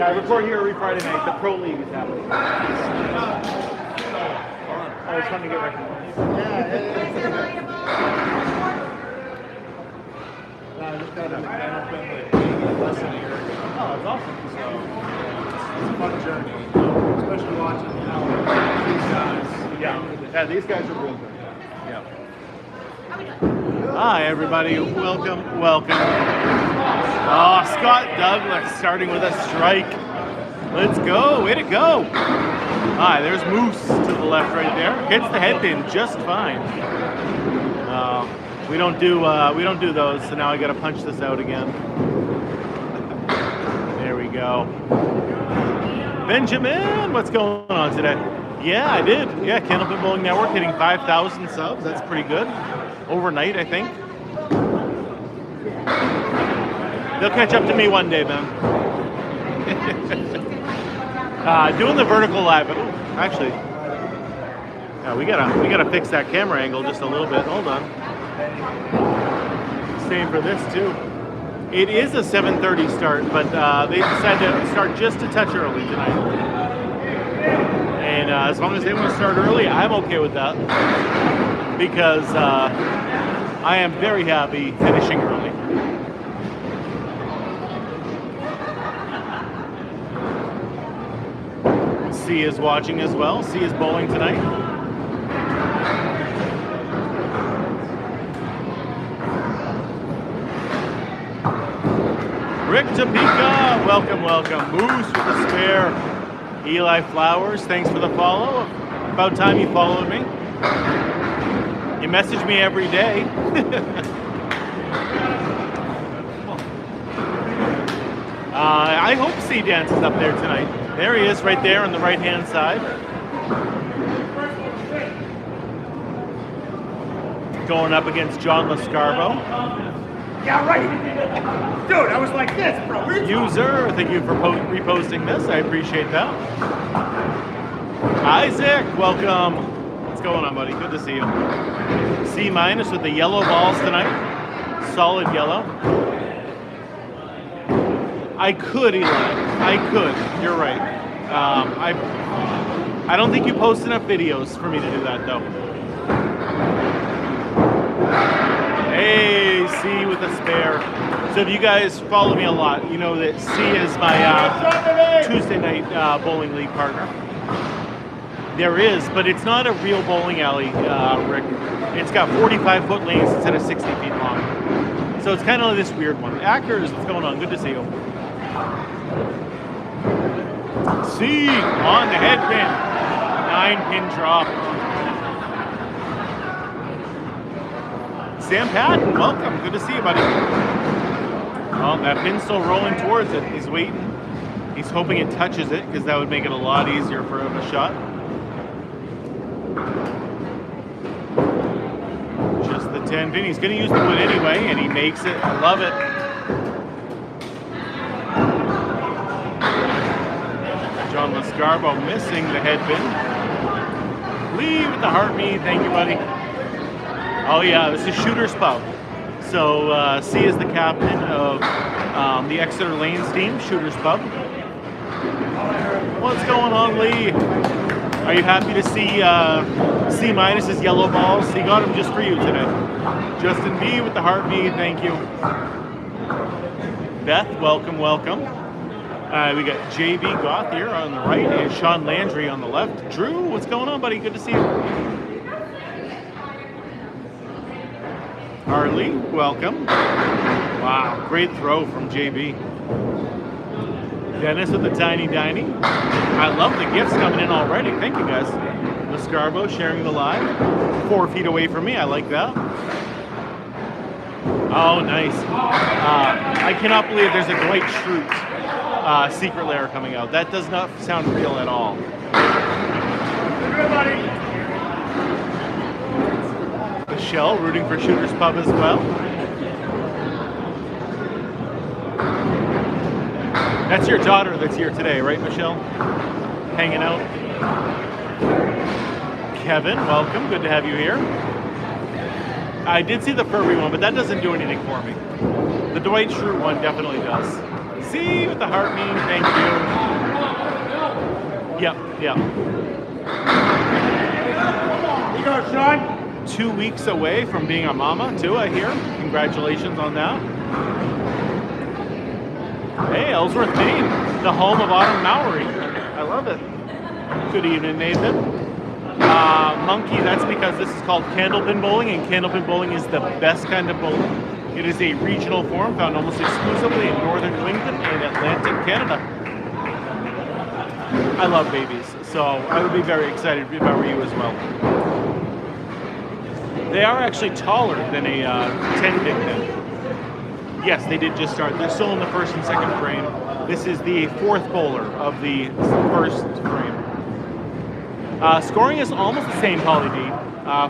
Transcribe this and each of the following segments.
Yeah, I record here every Friday night. The Pro League is happening. Oh, it's fun to get recognized. I just got in the Candlepin like less than a year ago. Oh, that's awesome. So it's a fun journey, especially watching how these guys. Yeah, these guys are real good. Yeah. Hi, everybody. Welcome. Oh, Scott Douglas starting with a strike. Let's go. Way to go. Hi, there's Moose to the left right there. Hits the head pin just fine. We don't do those, so now I got to punch this out again. There we go. Benjamin, what's going on today? Yeah, I did. Yeah, Candlepin Bowling Network hitting 5,000 subs. That's pretty good. Overnight, I think. They'll catch up to me one day, man. Doing the vertical live. Actually, yeah, we gotta fix that camera angle just a little bit. Hold on. Same for this too. It is a 7:30 start, but they decided to start just a touch early tonight. And as long as they want to start early, I'm okay with that because I am very happy finishing early. C is watching as well. C is bowling tonight. Rick Topeka, welcome. Moose with the spare. Eli Flowers, thanks for the follow. About time you followed me. You message me every day. I hope C Dance is up there tonight. There he is right there on the right-hand side. Going up against John Lascarbo. Yeah, right. Dude, I was like this, bro. User, thank you for reposting this. I appreciate that. Isaac, welcome. What's going on, buddy? Good to see you. C- with the yellow balls tonight. Solid yellow. I could, Eli. I could. You're right. I don't think you post enough videos for me to do that, though. Hey, C with a spare. So if you guys follow me a lot, you know that C is my Tuesday night bowling league partner. There is, but it's not a real bowling alley, Rick. It's got 45-foot lanes instead of 60 feet long. So it's kind of this weird one. Ackers, what's going on? Good to see you. C on the head pin. 9-pin drop. Sam Patton, welcome. Good to see you, buddy. Well, that pin's still rolling towards it. He's waiting. He's hoping it touches it because that would make it a lot easier for him to shot. Just the 10 pin. He's going to use the wood anyway, and he makes it. I love it. John Lascarbo missing the head pin. Lee with the heartbeat. Thank you, buddy. Oh yeah, this is Shooter's Pub. So C is the captain of the Exeter Lanes team, Shooter's Pub. What's going on, Lee? Are you happy to see C-Minus's yellow balls? He got them just for you today. Justin B with the heartbeat, thank you. Beth, welcome. We got JB Goth here on the right and Sean Landry on the left. Drew, what's going on, buddy? Good to see you. Harley, welcome. Wow, great throw from JB. Dennis with the tiny diny. I love the gifts coming in already. Thank you, guys. Lascarbo sharing the live. 4 feet away from me. I like that. Oh, nice. I cannot believe there's a Dwight Schrute secret lair coming out. That does not sound real at all. Everybody. Michelle rooting for Shooter's Pub as well. That's your daughter that's here today, right, Michelle? Hanging out. Kevin, welcome. Good to have you here. I did see the Furby one, but that doesn't do anything for me. The Dwight Schrute one definitely does. JT with the heart meme. Thank you. Yep. Here you go, Sean. 2 weeks away from being a mama, too, I hear. Congratulations on that. Hey, Ellsworth, Maine, the home of Autumn Maori. I love it. Good evening, Nathan. Monkey, that's because this is called Candlepin bowling, and Candlepin bowling is the best kind of bowling. It is a regional form found almost exclusively in northern New England and Atlantic Canada. I love babies, so I would be very excited if I were you as well. They are actually taller than a 10-pin pin. Yes, they did just start. They're still in the first and second frame. This is the fourth bowler of the first frame. Scoring is almost the same, Polly D.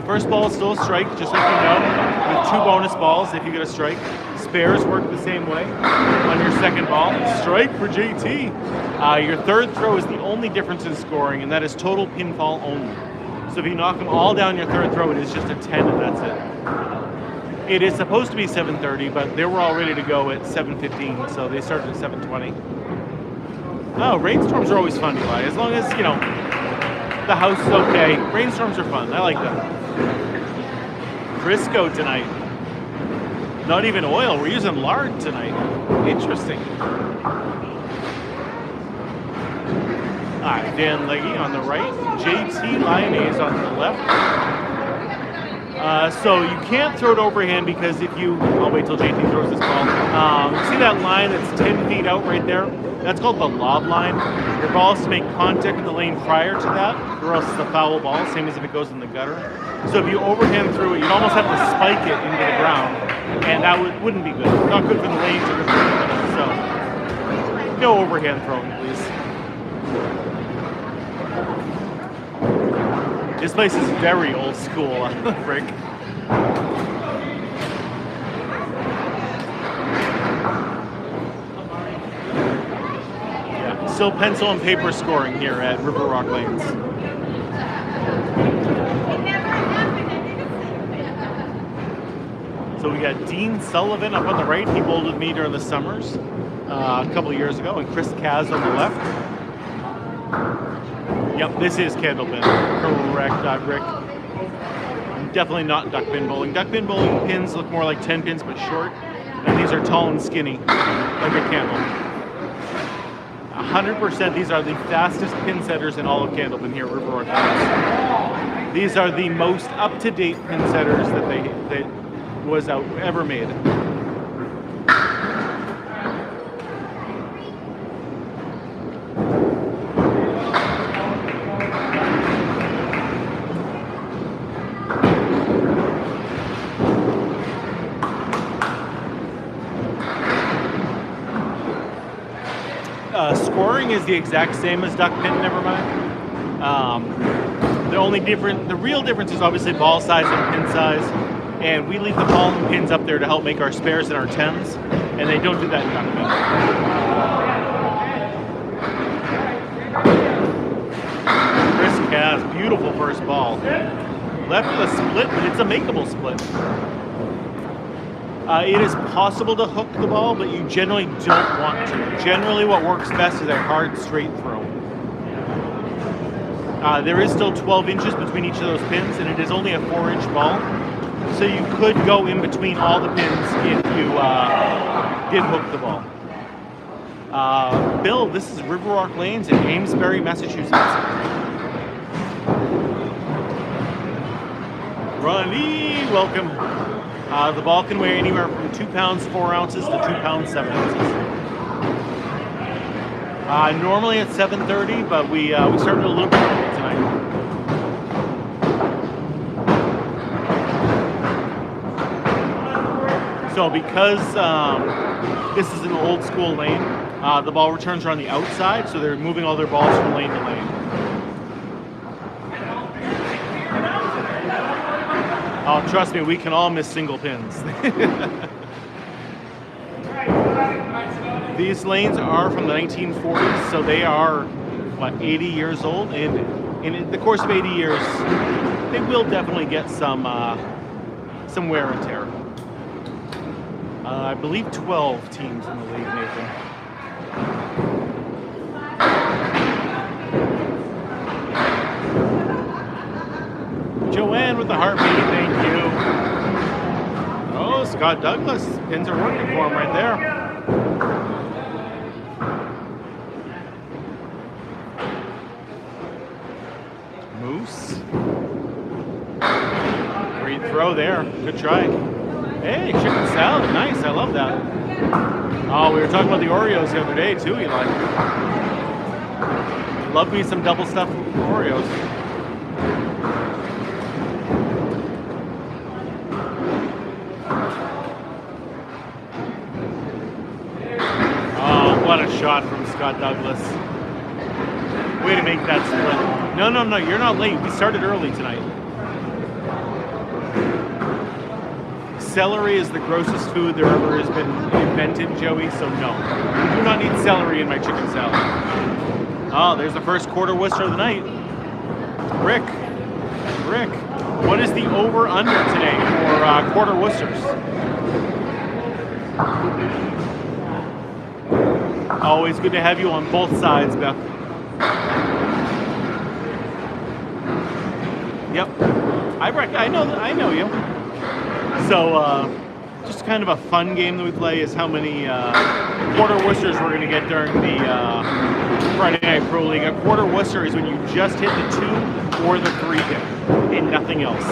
First ball is still a strike, just like you know, with 2 bonus balls if you get a strike. Spares work the same way on your second ball. Strike for JT. Your third throw is the only difference in scoring, and that is total pinfall only. So if you knock them all down your third throw, it is just a 10 and that's it. It is supposed to be 7:30, but they were all ready to go at 7:15, so they started at 7:20. Oh, rainstorms are always fun, Eli. As long as, you know, the house is okay. Rainstorms are fun. I like them. Crisco tonight. Not even oil. We're using lard tonight. Interesting. All right, Dan Leggy on the right. JT Lyonnaise on the left. So you can't throw it overhand because if you... I'll wait till JT throws this ball. See that line that's 10 feet out right there? That's called the lob line. Your ball has to make contact with the lane prior to that, or else it's a foul ball, same as if it goes in the gutter. So if you overhand through it, you'd almost have to spike it into the ground, and that wouldn't be good. Not good for the lanes or good for the finish. So no overhand throwing, please. This place is very old school, Rick. Yeah, still pencil and paper scoring here at River Rock Lanes. So we got Dean Sullivan up on the right. He bowled with me during the summers a couple of years ago, and Chris Kaz on the left. Yep, this is Candlepin. Correct, Rick. Definitely not duckpin bowling. Duckpin bowling pins look more like 10 pins but short, and these are tall and skinny, like a candle. 100% these are the fastest pin setters in all of Candlepin here at River Rock Lanes. These are the most up-to-date pin setters that was ever made. Scoring is the exact same as duckpin, never mind. The real difference is obviously ball size and pin size, and we leave the ball and pins up there to help make our spares and our 10s, and they don't do that in duckpin. Chris Kaz, beautiful first ball. Left with a split, but it's a makeable split. It is possible to hook the ball, but you generally don't want to. Generally, what works best is a hard, straight throw. There is still 12 inches between each of those pins, and it is only a 4-inch ball. So you could go in between all the pins if you did hook the ball. Bill, this is River Rock Lanes in Amesbury, Massachusetts. Ronnie, welcome. The ball can weigh anywhere from 2 pounds 4 ounces to 2 pounds 7 ounces. Normally it's 7:30, but we started a little bit early tonight. So because this is an old school lane, the ball returns are on the outside, so they're moving all their balls from lane to lane. Oh, trust me, we can all miss single pins. These lanes are from the 1940s, so they are, 80 years old? And in the course of 80 years, they will definitely get some wear and tear. I believe 12 teams in the league, Nathan. the heartbeat. Thank you. Oh, Scott Douglas. Pins are working for him right there. Moose. Great throw there. Good try. Hey, chicken salad. Nice. I love that. Oh, we were talking about the Oreos the other day too, Eli. Love me some double stuffed Oreos. Oh, what a shot from Scott Douglas. Way to make that split. No, you're not late. We started early tonight. Celery is the grossest food there ever has been invented, Joey, so no. I do not need celery in my chicken salad. Oh, there's the first quarter Worcester of the night. Rick, what is the over-under today for quarter Worcesters? Always good to have you on both sides, Beth. Yep, I know you. So, just kind of a fun game that we play is how many quarter Worcesters we're going to get during the Friday Night Pro League. A quarter Worcester is when you just hit the 2 or the 3 hit and nothing else.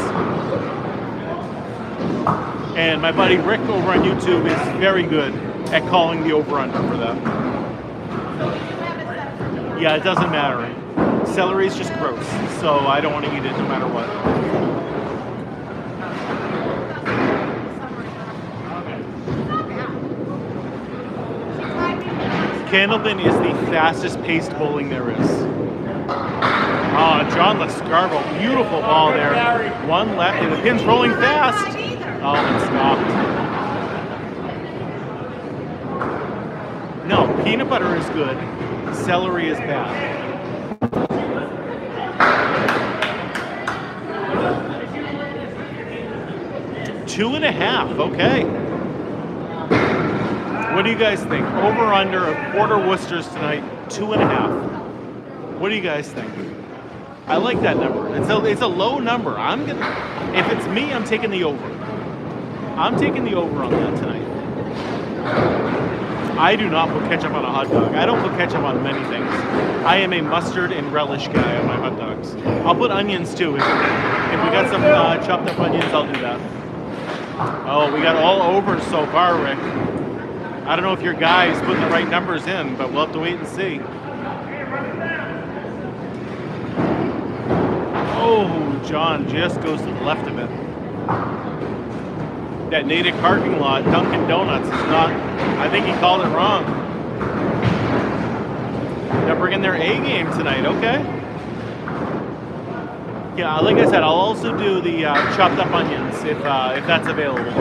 And my buddy Rick over on YouTube is very good at calling the over-under for that. Yeah, it doesn't matter. Celery is just gross, so I don't want to eat it no matter what. Candlepin is the fastest paced bowling there is. Oh, John Lascarbo, beautiful ball there. One left, and the pin's rolling fast. Oh, it stopped. No, peanut butter is good. Celery is bad. Two and a half, okay. What do you guys think? Over under of quarter Worcesters tonight, 2.5. What do you guys think? I like that number. It's a low number. If it's me, I'm taking the over. I'm taking the over on that tonight. I do not put ketchup on a hot dog. I don't put ketchup on many things. I am a mustard and relish guy on my hot dogs. I'll put onions too. If we got some chopped up onions, I'll do that. Oh, we got all over so far, Rick. I don't know if your guy's putting the right numbers in, but we'll have to wait and see. Oh, John just goes to the left of it. That Natick parking lot, Dunkin' Donuts, is not, I think he called it wrong. They're bringing their A game tonight, okay. Yeah, like I said, I'll also do the chopped up onions if that's available.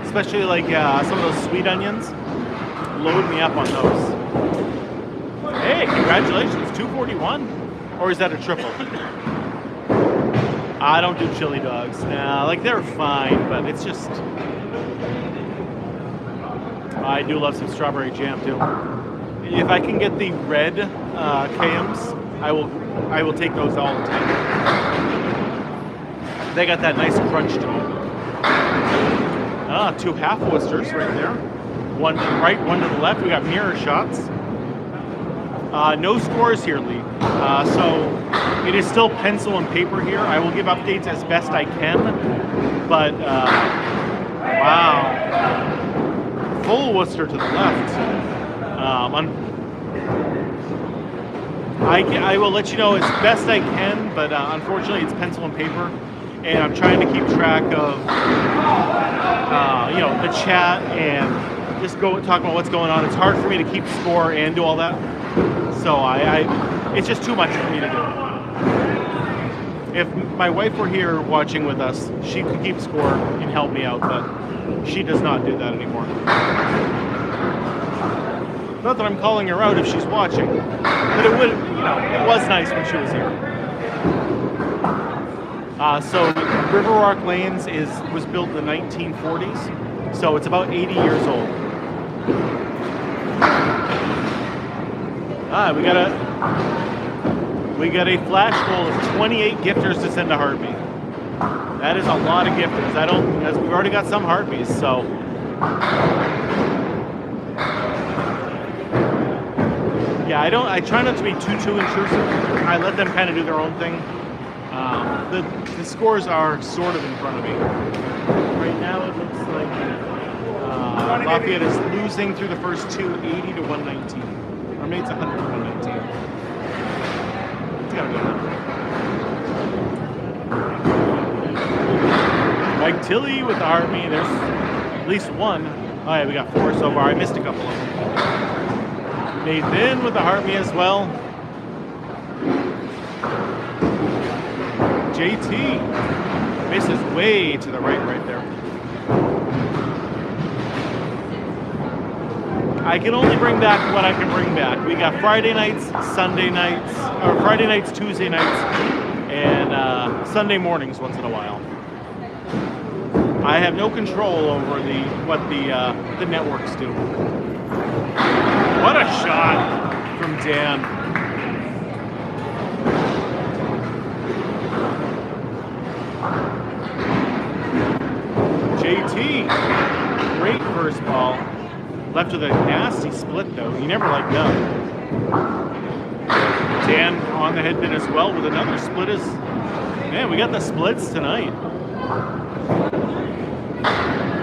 Especially like some of those sweet onions. Load me up on those. Hey, congratulations, 241? Or is that a triple? I don't do chili dogs. Nah, like they're fine, but it's just... I do love some strawberry jam too. If I can get the red KMs, I will take those all the time. They got that nice crunch to them. Two half Worcesters right there. One to the right, one to the left. We got mirror shots. No scores here, Lee. So it is still pencil and paper here. I will give updates as best I can. But, wow. Full Worcester to the left. I will let you know as best I can, but unfortunately it's pencil and paper. And I'm trying to keep track of, the chat and just talk about what's going on. It's hard for me to keep score and do all that. So it's just too much for me to do. If my wife were here watching with us, she could keep score and help me out, but she does not do that anymore. Not that I'm calling her out if she's watching, but it was nice when she was here. So Riverwalk Lanes was built in the 1940s, so it's about 80 years old. We got a flash goal of 28 gifters to send to Hartby. That is a lot of gifters. As we've already got some Harpies, so. Yeah, I try not to be too intrusive. I let them kind of do their own thing. The scores are sort of in front of me. Right now it looks like Lafayette is losing through the first two, 80 to 119. Or maybe it's 100 to 119. It's gotta be 100. Mike Tilley with the Army. There's at least one. Oh yeah, we got 4 so far. I missed a couple of them. Nathan with the Harpy as well. JT misses way to the right there. I can only bring back what I can bring back. We got Friday nights, Sunday nights, or Friday nights, Tuesday nights, and Sunday mornings once in a while. I have no control over what the networks do. What a shot from Dan. JT, great first ball. Left with a nasty split though. You never like that. Dan on the headpin as well with another split. Man, we got the splits tonight.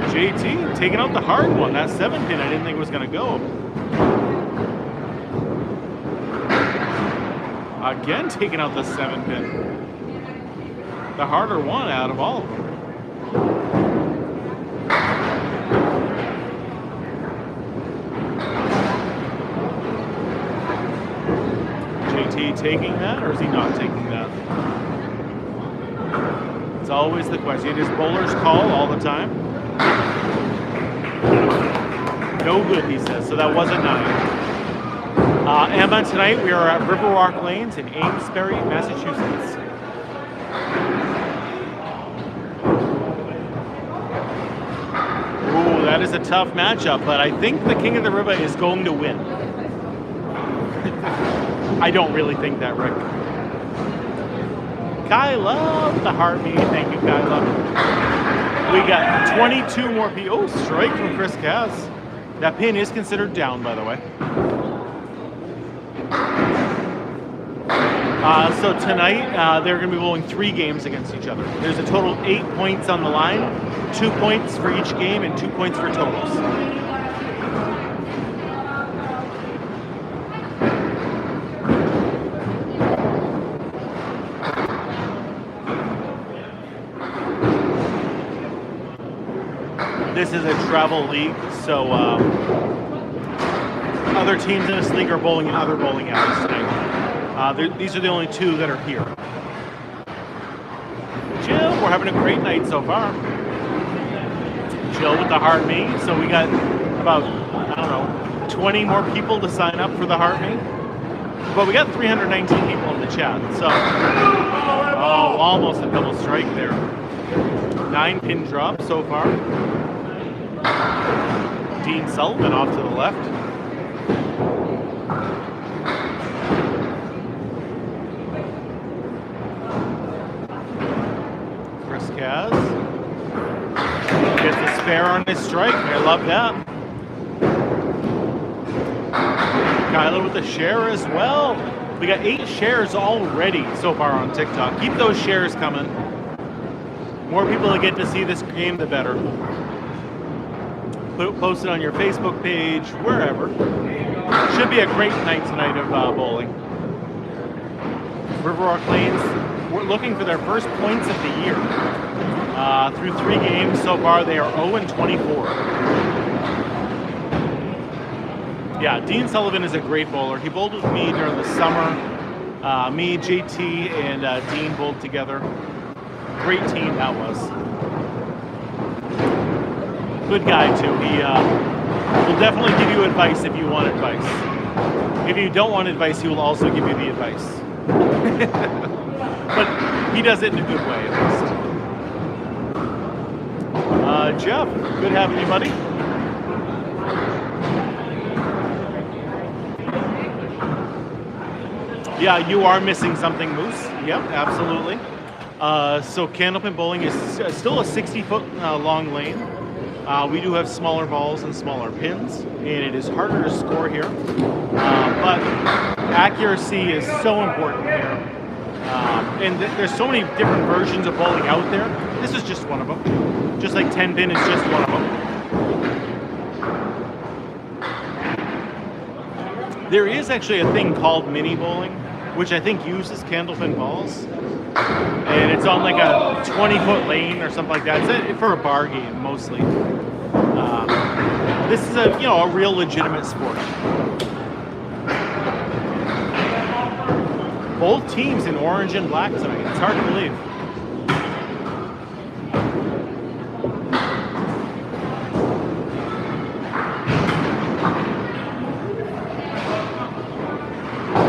JT taking out the hard one. That 7-pin I didn't think was going to go. Again taking out the 7-pin. The harder one out of all of them. JT taking that, or is he not taking that? It's always the question. It is bowler's call all the time. No good, he says. So that was a 9. Emma, tonight we are at Riverwalk Lanes in Amesbury, Massachusetts. Ooh, that is a tough matchup, but I think the King of the River is going to win. I don't really think that, Rick. Kyla with the Harpy. Thank you, Kyla. We got 22 more people. Oh, strike from Chris Cass. That pin is considered down, by the way. So tonight, they're going to be bowling 3 games against each other. There's a total of 8 points on the line, 2 points for each game, and 2 points for totals. This is a travel league, so other teams in this league are bowling in other bowling alleys tonight. These are the only 2 that are here. Jill, we're having a great night so far. Jill with the Heart Me. So we got about, I don't know, 20 more people to sign up for the Heart Me. But we got 319 people in the chat. So, oh, almost a double strike there. 9-pin drop so far. Dean Sullivan off to the left. Chris Kaz gets the spare on his strike. I love that. Kyla with the share as well. We got 8 shares already so far on TikTok. Keep those shares coming. More people that get to see this game, the better. Post it on your Facebook page, wherever. Should be a great night tonight of bowling. Riverwalk Lanes, we're looking for their first points of the year. Through 3 games so far, they are 0-24. Yeah, Dean Sullivan is a great bowler. He bowled with me during the summer. Me, JT, and Dean bowled together. Great team that was. Good guy too. He will definitely give you advice if you want advice. If you don't want advice, he will also give you the advice. But he does it in a good way, at least. Jeff, good having you, buddy. Yeah, you are missing something, Moose. Yep, absolutely. So Candlepin bowling is still a 60-foot long lane. We do have smaller balls and smaller pins, and it is harder to score here. But accuracy is so important here. And there's so many different versions of bowling out there. This is just one of them. Just like 10 pin is just one of them. There is actually a thing called mini bowling, which I think uses Candlepin balls. And it's on like a 20-foot lane or something like that. It's for a bar game mostly. This is a real legitimate sport. Both teams in orange and black tonight. It's hard to believe.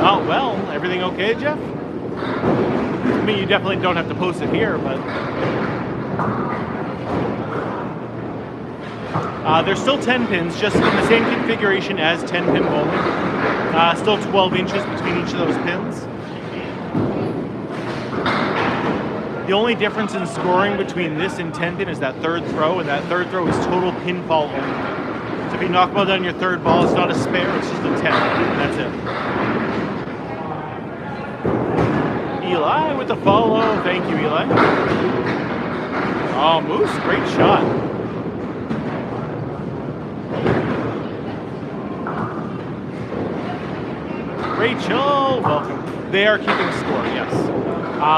Oh well, everything okay, Jeff? I mean, you definitely don't have to post it here, but there's still 10 pins, just in the same configuration as 10-pin bowling. Still 12 inches between each of those pins. The only difference in scoring between this and 10-pin is that third throw, and that third throw is total pinfall only. So if you knock ball down your third ball, it's not a spare, it's just a 10, and that's it. Eli with the follow. Thank you, Eli. Oh, Moose, great shot. Rachel, welcome. They are keeping score, yes.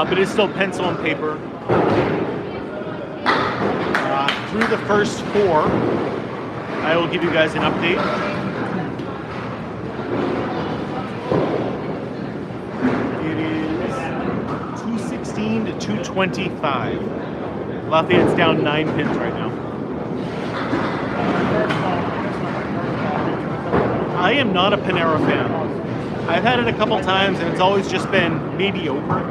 But it's still pencil and paper. Through the first 4, I will give you guys an update. It is 216 to 225. Lafayette's down 9 pins right now. I am not a Panera fan. I've had it a couple times and it's always just been mediocre.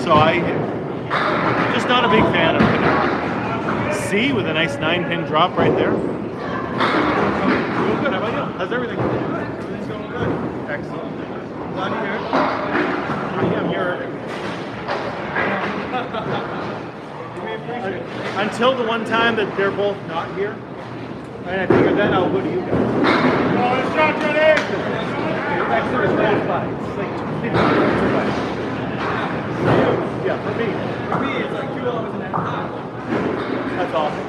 So I'm just not a big fan of Panera. C with a nice 9-pin drop right there. Doing good, how about you? How's everything? Good. Everything's going good. Excellent. Glad you're here. I am here. Until the one time that they're both not here. And I figured then I'll go to you guys. Oh, it's shot ready! Exeter is close by. It's like 50 minutes away. Yeah, for me. For me, it's like 2 hours and a half. That's awesome.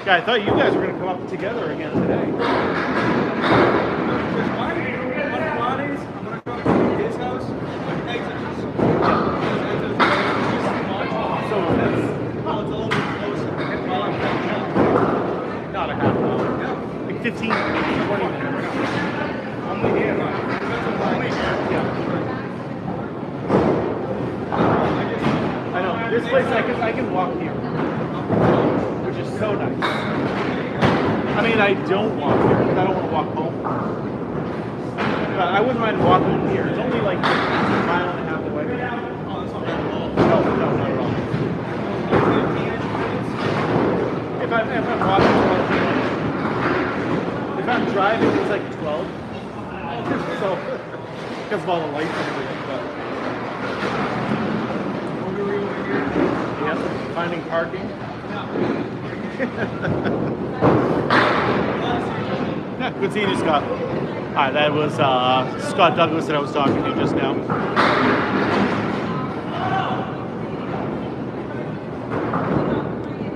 Yeah, I thought you guys were going to come up together again today. On Fridays, I'm going to go to his house. Exeter's. So that's Well, it's a little bit closer. Well, I'm not a half hour. Like 15, 20 minutes. only here. Yeah. I know. This place I can walk here. Which is so nice. I mean, I don't walk here because I don't want to walk home. But I wouldn't mind walking here. It's only like a mile and a half away. Oh, that's not bad at all. No, not at all. If I'm walking, if I'm driving, it's like 12. So, because of all the lights and everything. But yep, finding parking. Yeah, good seeing you, Scott. Hi, that was Scott Douglas that I was talking to just now.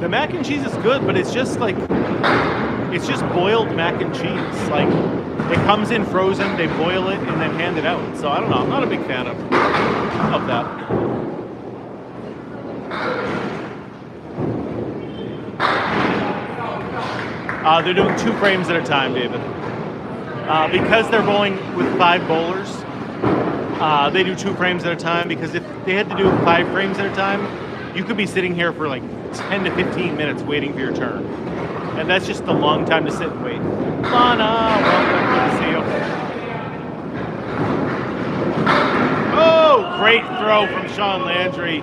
The mac and cheese is good, but it's just like, it's just boiled mac and cheese. Like, it comes in frozen, they boil it, and then hand it out. So I don't know, I'm not a big fan of that. They're doing 2 frames at a time, David. Because they're bowling with 5 bowlers, they do 2 frames at a time, because if they had to do 5 frames at a time, you could be sitting here for like 10 to 15 minutes waiting for your turn. And that's just a long time to sit and wait. Lana, welcome, good to see you. Oh, great throw from Sean Landry.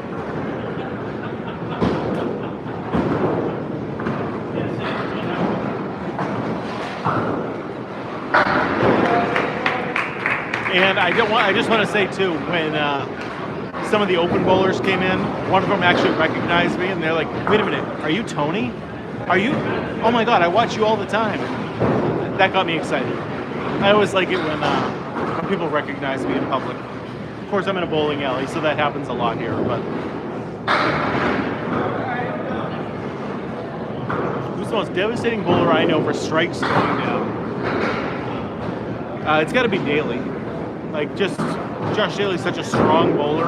And I just want to say too, when some of the open bowlers came in. One of them actually recognized me, and they're like, "Wait a minute, are you Tony? Are you? Oh my God, I watch you all the time." That got me excited. I always like it when people recognize me in public. Of course, I'm in a bowling alley, so that happens a lot here. But who's the most devastating bowler I know for strikes going down? It's got to be Daly. Like, just Josh Daly's such a strong bowler,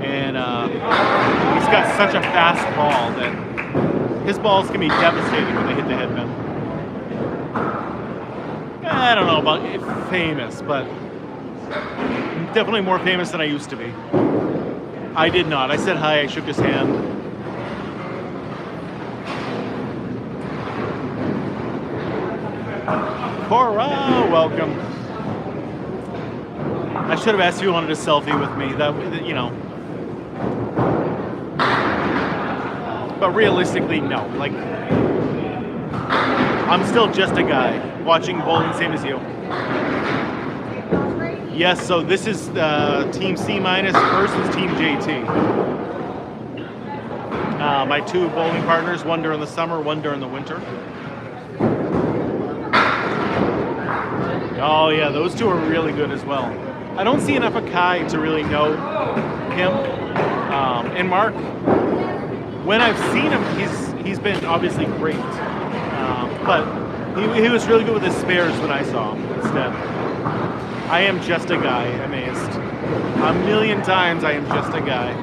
and he's got such a fast ball that his balls can be devastating when they hit the headband. I don't know about famous, but definitely more famous than I used to be. I did not. I said hi, I shook his hand. Cora, welcome. I should have asked if you wanted a selfie with me. That, you know. But realistically, no. Like, I'm still just a guy watching bowling, same as you. Yes, so this is Team C- versus Team JT. My two bowling partners, one during the summer, one during the winter. Oh yeah, those two are really good as well. I don't see enough of Kai to really know him. And Mark, when I've seen him, he's been obviously great. But he was really good with his spares when I saw him instead. I am just a guy, amazed. A million times I am just a guy.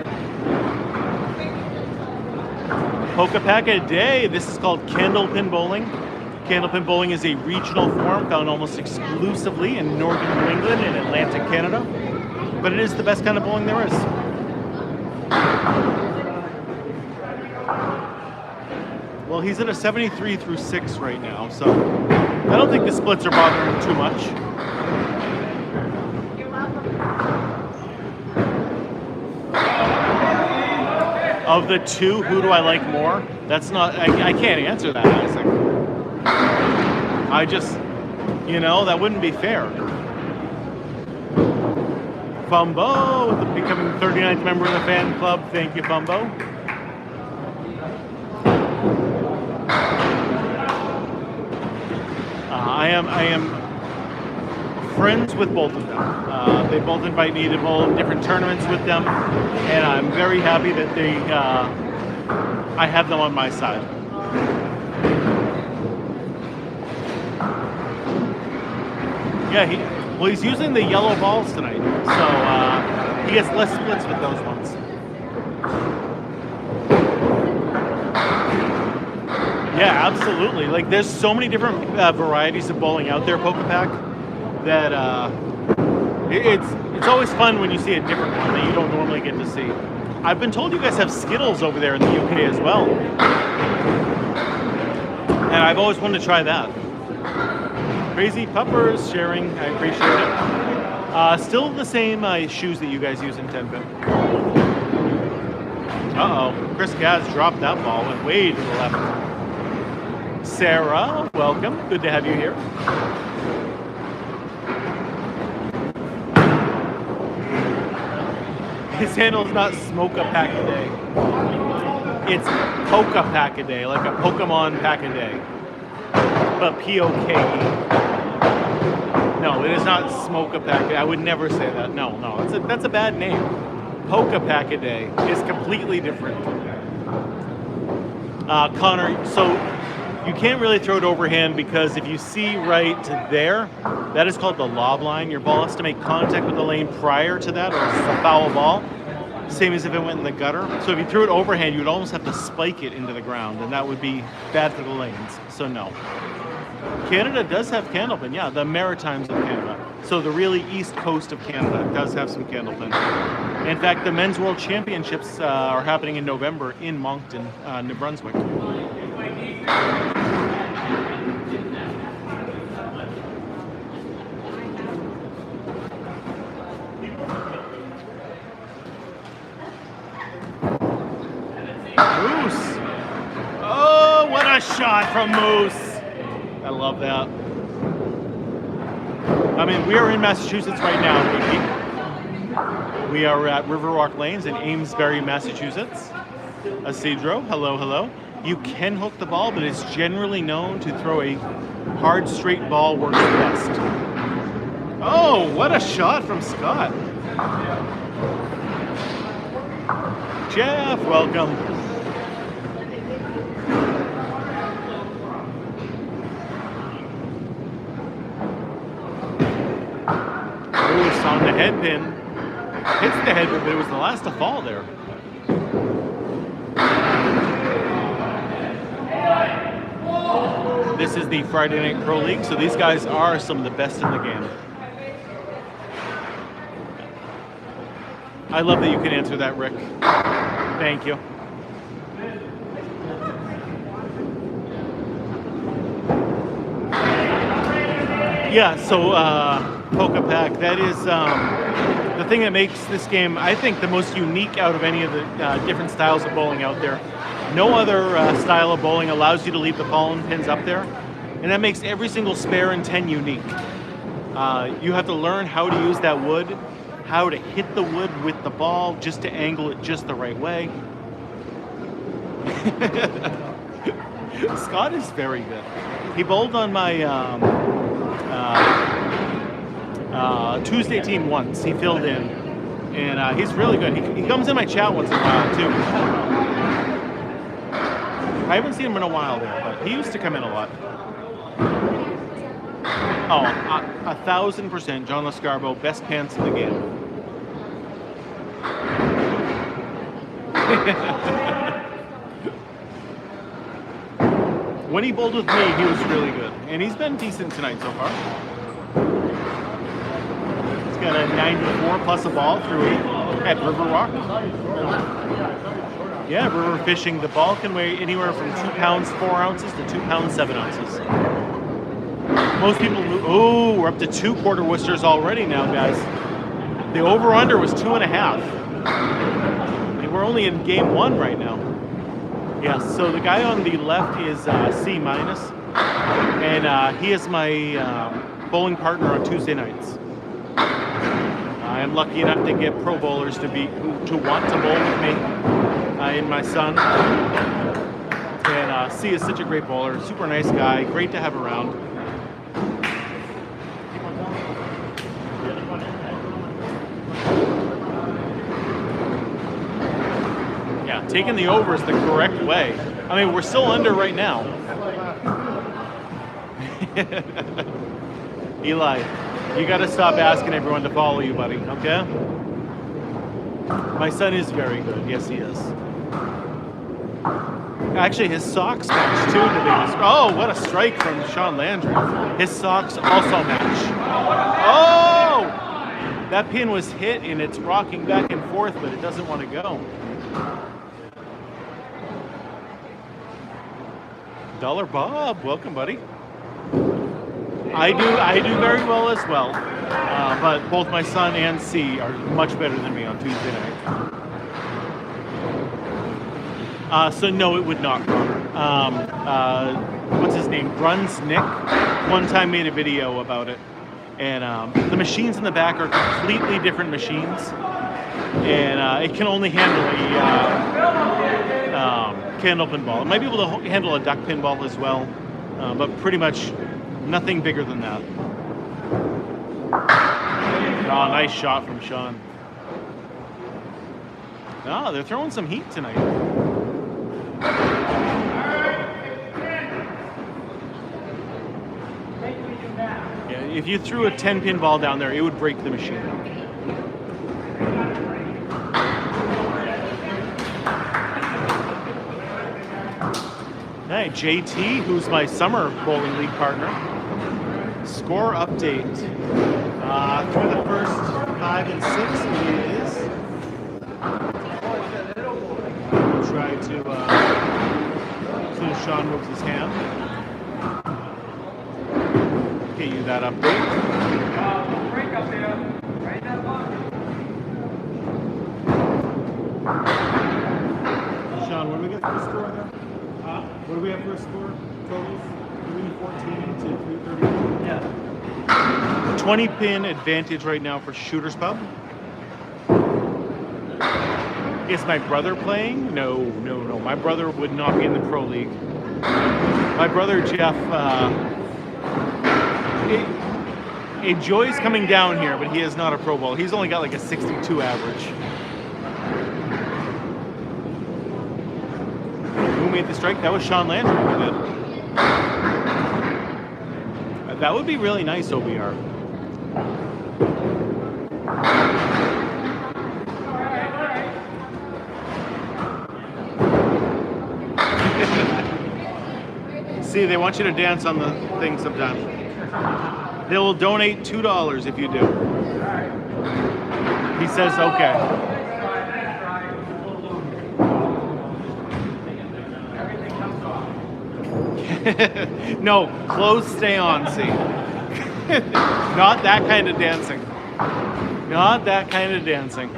Polka Pack a day. This is called Candlepin bowling. Candlepin bowling is a regional form found almost exclusively in northern New England and Atlantic Canada. But it is the best kind of bowling there is. Well, he's in a 73 through 6 right now, so I don't think the splits are bothering him too much. Of the two, who do I like more? That's not, I can't answer that, Isaac. I just, you know, that wouldn't be fair. Fumbo, with the becoming 39th member of the fan club. Thank you, Fumbo. I am friends with both of them. They both invite me to bowl in different tournaments with them, and I'm very happy that I have them on my side. Yeah, he's using the yellow balls tonight, so he gets less splits with those ones. Yeah, absolutely. Like, there's so many different varieties of bowling out there, Polka Pack, that it's always fun when you see a different one that you don't normally get to see. I've been told you guys have Skittles over there in the UK as well, and I've always wanted to try that. Crazy Puppers sharing, I appreciate it. Still the same shoes that you guys use in 10-pin. Uh-oh, Chris Gaz dropped that ball, went way to the left. Sarah, welcome. Good to have you here. His handle's not Smoke a Pack a Day. It's Poke a Pack a Day, like a Pokemon Pack a Day. But P-O-K-E. No, it is not Smoke a Pack a Day. I would never say that. No, that's a bad name. Poke a Pack a Day is completely different. Connor, so you can't really throw it overhand because if you see right there, that is called the lob line. Your ball has to make contact with the lane prior to that, or it's a foul ball. Same as if it went in the gutter. So if you threw it overhand, you would almost have to spike it into the ground, and that would be bad for the lanes. So no. Canada does have Candlepin, yeah, the Maritimes of Canada. So the really east coast of Canada does have some Candlepin. In fact, the Men's World Championships are happening in November in Moncton, New Brunswick. Moose! Oh, what a shot from Moose! I love that. I mean, we are in Massachusetts right now. We are at Riverwalk Lanes in Amesbury, Massachusetts. Isidro, hello, hello. You can hook the ball, but it's generally known to throw a hard, straight ball works best. Oh, what a shot from Scott. Jeff, welcome. Oh, it's on the head pin. Hits the head pin, but it was the last to fall there. This is the Friday Night Pro League, so these guys are some of the best in the game. I love that you can answer that, Rick. Thank you. Yeah, so Polka Pack, that is the thing that makes this game, I think, the most unique out of any of the different styles of bowling out there. No other style of bowling allows you to leave the ball pins up there, and that makes every single spare and 10 unique. You have to learn how to use that wood, how to hit the wood with the ball, just to angle it just the right way. Scott is very good. He bowled on my Tuesday team once. He filled in, and he's really good. He comes in my chat once in a while too. I haven't seen him in a while there, but he used to come in a lot. Oh, 1,000%. John Lascarbo, best pants in the game. When he bowled with me, he was really good, and he's been decent tonight so far. He's got a 94 plus a ball through 8 at Riverwalk. Yeah, river fishing. The ball can weigh anywhere from 2 pounds 4 ounces to 2 pounds 7 ounces. Most people, oh, we're up to 2 quarter Worcesters already now, guys. The over-under was 2.5. And we're only in game 1 right now. Yeah, so the guy on the left is C-, and he is my bowling partner on Tuesday nights. I am lucky enough to get pro bowlers to want to bowl with me, and my son. And C is such a great bowler, super nice guy, great to have around. Yeah, taking the over is the correct way. I mean, we're still under right now. Eli, you got to stop asking everyone to follow you, buddy, okay? My son is very good. Yes, he is. Actually, his socks match too. Oh, what a strike from Sean Landry. His socks also match. Oh! That pin was hit and it's rocking back and forth, but it doesn't want to go. Dollar Bob, welcome, buddy. I do very well as well, but both my son and C are much better than me on Tuesday night. So no, it would not, Connor. What's his name? Bruns Nick one time made a video about it, and the machines in the back are completely different machines, and it can only handle a Candlepin ball. It might be able to handle a duck pin ball as well, but pretty much nothing bigger than that. Oh, nice shot from Sean. Oh, they're throwing some heat tonight. Yeah, if you threw a 10-pin ball down there, it would break the machine. Hey, JT, who's my summer bowling league partner. Score update. Through the first 5 and 6 is. We'll try to, as soon as Sean moves his hand, get you that update. Break up there. Right in that box. Sean, what do we get for a score there? What do we have for a score? Totals? 314 to 330. Yeah. 20-pin advantage right now for Shooter's Pub. Is my brother playing? No. My brother would not be in the pro league. My brother Jeff enjoys coming down here, but he is not a pro bowler. He's only got like a 62 average. Who made the strike? That was Sean Landry who did. That would be really nice, OBR. See, they want you to dance on the thing sometimes. They will donate $2 if you do. He says okay. No, clothes stay on, see. Not that kind of dancing. Not that kind of dancing.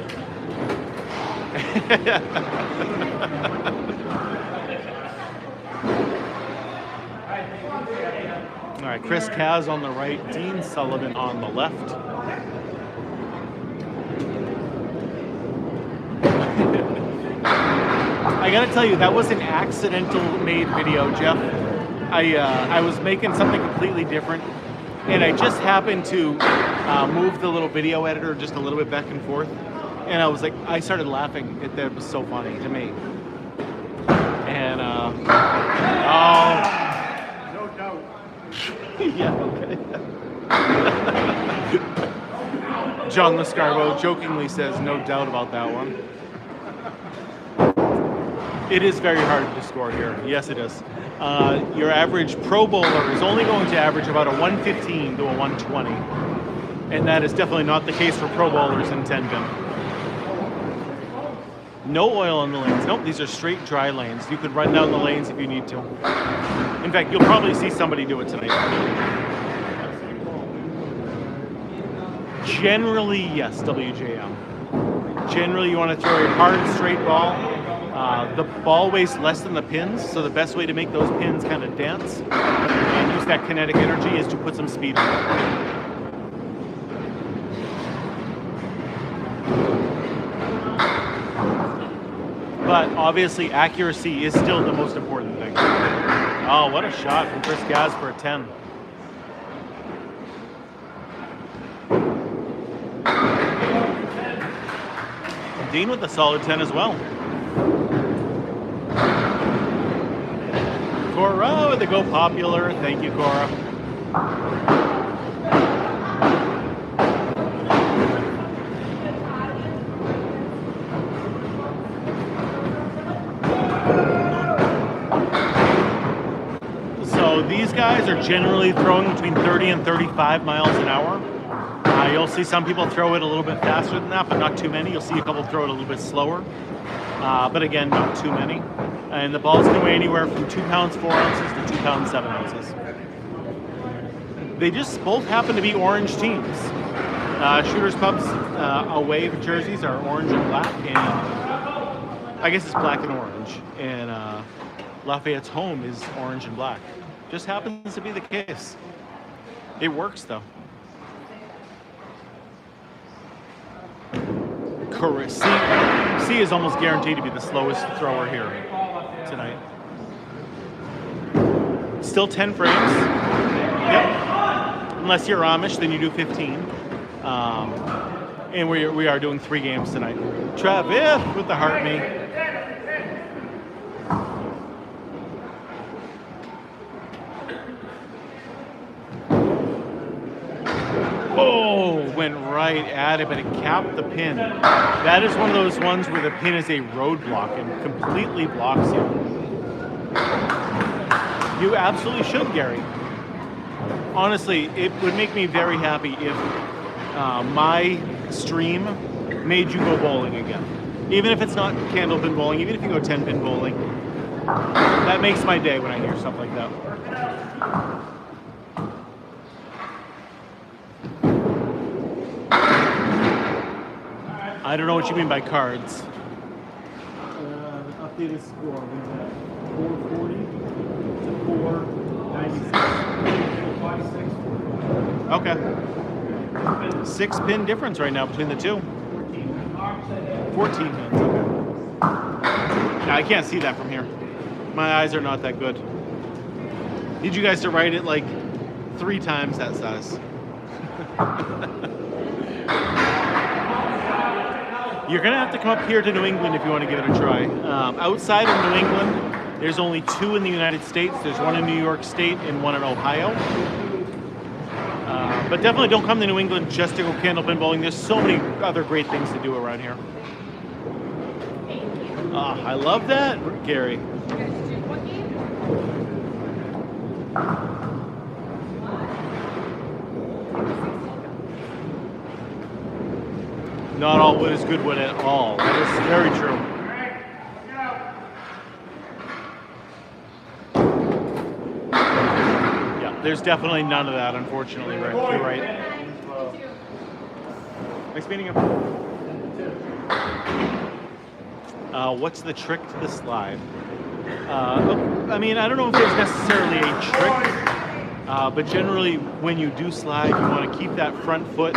All right, Chris Kaz on the right, Dean Sullivan on the left. I gotta tell you, that was an accidental made video, Jeff. I was making something completely different, and I just happened to move the little video editor just a little bit back and forth, and I was like, I started laughing. That was so funny to me. And No doubt. yeah, okay. John Lescarbo jokingly says, no doubt about that one. It is very hard to score here. Yes, it is. Your average pro bowler is only going to average about a 115 to a 120. And that is definitely not the case for pro bowlers in 10-pin. No oil on the lanes. Nope, these are straight dry lanes. You could run down the lanes if you need to. In fact, you'll probably see somebody do it tonight. Generally, yes, WJM. Generally, you want to throw a hard, straight ball. The ball weighs less than the pins, so the best way to make those pins kind of dance and use that kinetic energy is to put some speed on it. But obviously, accuracy is still the most important thing. Oh, what a shot from Chris Gaz for a 10. Dean with a solid 10 as well. Cora with the Go Popular. Thank you, Cora. So these guys are generally throwing between 30 and 35 miles an hour. You'll see some people throw it a little bit faster than that, but not too many. You'll see a couple throw it a little bit slower. But again, not too many. And the balls can weigh anywhere from 2 pounds 4 ounces to 2 pounds 7 ounces. They just both happen to be orange teams. Shooters Pub's away jerseys are orange and black, and I guess it's black and orange. And Lafayette's home is orange and black. Just happens to be the case. It works though. Correct. C is almost guaranteed to be the slowest thrower here tonight. Still 10 frames. Yep. Unless you're Amish, then you do 15. And we are doing 3 games tonight. Travis with the heart me. Oh, went right at it, but it capped the pin. That is one of those ones where the pin is a roadblock and completely blocks you. You absolutely should, Gary. Honestly, it would make me very happy if my stream made you go bowling again. Even if it's not Candlepin bowling, even if you go 10-pin bowling. That makes my day when I hear stuff like that. I don't know what you mean by cards. Updated score. We've got 440 to 496. Okay. 6 pin difference right now between the two. 14 pins. Okay. Now, I can't see that from here. My eyes are not that good. Need you guys to write it like 3 times that size. You're gonna have to come up here to New England if you want to give it a try. Outside of New England, there's only 2 in the United States. There's 1 in New York State and 1 in Ohio. But definitely don't come to New England just to go candlepin bowling. There's so many other great things to do around here. I love that, Gary. Not all wood is good wood at all. That is very true. Yeah, there's definitely none of that, unfortunately. Right, you're right. Nice meeting you. What's the trick to the slide? I mean, I don't know if there's necessarily a trick, but generally when you do slide, you want to keep that front foot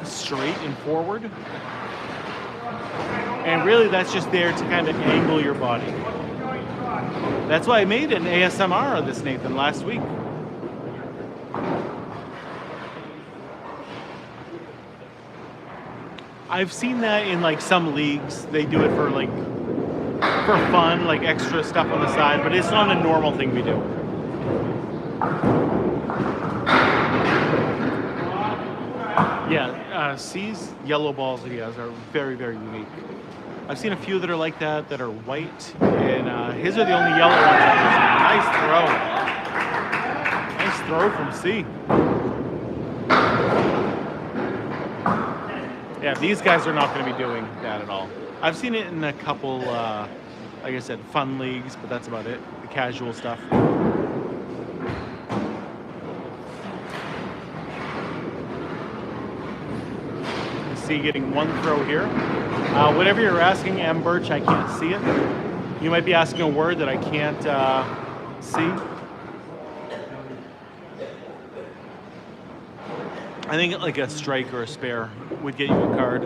straight and forward. And really that's just there to kind of angle your body. That's why I made an ASMR of this, Nathan, last week. I've seen that in like some leagues. They do it for fun, like extra stuff on the side, but it's not a normal thing we do. Yeah, C's yellow balls that he has are very, very unique. I've seen a few that are like that are white, and his are the only yellow ones. Nice throw. Nice throw from C. Yeah, these guys are not going to be doing that at all. I've seen it in a couple, like I said, fun leagues, but that's about it. The casual stuff. See, getting 1 throw here. Whatever you're asking, M. Birch, I can't see it. You might be asking a word that I can't see. I think like a strike or a spare would get you a card.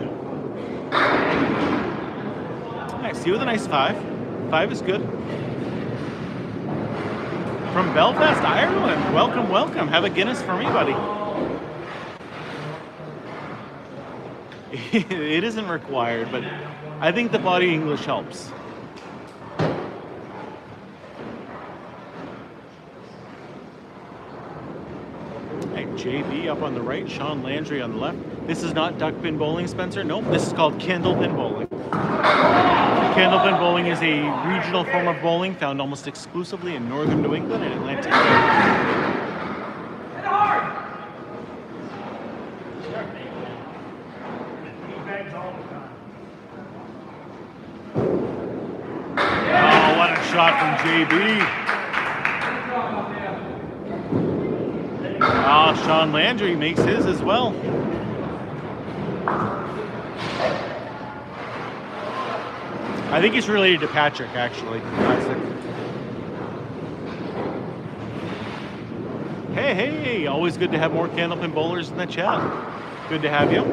Nice, see with a nice 5. 5 is good. From Belfast, Ireland. Welcome, welcome. Have a Guinness for me, buddy. It isn't required, but I think the body English helps. JB up on the right, Sean Landry on the left. This is not duckpin bowling, Spencer. Nope, this is called candlepin bowling. Candlepin bowling is a regional form of bowling found almost exclusively in northern New England and Atlantic Canada. Oh, what a shot from JB. Oh, Sean Landry makes his as well. I think he's related to Patrick, actually. Classic. Hey, hey, always good to have more Candlepin bowlers in the chat. Good to have you.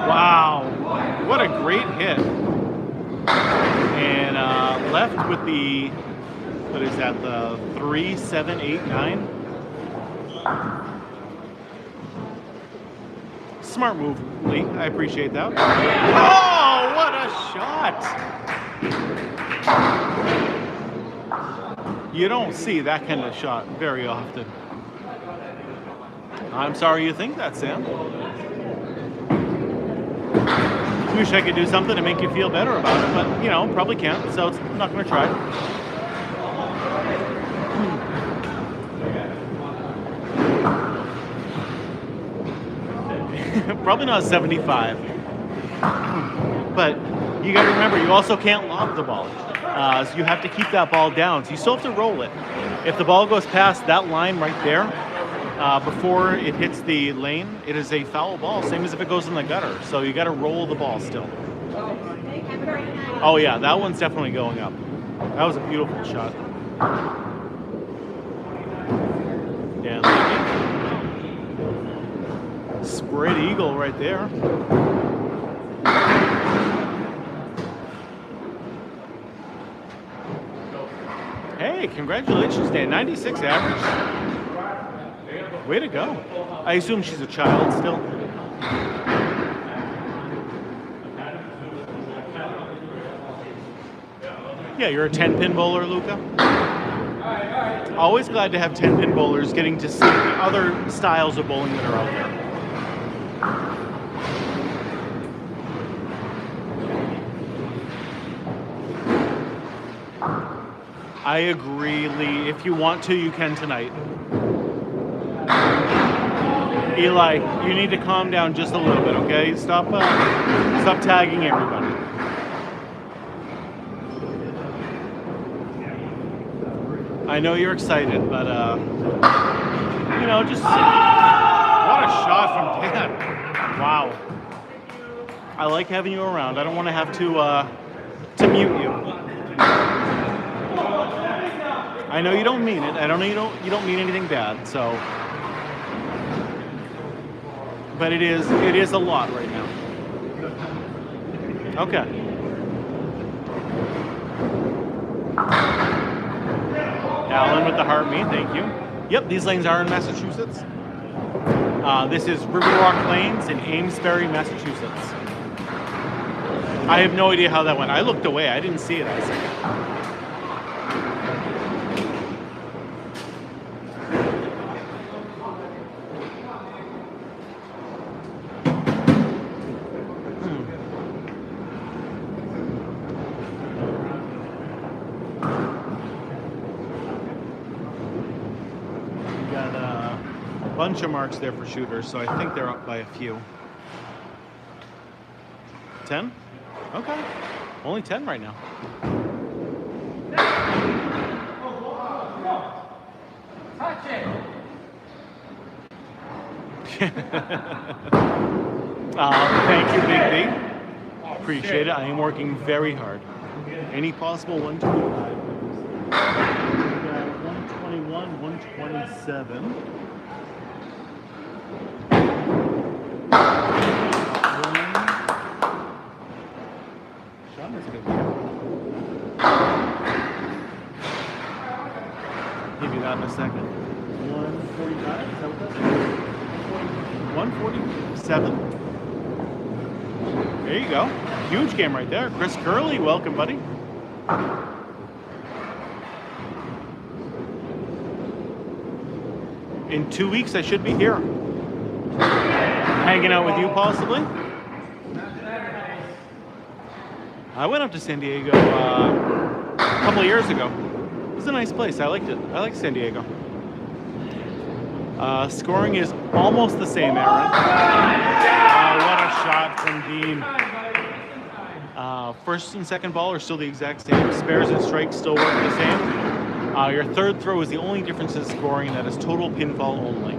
Wow, what a great hit. And left with the, what is that, the 3, 7, 8, 9? Smart move, Lee. I appreciate that. Oh, what a shot! You don't see that kind of shot very often. I'm sorry you think that, Sam. Wish I could do something to make you feel better about it, but, you know, probably can't, so it's not going to try. Probably not 75. But you got to remember, you also can't lob the ball. So you have to keep that ball down. So you still have to roll it. If the ball goes past that line right there, before it hits the lane, it is a foul ball, same as if it goes in the gutter. So you got to roll the ball still. Oh yeah, that one's definitely going up. That was a beautiful shot. Dan Levy. Spread eagle right there. Hey, congratulations, Dan. 96 average. Way to go. I assume she's a child still. Yeah, you're a 10-pin bowler, Luca. Always glad to have 10-pin bowlers getting to see the other styles of bowling that are out there. I agree, Lee. If you want to, you can tonight. Eli, you need to calm down just a little bit, okay? Stop tagging everybody. I know you're excited, but you know, just what a shot from Dan. Wow. I like having you around. I don't want to have to mute you. I know you don't mean it. I don't know you don't mean anything bad. So, but it is a lot right now. Okay. Alan with the heart me, thank you. Yep, these lanes are in Massachusetts. This is River Rock Lanes in Amesbury, Massachusetts. I have no idea how that went. I looked away. I didn't see it. I said. Bunch of marks there for shooters, so I think they're up by a few. 10? Okay. Only 10 right now. Touch it. Thank you, Big B. Appreciate it. I am working very hard. Any possible 125. 121, 127. Give you that in a second. 145? Is that what that's? 147. There you go. Huge game right there. Chris Curley, welcome, buddy. In 2 weeks, I should be here. Hanging out with you, possibly. I went up to San Diego a couple of years ago. It was a nice place. I liked it. I like San Diego. Scoring is almost the same, Aaron. What a shot from Dean. First and second ball are still the exact same. Spares and strikes still work the same. Your third throw is the only difference in scoring. That is total pinfall only.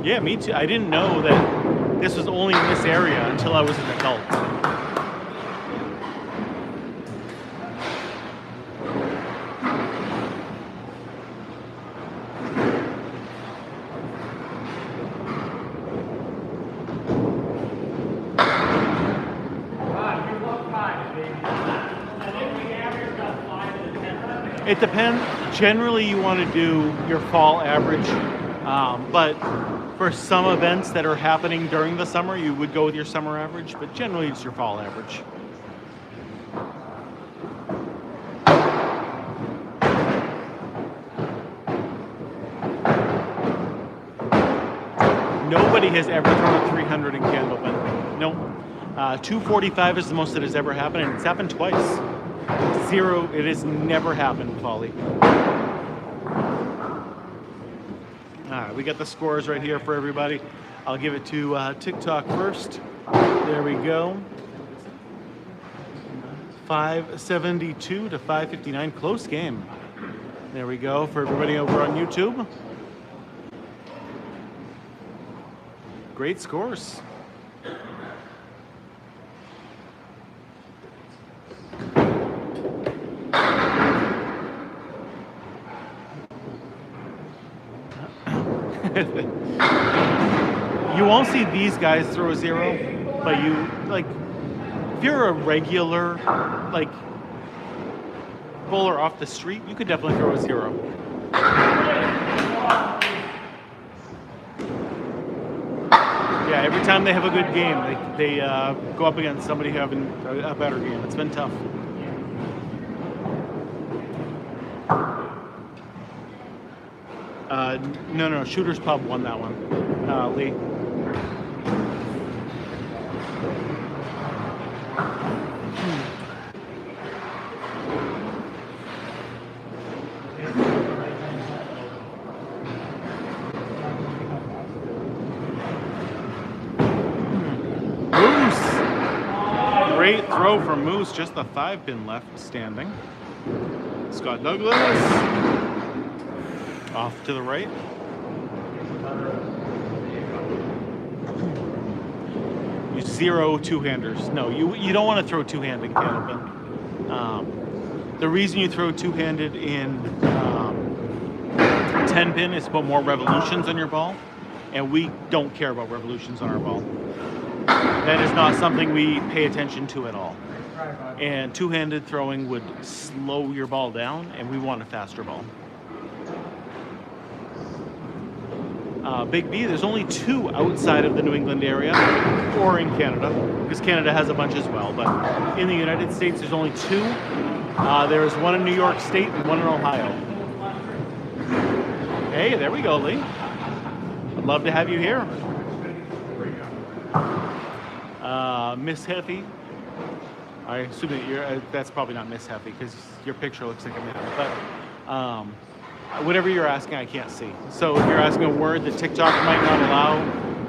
Yeah, me too. I didn't know that this was only in this area until I was an adult. It depends. Generally, you want to do your fall average, but for some events that are happening during the summer, you would go with your summer average, but generally it's your fall average. Nobody has ever thrown a 300 in Candlepin. No. 245 is the most that has ever happened, and it's happened twice. 0, it has never happened, Polly. We got the scores right here for everybody. I'll give it to TikTok first. There we go. 572 to 559. Close game. There we go for everybody over on YouTube. Great scores. You won't see these guys throw a zero, but you like if you're a regular like bowler off the street, you could definitely throw a zero. Yeah, every time they have a good game, they go up against somebody having a better game. It's been tough. No, Shooters Pub won that one. Lee. Great throw from Moose, just the 5-pin left standing. Scott Douglas off to the right. You zero two-handers. No, you don't want to throw two-handed Candlepin. The reason you throw two-handed in 10-pin is to put more revolutions on your ball, and we don't care about revolutions on our ball. That is not something we pay attention to at all. And two-handed throwing would slow your ball down, and we want a faster ball. Big B, there's only 2 outside of the New England area, or in Canada, because Canada has a bunch as well. But in the United States, there's only 2. There is one in New York State and one in Ohio. Hey, there we go, Lee. I'd love to have you here. Miss Heffy. I assume that that's probably not Miss Heffy because your picture looks like a man. But whatever you're asking, I can't see. So if you're asking a word that TikTok might not allow,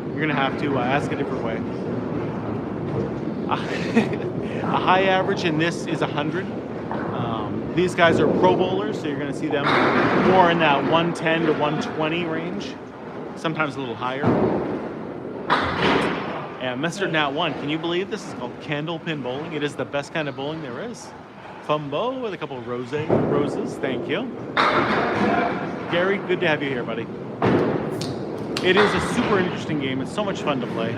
you're going to have to ask a different way. A high average in this is 100. These guys are pro bowlers, so you're going to see them more in that 110 to 120 range, sometimes a little higher. And Mr. Nat 1, can you believe this is called Candlepin bowling? It is the best kind of bowling there is. Fumbo with a couple of roses, thank you. Gary, good to have you here, buddy. It is a super interesting game. It's so much fun to play.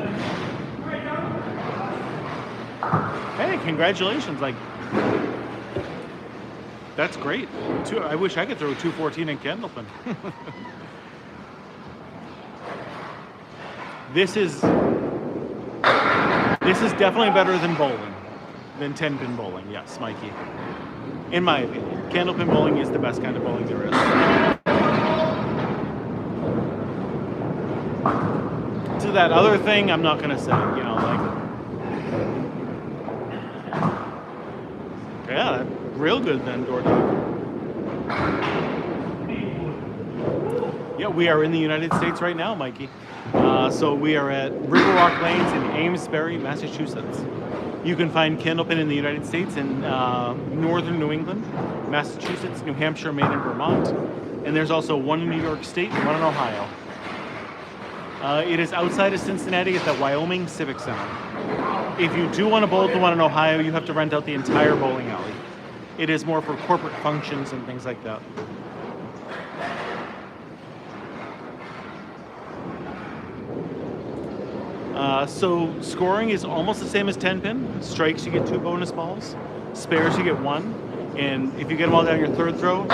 Hey, congratulations. Like, that's great. I wish I could throw 214 in Candlepin. This is definitely better than bowling, than 10-pin bowling. Yes, Mikey. In my opinion, Candlepin bowling is the best kind of bowling there is. To that other thing, I'm not going to say, you know, like, yeah, real good then, DoorDog. Yeah, we are in the United States right now, Mikey. So we are at River Rock Lanes in Amesbury, Massachusetts. You can find Candlepin in the United States in northern New England, Massachusetts, New Hampshire, Maine, and Vermont. And there's also one in New York State and one in Ohio. It is outside of Cincinnati at the Wyoming Civic Center. If you do want to bowl at the one in Ohio, you have to rent out the entire bowling alley. It is more for corporate functions and things like that. So scoring is almost the same as 10-pin. Strikes, you get 2 bonus balls. Spares, you get 1. And if you get them all down your third throw,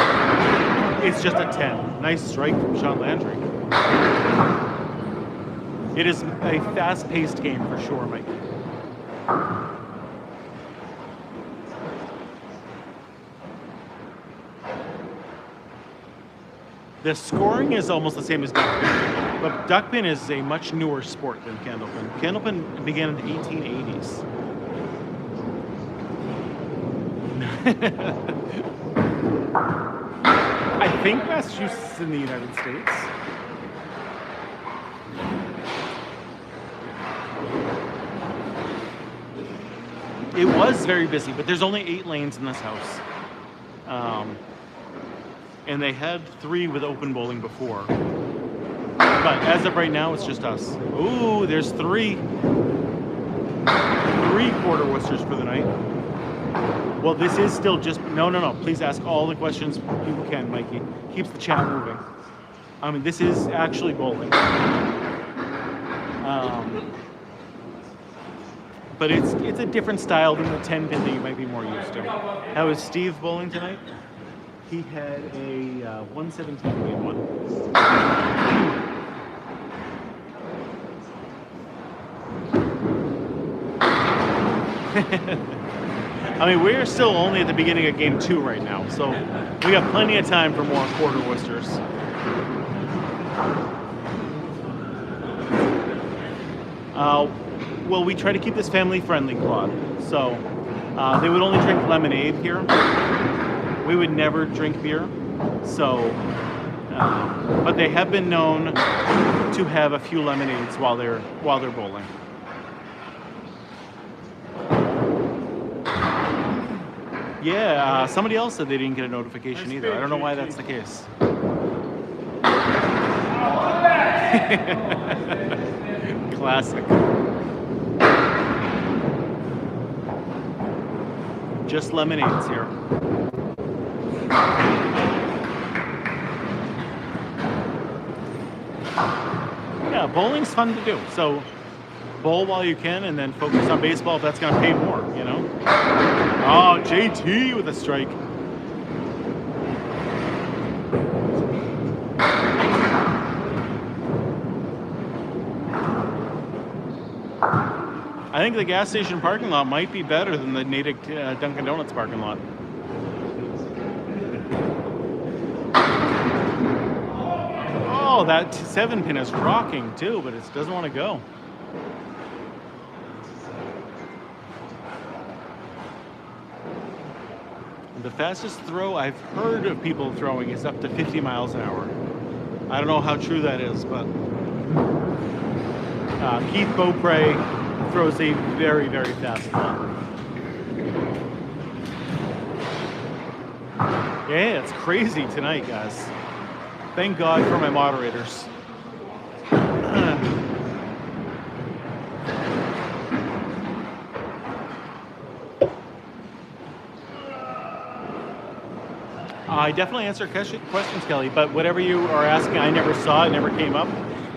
it's just a 10. Nice strike from Sean Landry. It is a fast-paced game for sure, Mike. The scoring is almost the same as duckpin, but duckpin is a much newer sport than Candlepin. Candlepin began in the 1880s. I think Massachusetts is in the United States. It was very busy, but there's only 8 lanes in this house. And they had 3 with open bowling before. But as of right now, it's just us. Ooh, there's 3. 3 quarter Worcesters for the night. Well, this is still just... No. Please ask all the questions you can, Mikey. Keeps the chat moving. I mean, this is actually bowling. But it's a different style than the 10 pin that you might be more used to. How was Steve bowling tonight? He had a 117 game one. I mean, we're still only at the beginning of game 2 right now, so we got plenty of time for more quarter Worcesters. Well, we try to keep this family-friendly, Claude. So they would only drink lemonade here. We would never drink beer. So, but they have been known to have a few lemonades while they're bowling. Yeah, somebody else said they didn't get a notification either. I don't know why that's the case. Classic. Just lemonades here. Yeah, bowling's fun to do. So bowl while you can and then focus on baseball if that's going to pay more, you know? Oh, JT with a strike. I think the gas station parking lot might be better than the Natick Dunkin' Donuts parking lot. Oh, that 7 pin is rocking too, but it doesn't want to go. The fastest throw I've heard of people throwing is up to 50 miles an hour. I don't know how true that is, but Keith Beaupre throws a very, very fast ball. Yeah, it's crazy tonight, guys. Thank God for my moderators. I definitely answer questions, Kelly, but whatever you are asking, I never saw it, never came up.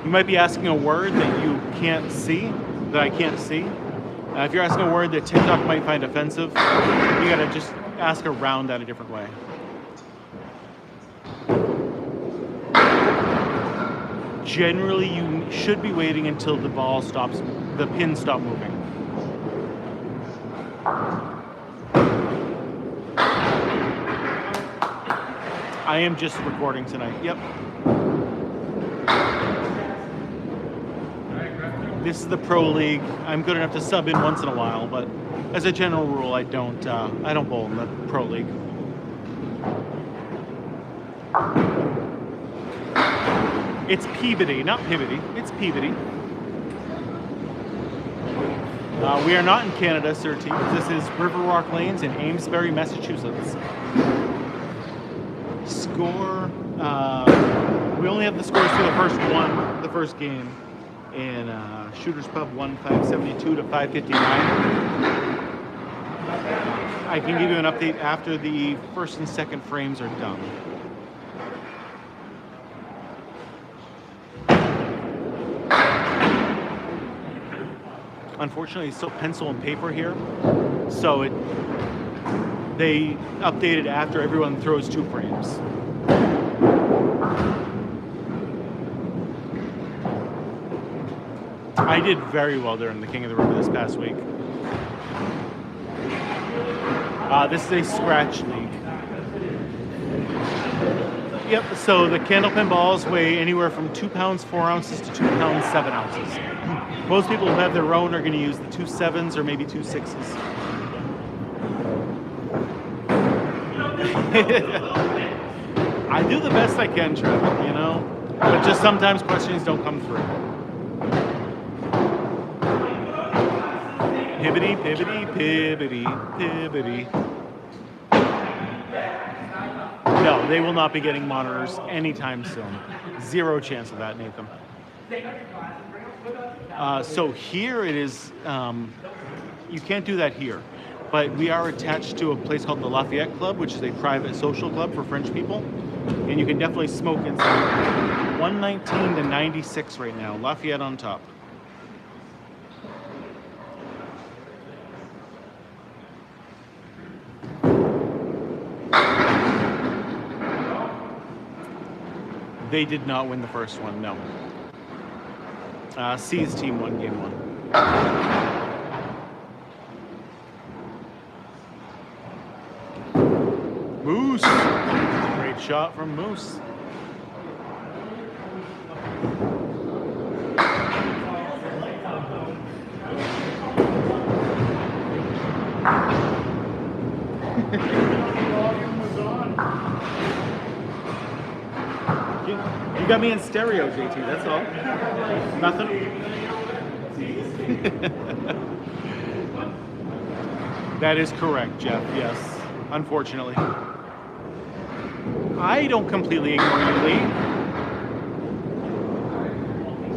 You might be asking a word that you can't see, that I can't see. If you're asking a word that TikTok might find offensive, you gotta just ask around that a different way. Generally, you should be waiting until the ball stops, the pins stop moving. I am just recording tonight. Yep. This is the Pro League. I'm good enough to sub in once in a while, but as a general rule, I don't bowl in the Pro League. It's Peabody, not Pivotty. It's Peabody. We are not in Canada, Sir T. This is Riverwalk Lanes in Amesbury, Massachusetts. Score. We only have the scores for the first game. And Shooters Pub won 572 to 559. I can give you an update after the first and second frames are done. Unfortunately, it's still pencil and paper here, so they updated after everyone throws 2 frames. I did very well during the King of the River this past week. This is a scratch league. Yep, so the Candlepin balls weigh anywhere from 2 pounds 4 ounces to 2 pounds 7 ounces. Most people who have their own are going to use the 2 7s or maybe 2 6s. I do the best I can, Trevor, you know? But just sometimes questions don't come through. Pibbity, pibbity, pibbity, pibbity. No, they will not be getting monitors anytime soon. Zero chance of that, Nathan. So here it is, you can't do that here. but we are attached to a place called the Lafayette Club, which is a private social club for French people, and you can definitely smoke inside. 119 to 96 right now. Lafayette on top. They did not win the first one, no. C's team won game 1. Moose. Great shot from Moose. You got me in stereo, JT, that's all. Nothing? That is correct, Jeff, yes. Unfortunately. I don't completely ignore you, Lee.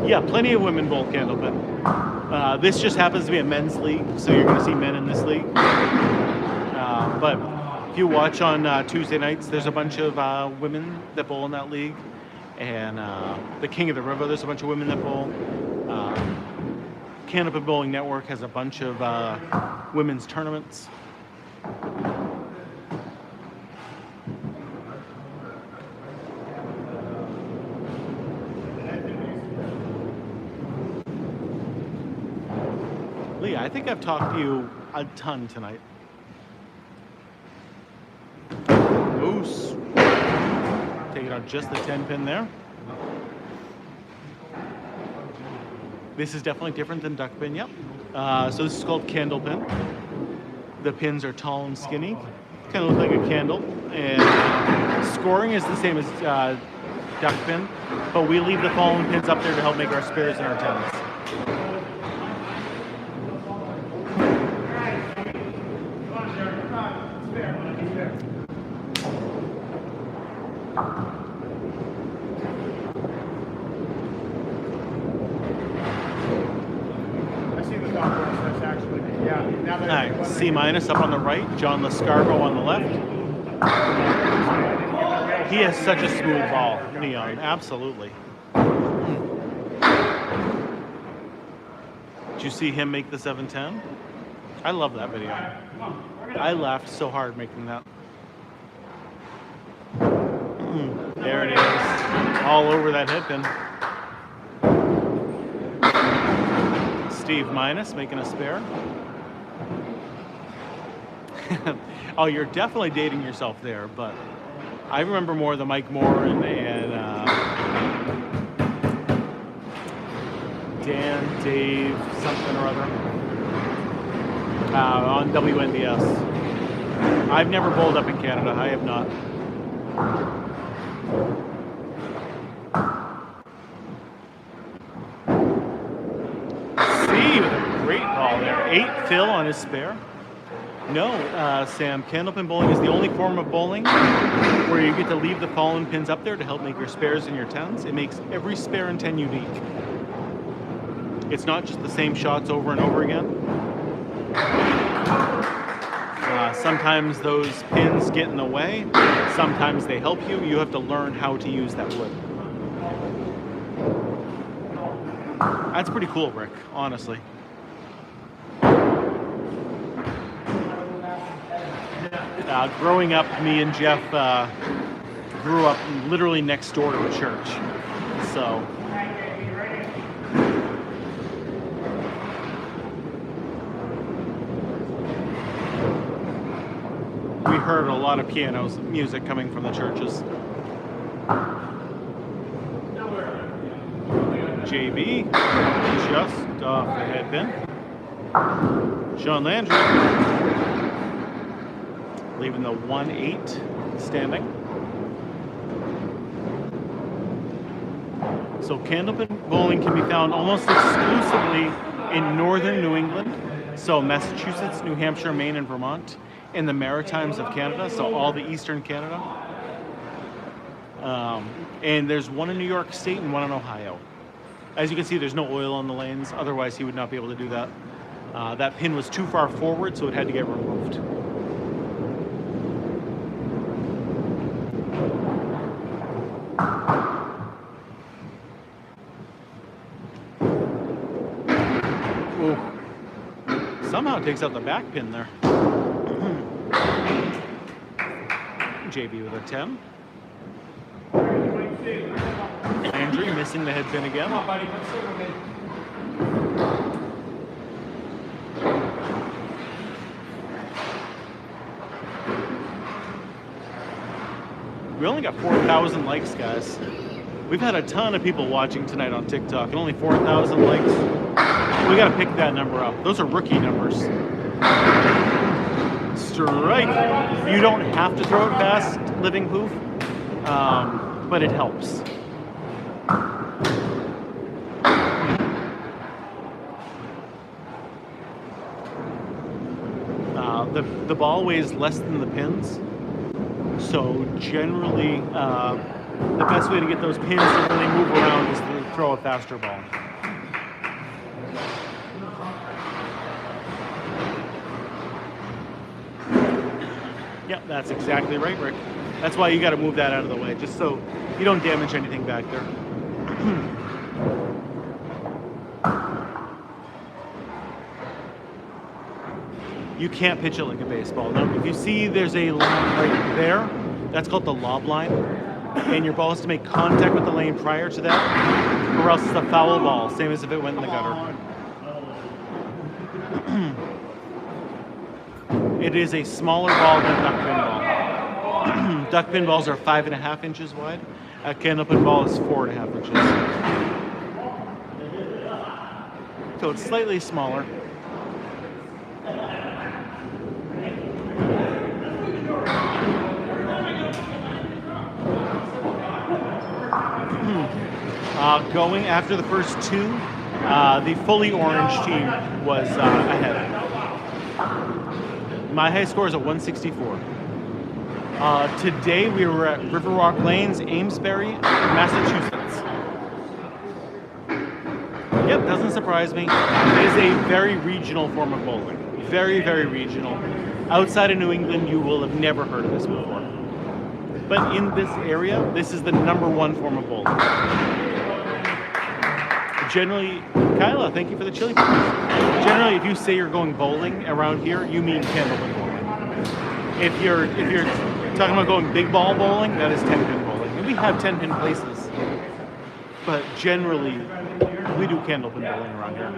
Yeah, plenty of women bowl Candlepin. This just happens to be a men's league, so you're going to see men in this league. But if you watch on Tuesday nights, there's a bunch of women that bowl in that league. And the King of the River, there's a bunch of women that bowl. Candlepin Bowling Network has a bunch of women's tournaments. Leah, I think I've talked to you a ton tonight. Moose. Taking out just the 10 pin there. This is definitely different than duck pin, yep. So this is called Candlepin. The pins are tall and skinny, kind of look like a candle. And scoring is the same as duck pin, but we leave the fallen pins up there to help make our spares and our tens. Alright, C- up on the right, John Lescarbo on the left. He has such a smooth ball, Leon, absolutely. Did you see him make the 710? I love that video. I laughed so hard making that. There it is, all over that head pin. Steve Minus making a spare. Oh, you're definitely dating yourself there, but I remember more the Mike Moore and Dan, Dave, something or other on WNBS. I've never bowled up in Canada. I have not. See, with a great ball there. 8 fill on his spare. No, Sam, Candlepin bowling is the only form of bowling where you get to leave the fallen pins up there to help make your spares and your tens. It makes every spare and 10 unique. It's not just the same shots over and over again. Sometimes those pins get in the way. Sometimes they help you. You have to learn how to use that wood. That's pretty cool, Rick, honestly. Growing up, me and Jeff grew up literally next door to a church. So we heard a lot of pianos, music coming from the churches. JB, just off the head pin. Sean Landry, leaving the 1-8 standing. So Candlepin bowling can be found almost exclusively in northern New England, so Massachusetts, New Hampshire, Maine, and Vermont, in the Maritimes of Canada, so all the eastern Canada. And there's one in New York State and one in Ohio. As you can see, there's no oil on the lanes, otherwise he would not be able to do that. That pin was too far forward, so it had to get removed. Ooh. Somehow it takes out the back pin there. JB with a 10. Landry missing the head pin again. Come on, buddy. Come sit with me. We only got 4,000 likes, guys. We've had a ton of people watching tonight on TikTok, and only 4,000 likes. We got to pick that number up. Those are rookie numbers. Strike. You don't have to throw it fast, living poof, but it helps. The ball weighs less than the pins, so generally the best way to get those pins to really move around is to throw a faster ball. Yep, that's exactly right, Rick. That's why you got to move that out of the way, just so you don't damage anything back there. You can't pitch it like a baseball. Now, if you see there's a line right there, that's called the lob line, and your ball has to make contact with the lane prior to that, or else it's a foul ball, same as if it went in the gutter. It is a smaller ball than a duck pin ball. Duck pin balls are 5.5 inches wide. A candlepin ball is 4.5 inches. So it's slightly smaller. Going after the first two, the fully orange team was ahead. My high score is a 164. Today we were at Riverwalk Lanes, Amesbury, Massachusetts. Yep, doesn't surprise me. It is a very regional form of bowling. Very, very regional. Outside of New England, you will have never heard of this before. But in this area, this is the #1 form of bowling. Generally, Kyla, thank you for the chili peppers. Generally, if you say you're going bowling around here, you mean candlepin bowling. If you're talking about going big ball bowling, that is 10-pin bowling. And we have 10-pin places, but generally, we do candlepin bowling around here.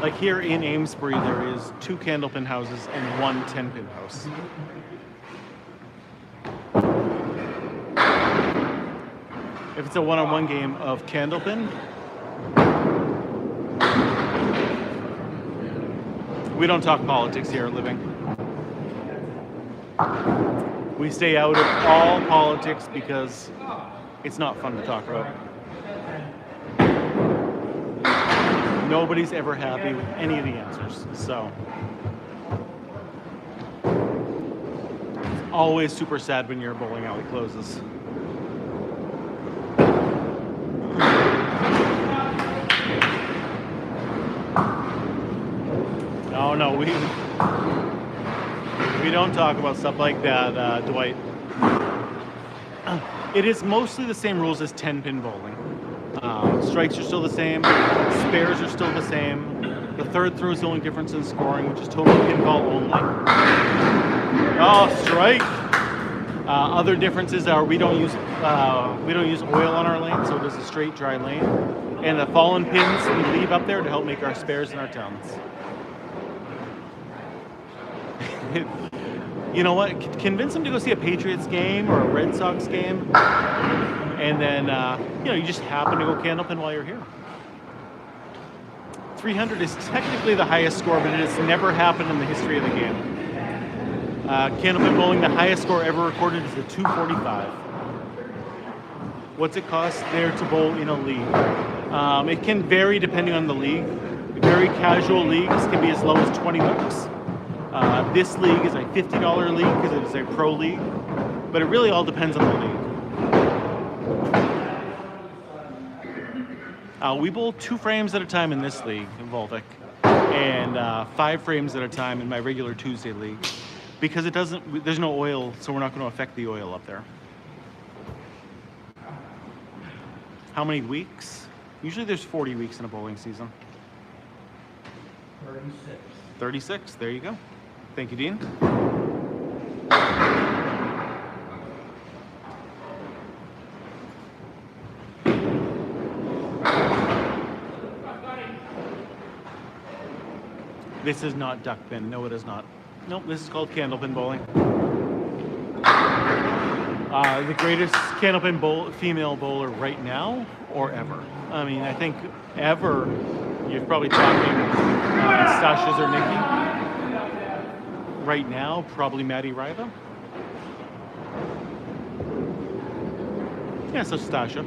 Like here in Amesbury, there is 2 candlepin houses and 1 10-pin house. If it's a one-on-one game of candlepin, we don't talk politics here at Living. We stay out of all politics because it's not fun to talk about. Nobody's ever happy with any of the answers, so it's always super sad when your bowling alley closes. No, we don't talk about stuff like that, Dwight. It is mostly the same rules as 10-pin bowling. Strikes are still the same, spares are still the same. The third throw is the only difference in scoring, which is total pinball only. Oh, strike! Other differences are we don't use oil on our lane, so it is a straight dry lane. And the fallen pins we leave up there to help make our spares and our towns. You know what? Convince them to go see a Patriots game or a Red Sox game, and then you just happen to go candlepin while you're here. 300 is technically the highest score, but it has never happened in the history of the game. Candlepin bowling, the highest score ever recorded is a 245. What's it cost there to bowl in a league? It can vary depending on the league. Very casual leagues can be as low as $20. This league is a $50 league because it is a pro league, but it really all depends on the league. We bowl 2 frames at a time in this league, in Volvic, and 5 frames at a time in my regular Tuesday league, because there's no oil, so we're not going to affect the oil up there. How many weeks? Usually there's 40 weeks in a bowling season. 36. 36, there you go. Thank you, Dean. This is not duckpin. No, it is not. Nope, this is called candlepin bowling. The greatest candlepin female bowler right now or ever. I mean, I think ever, you're probably talking Stasha or Nikki. Right now, probably Maddie Riva. Yeah, so Stasha.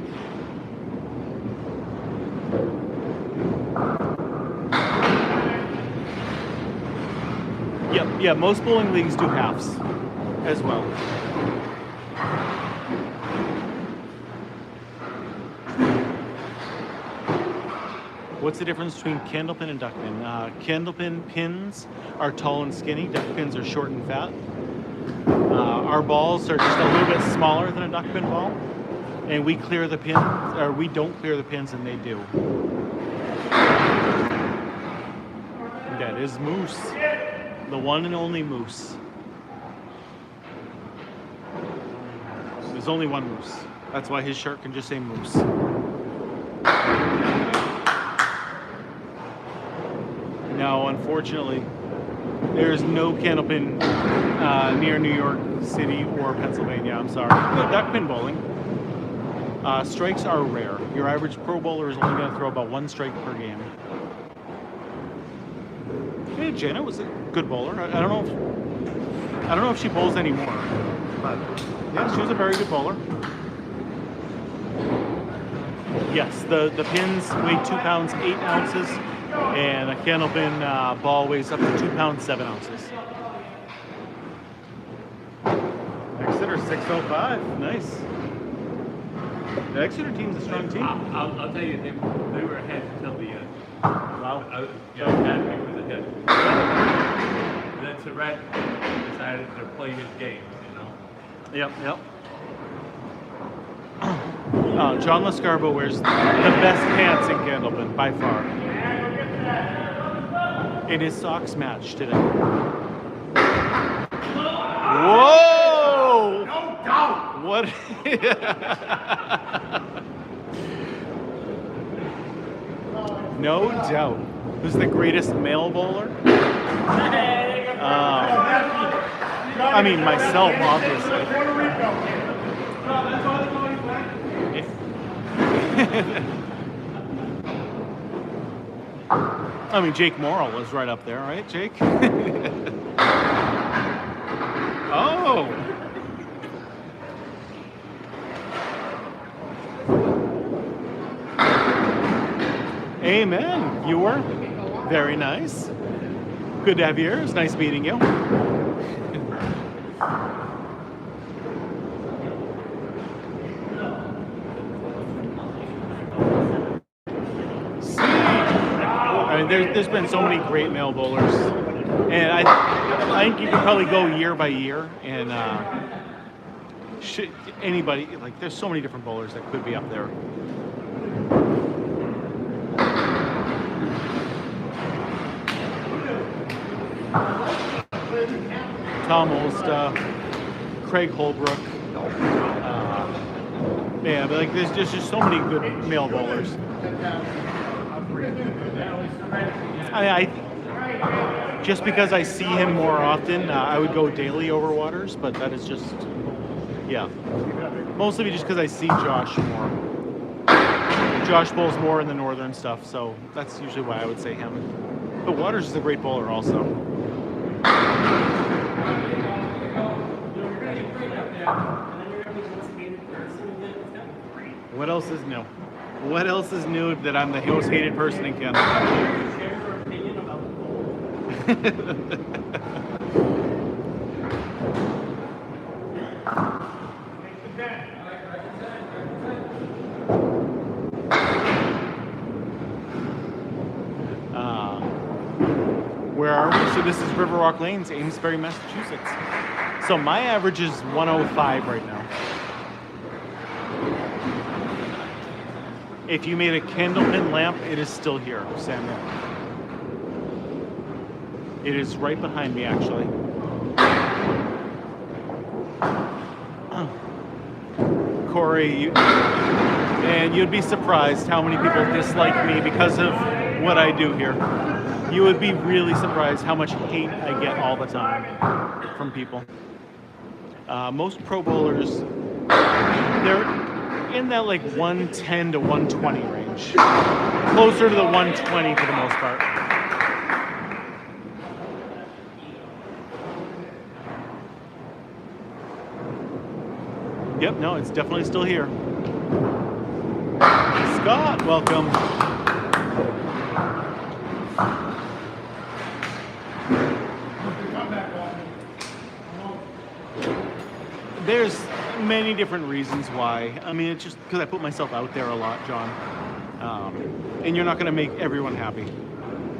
Yep, yeah, most bowling leagues do halves as well. What's the difference between candlepin and duckpin? Candlepin pins are tall and skinny, duck pins are short and fat. Our balls are just a little bit smaller than a duckpin ball, and we clear the pins, or we don't clear the pins, and they do. That is Moose. The one and only Moose. There's only one Moose. That's why his shirt can just say Moose. No, unfortunately, there's no candlepin near New York City or Pennsylvania. I'm sorry. Good duckpin bowling. Strikes are rare. Your average pro bowler is only going to throw about 1 strike per game. Hey, Jenna was a good bowler. I don't know if she bowls anymore, but yeah, she was a very good bowler. Yes, the pins weigh 2 pounds 8 ounces, and a candlepin ball weighs up to 2 pounds 7 ounces. Exeter 605, nice. The Exeter team's a strong team. I'll tell you, they were ahead until the end. Wow. Candlepin was ahead. Then Surratt decided to play his game, you know. Yep. John Lascarbo wears the best pants in Candlepin, by far. And his socks match today. Whoa! No doubt. What? No doubt. Who's the greatest male bowler? I mean, myself, obviously. Puerto Rico. I mean, Jake Morrill was right up there, right, Jake? Oh! Amen, viewer. Very nice. Good to have you here. It's nice meeting you. I mean, there's been so many great male bowlers, and I think you could probably go year by year, and anybody, like, there's so many different bowlers that could be up there. Tom Olsta, Craig Holbrook. Yeah, but like there's just so many good male bowlers. I just because I see him more often, I would go Daly over Waters, but that is just, yeah. Mostly just because I see Josh more. Josh bowls more in the northern stuff, so that's usually why I would say him. But Waters is a great bowler also. What else is new? What else is new that I'm the most hated person in Canada? Share your opinion about the Riverwalk Lanes, Amesbury, Massachusetts. So my average is 105 right now. If you made a candlepin lamp, it is still here, Samuel. It is right behind me, actually. Corey, and you'd be surprised how many people dislike me because of what I do here. You would be really surprised how much hate I get all the time from people. Most pro bowlers, they're in that like 110 to 120 range. Closer to the 120 for the most part. Yep, no, it's definitely still here. Scott, welcome. There's many different reasons why. I mean, it's just because I put myself out there a lot, John. And you're not going to make everyone happy.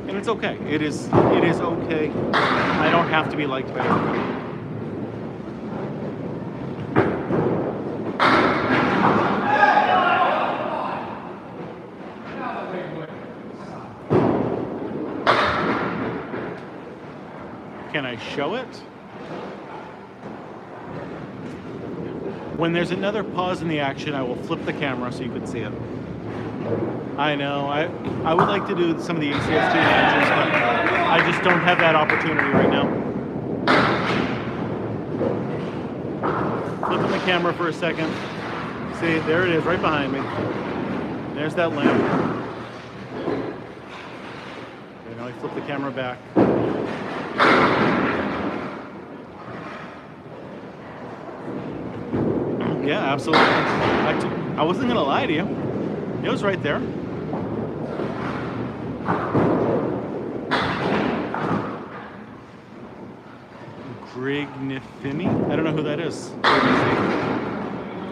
And it's okay. It is okay. I don't have to be liked by everybody. Can I show it? When there's another pause in the action, I will flip the camera so you can see it. I know, I would like to do some of the ACS2 matches, but I just don't have that opportunity right now. Flipping the camera for a second. See, there it is, right behind me. There's that lamp. Okay, now I flip the camera back. Yeah, absolutely. I wasn't gonna lie to you. It was right there. Grignifimi? I don't know who that is.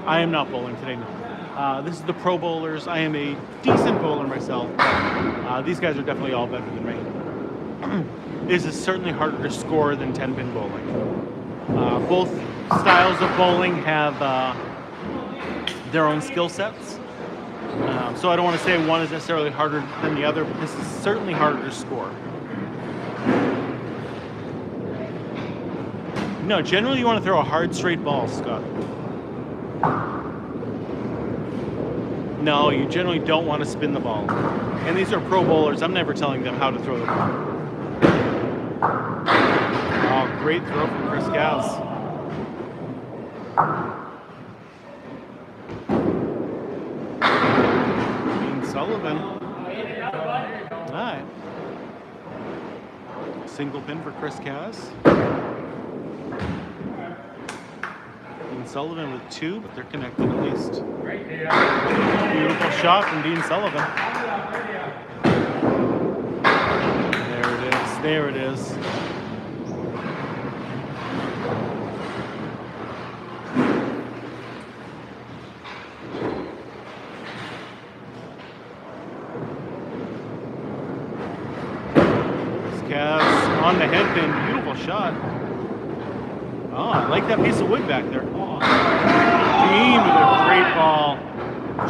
I am not bowling today, no. This is the pro bowlers. I am a decent bowler myself. These guys are definitely all better than me. This is certainly harder to score than 10-pin bowling. Both styles of bowling have their own skill sets. So I don't want to say one is necessarily harder than the other, but this is certainly harder to score. No, generally you want to throw a hard straight ball, Scott. No, you generally don't want to spin the ball. And these are pro bowlers. I'm never telling them how to throw the ball. Oh, great throw from Chris Gaz. Sullivan. All right. Single pin for Chris Kaz. Dean Sullivan with 2, but they're connected at least. Beautiful shot from Dean Sullivan. There it is. There it is. On the head pin, beautiful shot. Oh, I like that piece of wood back there. Dean with a great ball.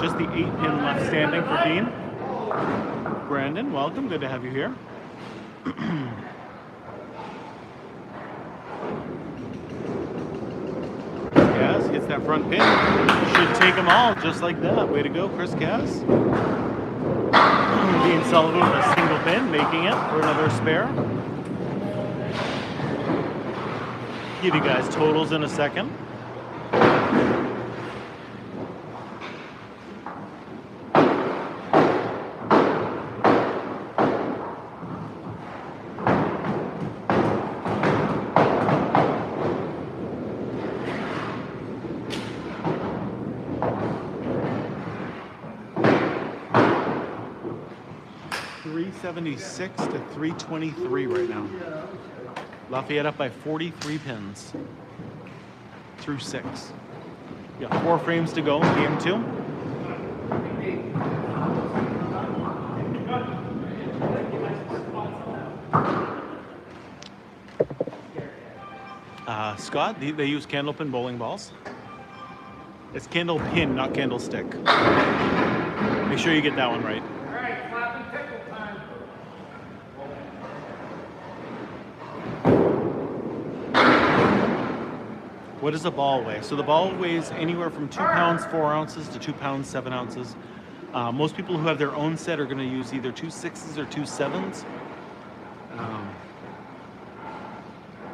Just the 8-pin left standing for Dean. Brandon, welcome. Good to have you here. Kaz gets that front pin. Should take them all just like that. Way to go, Chris Kaz. Dean Sullivan with a single pin, making it for another spare. Give you guys totals in a second. .376 to 323 right now. Lafayette up by 43 pins through 6. You got 4 frames to go in game 2. Scott, they use Candlepin bowling balls. It's Candlepin, not candlestick. Make sure you get that one right. All right, slap and tickle time. What does a ball weigh? So the ball weighs anywhere from 2 pounds 4 ounces to 2 pounds 7 ounces. Most people who have their own set are going to use either 2 6s or 2 7s.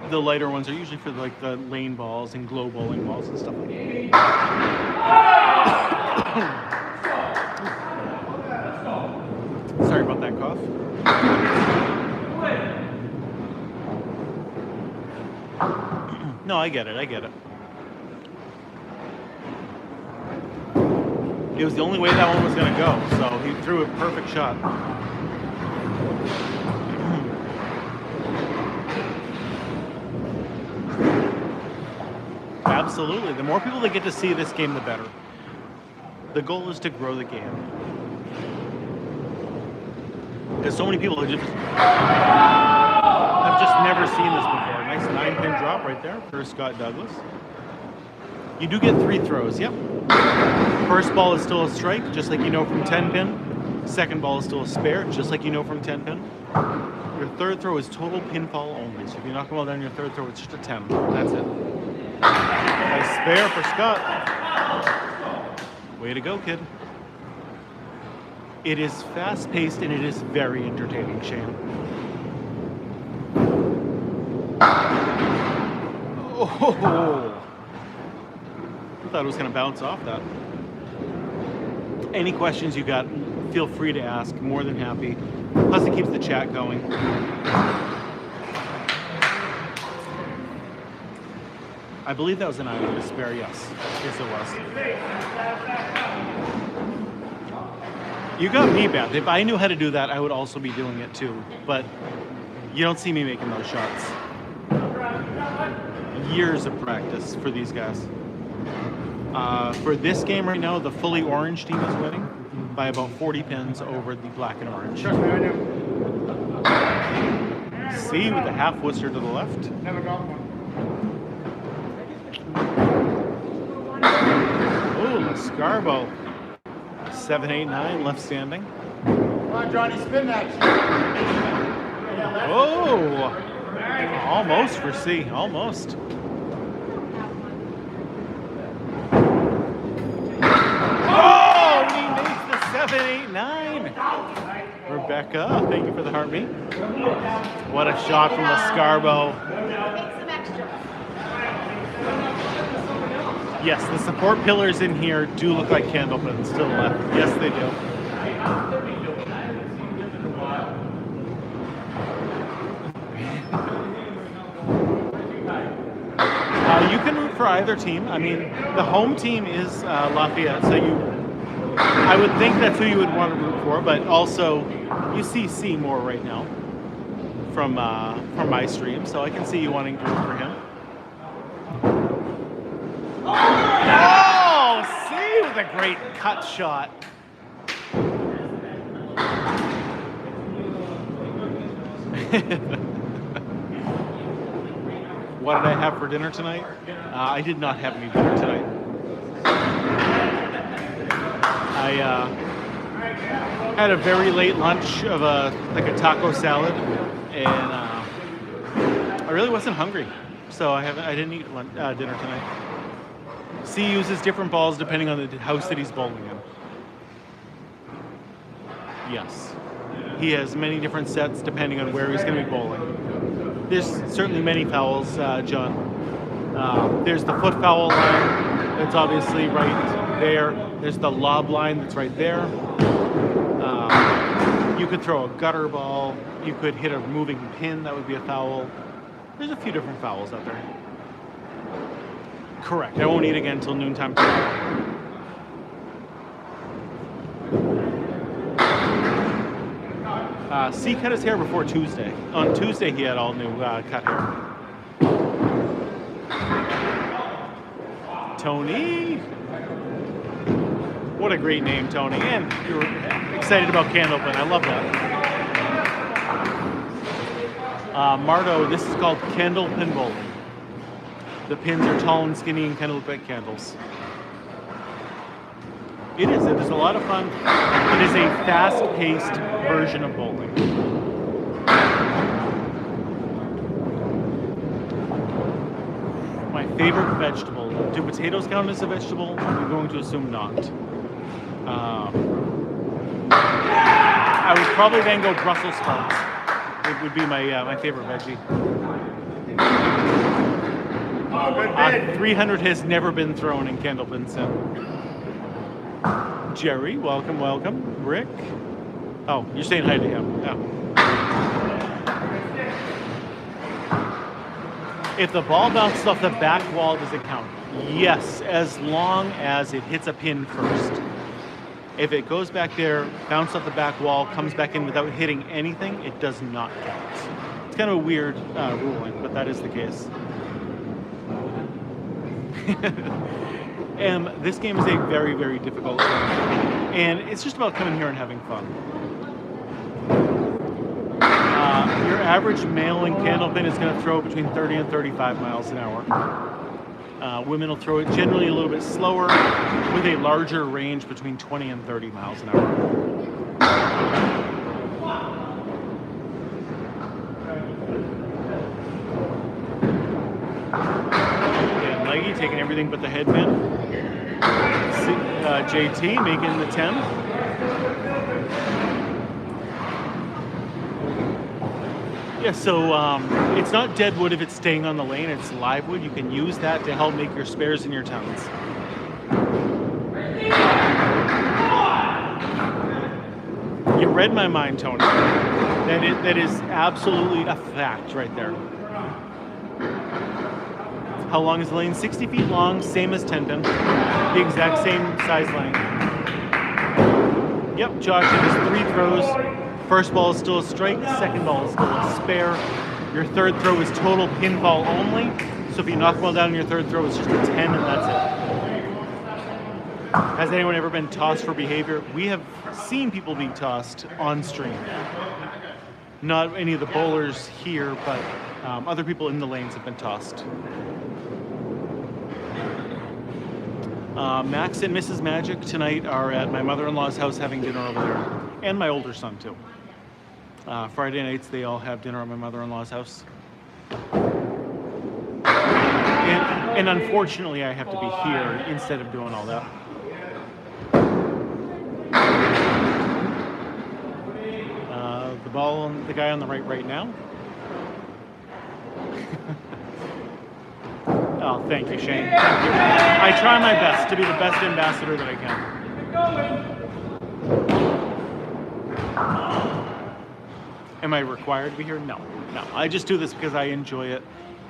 The lighter ones are usually for like the lane balls and glow bowling balls and stuff like that. Sorry about that cough. No, I get it. It was the only way that one was going to go, so he threw a perfect shot. Absolutely. The more people that get to see this game, the better. The goal is to grow the game. Because so many people have just never seen this before. Nice 9-pin drop right there for Scott Douglas. You do get 3 throws, yep. First ball is still a strike, just like you know from 10-pin. Second ball is still a spare, just like you know from 10-pin. Your third throw is total pinfall only. So if you knock them all down your third throw, it's just a 10. That's it. Nice spare for Scott. Way to go, kid. It is fast-paced and it is very entertaining, Shane. Oh! I thought it was going to bounce off that. Any questions you got, feel free to ask. More than happy. Plus, it keeps the chat going. I believe that was an item to spare, yes. Yes, it was. You got me, Beth. If I knew how to do that, I would also be doing it too. But you don't see me making those shots. Years of practice for these guys. For this game right now, the fully orange team is winning by about 40 pins over the black and orange. Trust me, I know. C with the half Worcester to the left. Never got one. Ooh, Scarbo. 7, 8, 9 left standing. Come on, Johnny, spin that. Oh, almost for C, almost. Oh, he makes the 7, 8, 9. Rebecca, thank you for the heartbeat. What a shot from the Scarbo. Yes, the support pillars in here do look like Candlepins to the left. Yes, they do. You can root for either team. I mean, the home team is Lafayette, so I would think that's who you would want to root for. But also, you see C more right now from my stream, so I can see you wanting to root for him. Oh, C with a great cut shot. What did I have for dinner tonight? I did not have any dinner tonight. I had a very late lunch of a taco salad, and I really wasn't hungry, so I didn't eat dinner tonight. C uses different balls depending on the house that he's bowling in. Yes. He has many different sets depending on where he's going to be bowling. There's certainly many fouls, John. There's the foot foul line that's obviously right there. There's the lob line that's right there. You could throw a gutter ball. You could hit a moving pin. That would be a foul. There's a few different fouls out there. Correct. I won't eat again until noontime tomorrow. C cut his hair before Tuesday. On Tuesday, he had all new cut hair. Tony. What a great name, Tony. And you're excited about Candlepin. I love that. Marto, this is called Candlepin bowling. The pins are tall and skinny and kind of look like candles. It is a lot of fun. It is a fast-paced version of bowling. My favorite vegetable. Do potatoes count as a vegetable? I'm going to assume not. I would probably then go Brussels sprouts. It would be my favorite veggie. Oh, good bid. 300 has never been thrown in Candlepin Sim. Jerry, welcome, welcome. Rick. Oh, you're saying hi to him. Yeah. If the ball bounces off the back wall, does it count? Yes, as long as it hits a pin first. If it goes back there, bounces off the back wall, comes back in without hitting anything, it does not count. It's kind of a weird ruling, but that is the case. And this game is a very, very difficult game. And it's just about coming here and having fun. Your average male in Candlepin is going to throw between 30 and 35 miles an hour. Women will throw it generally a little bit slower with a larger range between 20 and 30 miles an hour. And Leggy taking everything but the headband. JT making the 10. Yeah, so it's not dead wood if it's staying on the lane, it's live wood. You can use that to help make your spares and your tens. You read my mind, Tony. That is absolutely a fact right there. How long is the lane? 60 feet long, same as 10-pin. The exact same size lane. Yep, Josh, it is 3 throws. First ball is still a strike, second ball is still a spare. Your third throw is total pinfall only. So if you knock the ball down in your third throw, it's just a 10 and that's it. Has anyone ever been tossed for behavior? We have seen people be tossed on stream. Not any of the bowlers here, but other people in the lanes have been tossed. Max and Mrs. Magic tonight are at my mother-in-law's house having dinner over there. And my older son too. Friday nights they all have dinner at my mother-in-law's house. And unfortunately I have to be here instead of doing all that. The guy on the right now. Oh, thank you, Shane. Thank you. I try my best to be the best ambassador that I can. Am I required to be here? No. I just do this because I enjoy it.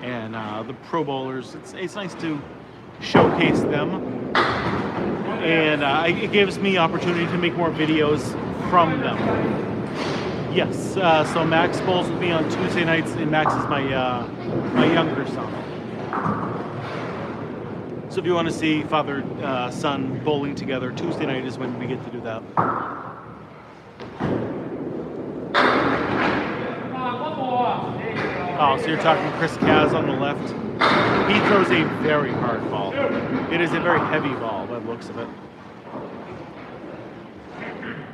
And the pro bowlers, it's nice to showcase them. And it gives me opportunity to make more videos from them. Yes, so Max bowls with me on Tuesday nights, and Max is my younger son. So if you want to see father-son bowling together, Tuesday night is when we get to do that. Oh, so you're talking Chris Kaz on the left. He throws a very hard ball. It is a very heavy ball by the looks of it.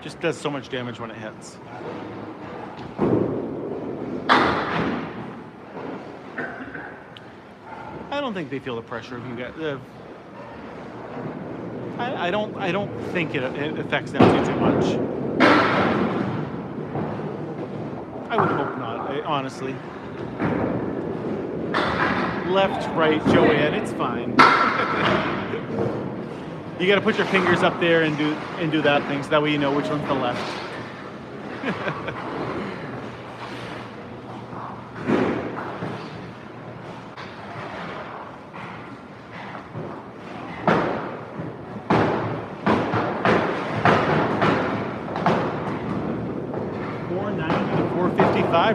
Just does so much damage when it hits. I don't think they feel the pressure of you guys. I don't think it affects them too much. I would hope not, honestly. Left, right, Joanne, it's fine. You got to put your fingers up there and do that thing, so that way you know which one's the left.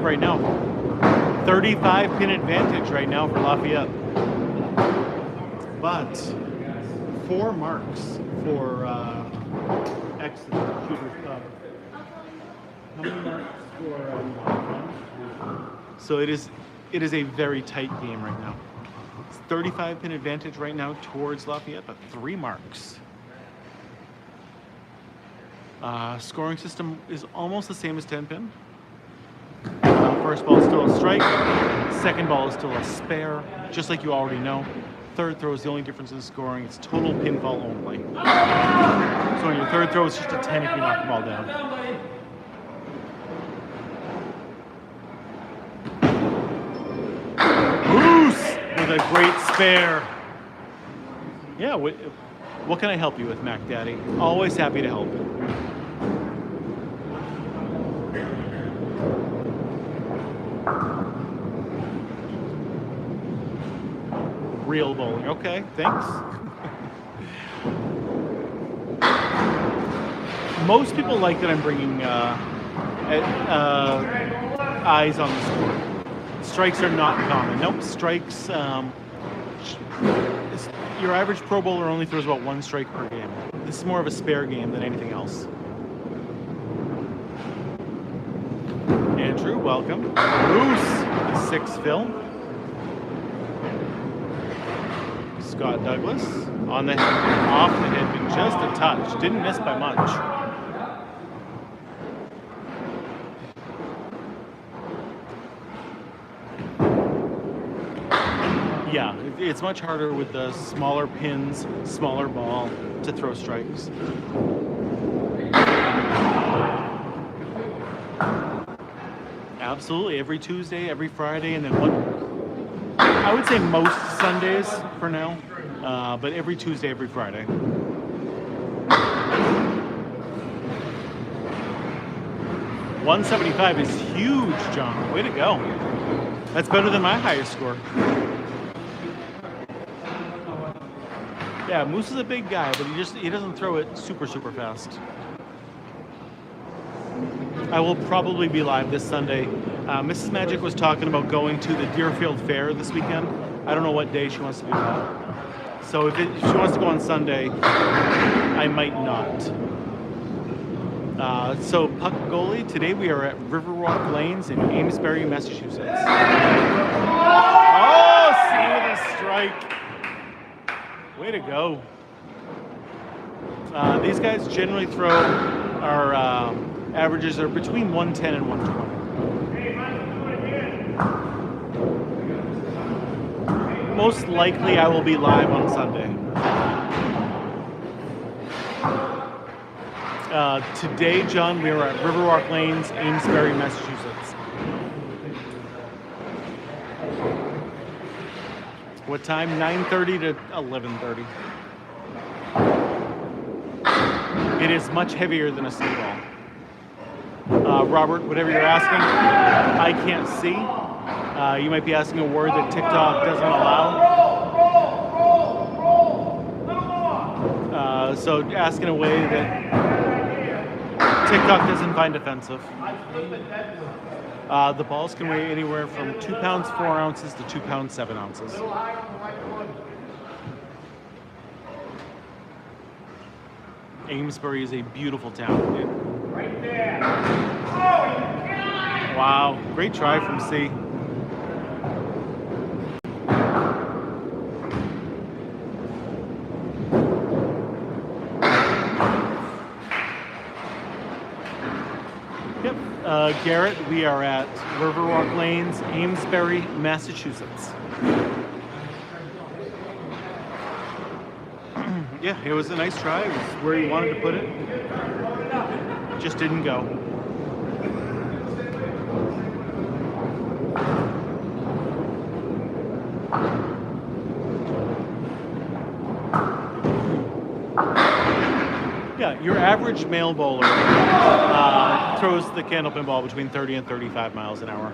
Right now, 35 pin advantage right now for Lafayette, but 4 marks for Exeter Shooters Club. How many marks for? So it is a very tight game right now. It's 35 pin advantage right now towards Lafayette, but 3 marks. Scoring system is almost the same as 10 pin. First ball is still a strike. Second ball is still a spare, just like you already know. Third throw is the only difference in scoring. It's total pinfall only. So on your third throw, it's just a 10 if you knock the ball down. Moose with a great spare. Yeah, what can I help you with, Mac Daddy? Always happy to help. Real bowling. Okay, thanks. Most people like that I'm bringing eyes on the score. Strikes are not common. Nope, strikes. Your average Pro Bowler only throws about 1 strike per game. This is more of a spare game than anything else. Andrew, welcome. Moose, 6 fill. Scott Douglas on the head, off the head, but just a touch. Didn't miss by much. Yeah, it's much harder with the smaller pins, smaller ball to throw strikes. Absolutely, every Tuesday, every Friday, and then I would say most Sundays for now, but every Tuesday, every Friday. $175 is huge, John. Way to go. That's better than my highest score. Yeah, Moose is a big guy, but he doesn't throw it super fast. I will probably be live this Sunday. Mrs. Magic was talking about going to the Deerfield Fair this weekend. I don't know what day she wants to do that. So if she wants to go on Sunday, I might not. So puck goalie, today we are at Riverwalk Lanes in Amesbury, Massachusetts. Oh, see with a strike. Way to go. These guys generally throw our averages are between 110 and 120. Most likely I will be live on Sunday. Today, John, we are at Riverwalk Lanes, Amesbury, Massachusetts. What time? 9:30 to 11:30. It is much heavier than a sea ball. Robert, whatever you're asking, I can't see. You might be asking a word that TikTok doesn't allow. So ask in a way that TikTok doesn't find offensive. The balls can weigh anywhere from 2 pounds 4 ounces to 2 pounds 7 ounces. Amesbury is a beautiful town. Right there. Wow, great try from C. Garrett, we are at Riverwalk Lanes, Amesbury, Massachusetts. Yeah, it was a nice try. It was where he wanted to put it. Just didn't go. Yeah, your average male bowler throws the Candlepin ball between 30 and 35 miles an hour.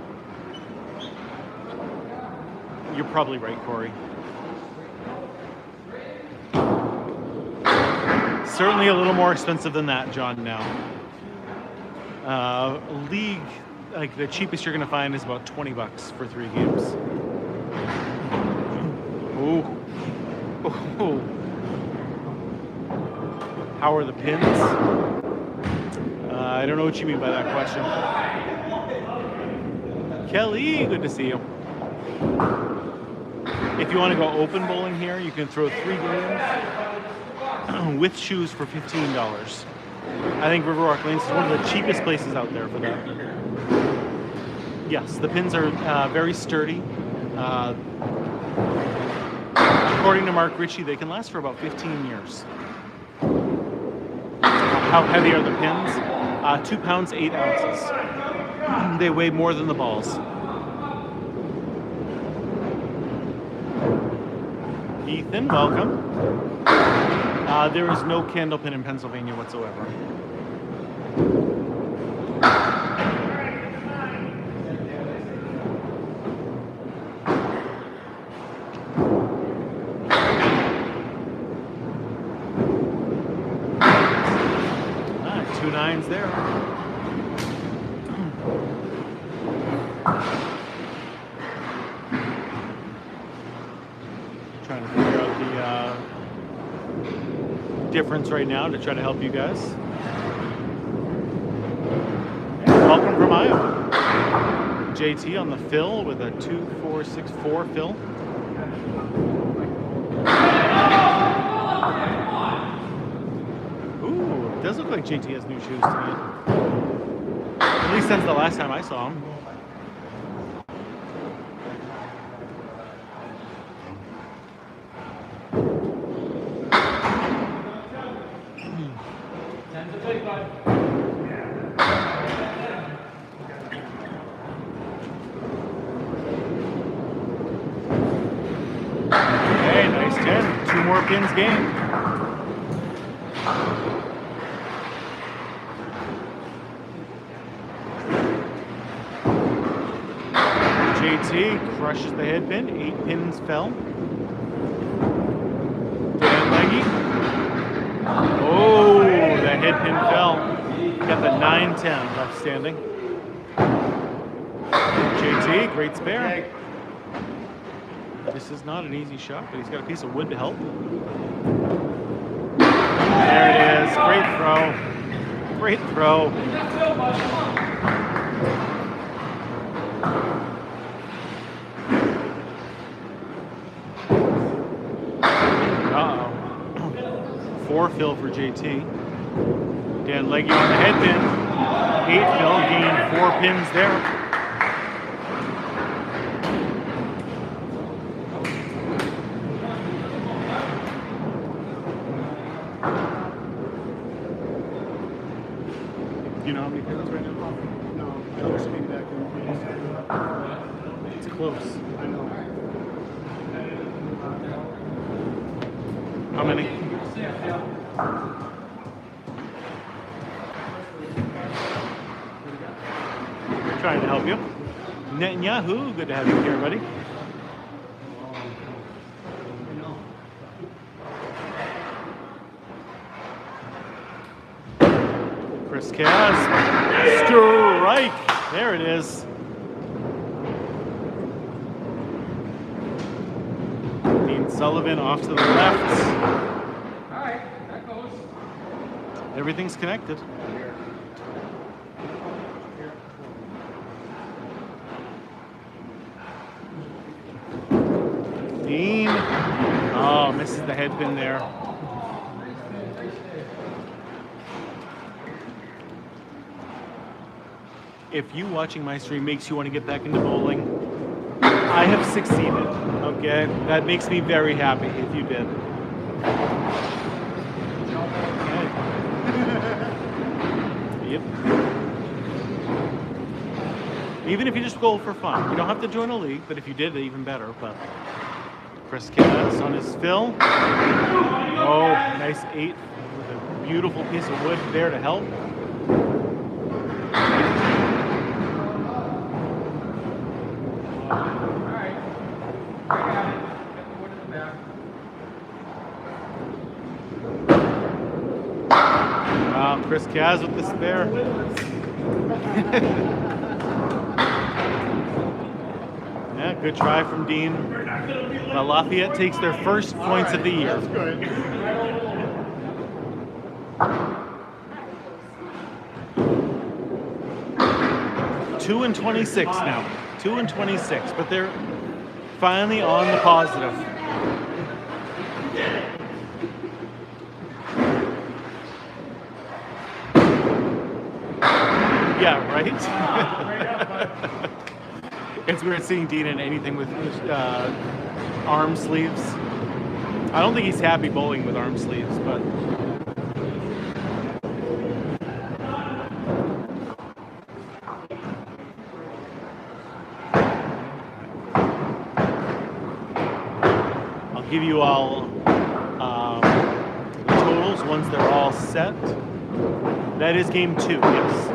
You're probably right, Corey. Certainly a little more expensive than that, John, now. League, like the cheapest you're gonna find is about $20 for 3 games. Ooh. Ooh. How are the pins? I don't know what you mean by that question. Kelly, good to see you. If you want to go open bowling here, you can throw 3 games with shoes for $15. I think Riverwalk Lanes is one of the cheapest places out there for that. Yes, the pins are very sturdy. According to Mark Ritchie, they can last for about 15 years. How heavy are the pins? 2 pounds, 8 ounces. They weigh more than the balls. Ethan, welcome. There is no Candlepin in Pennsylvania whatsoever. Two nines there. Trying to figure out the difference right now to try to help you guys. Welcome from Iowa. JT on the fill with a 2-4-6-4 fill. Ooh, it does look like JT has new shoes tonight. At least since the last time I saw him. Hey, nice 10. 2 more pins game. JT crushes the head pin. 8 pins fell. Dan Leggy. Oh, the head pin fell. Got the 9-10 left standing. JT, great spare. This is not an easy shot, but he's got a piece of wood to help. There it is. Great throw. Great throw. Uh-oh. 4 fill for JT. Dan Leggy on the head pin. 8 fill, gained 4 pins there. Do you know how many pins right now? No, I always came back and It's close. I know. How many? Trying to help you. Netanyahu, good to have you here, buddy. Chris Kaz, strike. There it is. Dean Sullivan off to the left. All right, that goes. Everything's connected. Dean. Oh, misses the head pin there. If you watching my stream makes you want to get back into bowling, I have succeeded. Okay? That makes me very happy if you did. Yep. Even if you just bowl for fun. You don't have to join a league, but if you did, even better. But Chris Kaz on his fill. Oh, nice 8 with a beautiful piece of wood there to help. Chris Kaz with the spare. Yeah, good try from Dean. Lafayette takes their first points of the year. That's good. 2 and 26 now. 2 and 26, but they're Finally on the positive. Yeah, right? It's weird seeing Dean in anything with arm sleeves. I don't think he's happy bowling with arm sleeves, but... I'll give you all the totals once they're all set. That is game 2, yes.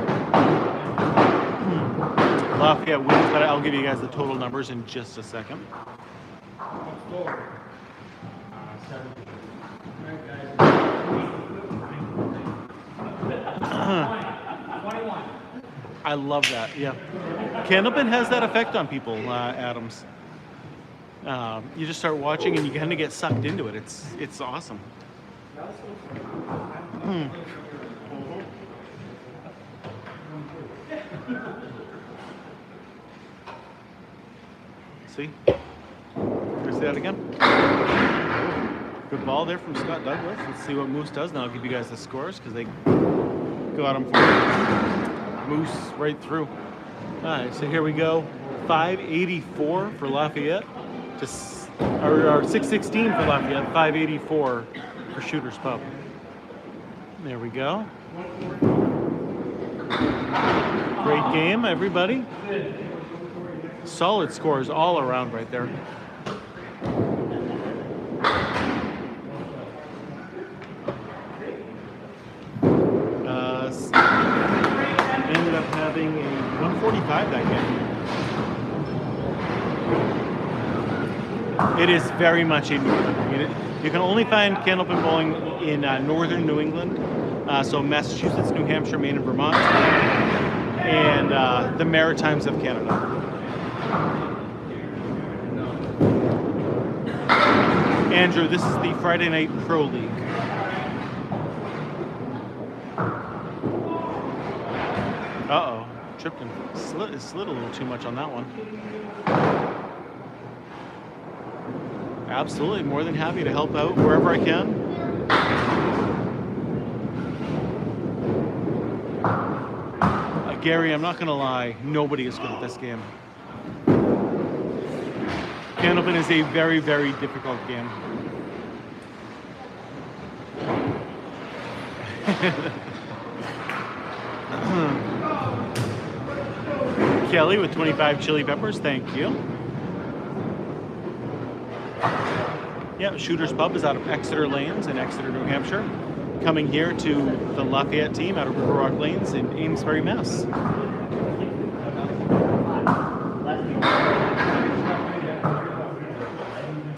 Lafayette wins, but I'll give you guys the total numbers in just a second. I love that, yeah. Candlepin has that effect on people, Adams. You just start watching and you kind of get sucked into it. It's awesome. See? There's that again. Good ball there from Scott Douglas. Let's see what Moose does. Now I'll give you guys the scores because they got him for Moose right through. All right, so here we go. 584 for Lafayette, or 616 for Lafayette, 584 for Shooter's Pub. There we go. Great game, everybody. Solid scores all around right there. Ended up having a 145 that game. It is very much a New England. I mean, you can only find Candlepin bowling in northern New England, so Massachusetts, New Hampshire, Maine, and Vermont, and the Maritimes of Canada. Andrew, this is the Friday Night Pro League. Uh-oh, tripped and slid a little too much on that one. Absolutely, more than happy to help out wherever I can. Gary, I'm not gonna lie, nobody is good at this game. Candlepin is a very, very difficult game. Kelly with 25 chili peppers, thank you. Yeah, Shooter's Pub is out of Exeter Lanes in Exeter, New Hampshire. Coming here to the Lafayette team out of River Rock Lanes in Amesbury, Mass.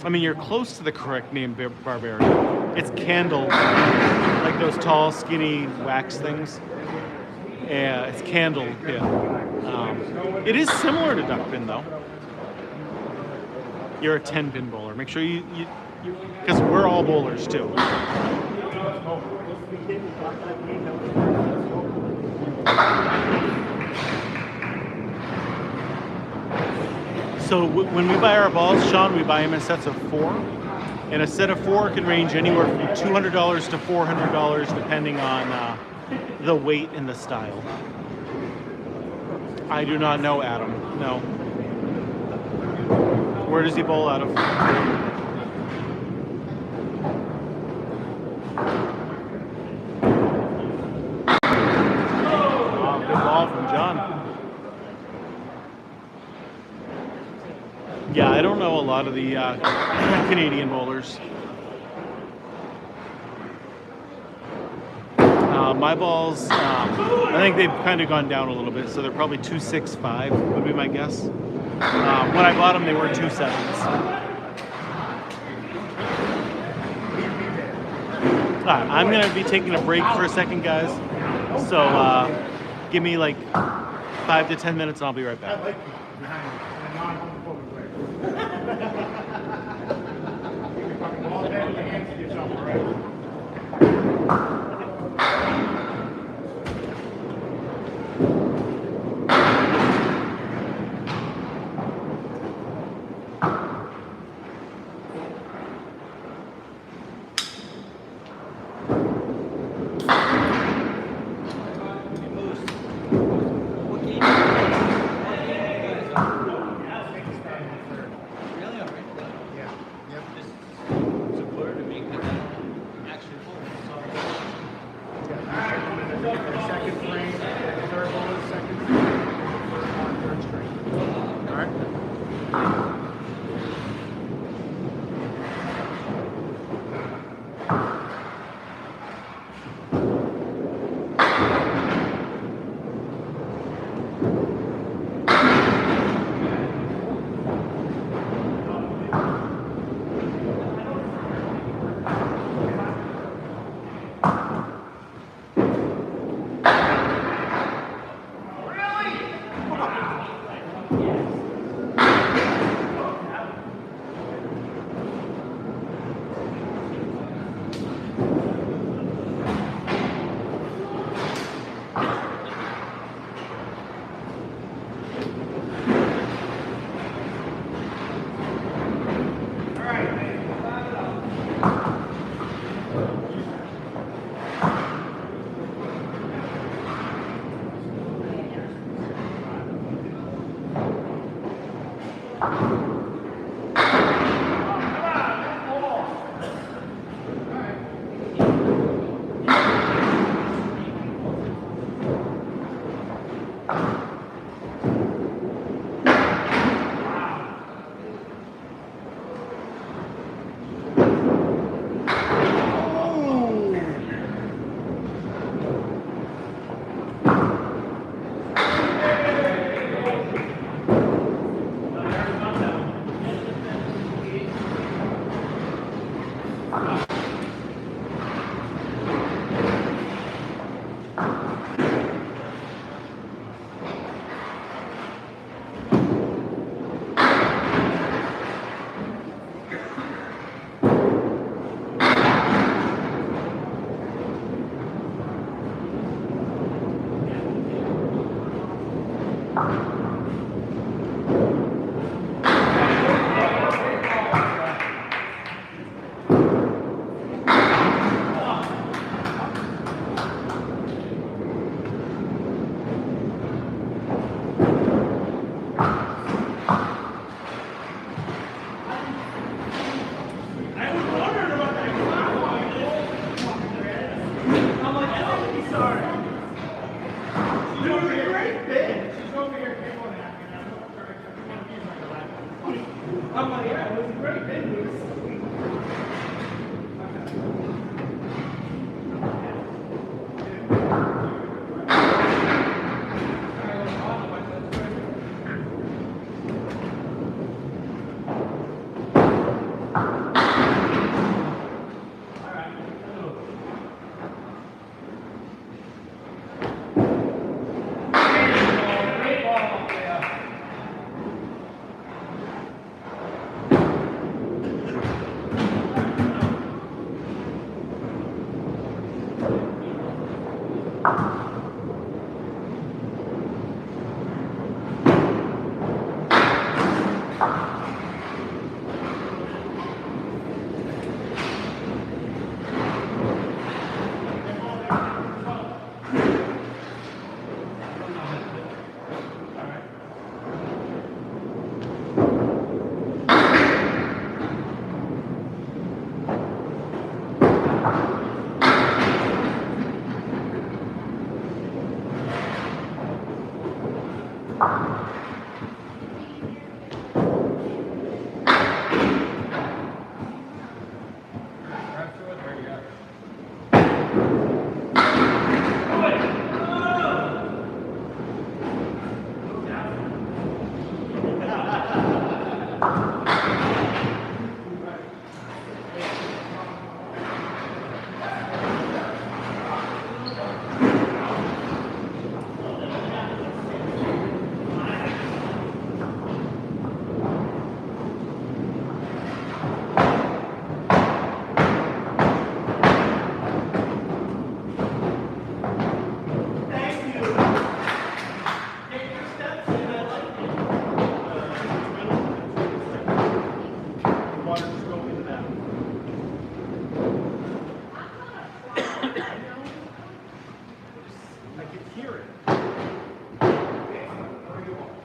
I mean, you're close to the correct name, Barbarian. It's Candle, like those tall, skinny wax things. Yeah, it's Candlepin. It is similar to duckpin, though. You're a 10-pin bowler. Make sure you because we're all bowlers too. So when we buy our balls, Sean, we buy them in sets of 4. And a set of 4 can range anywhere from $200 to $400 depending on the weight and the style. I do not know, Adam. No. Where does he bowl out of? Oh, good ball from John. Yeah, I don't know a lot of the Canadian bowlers. My balls, I think they've kind of gone down a little bit, so they're probably 265 would be my guess. When I bought them, they were 2.7s. I'm going to be taking a break for a second, guys. So give me like 5 to 10 minutes and I'll be right back.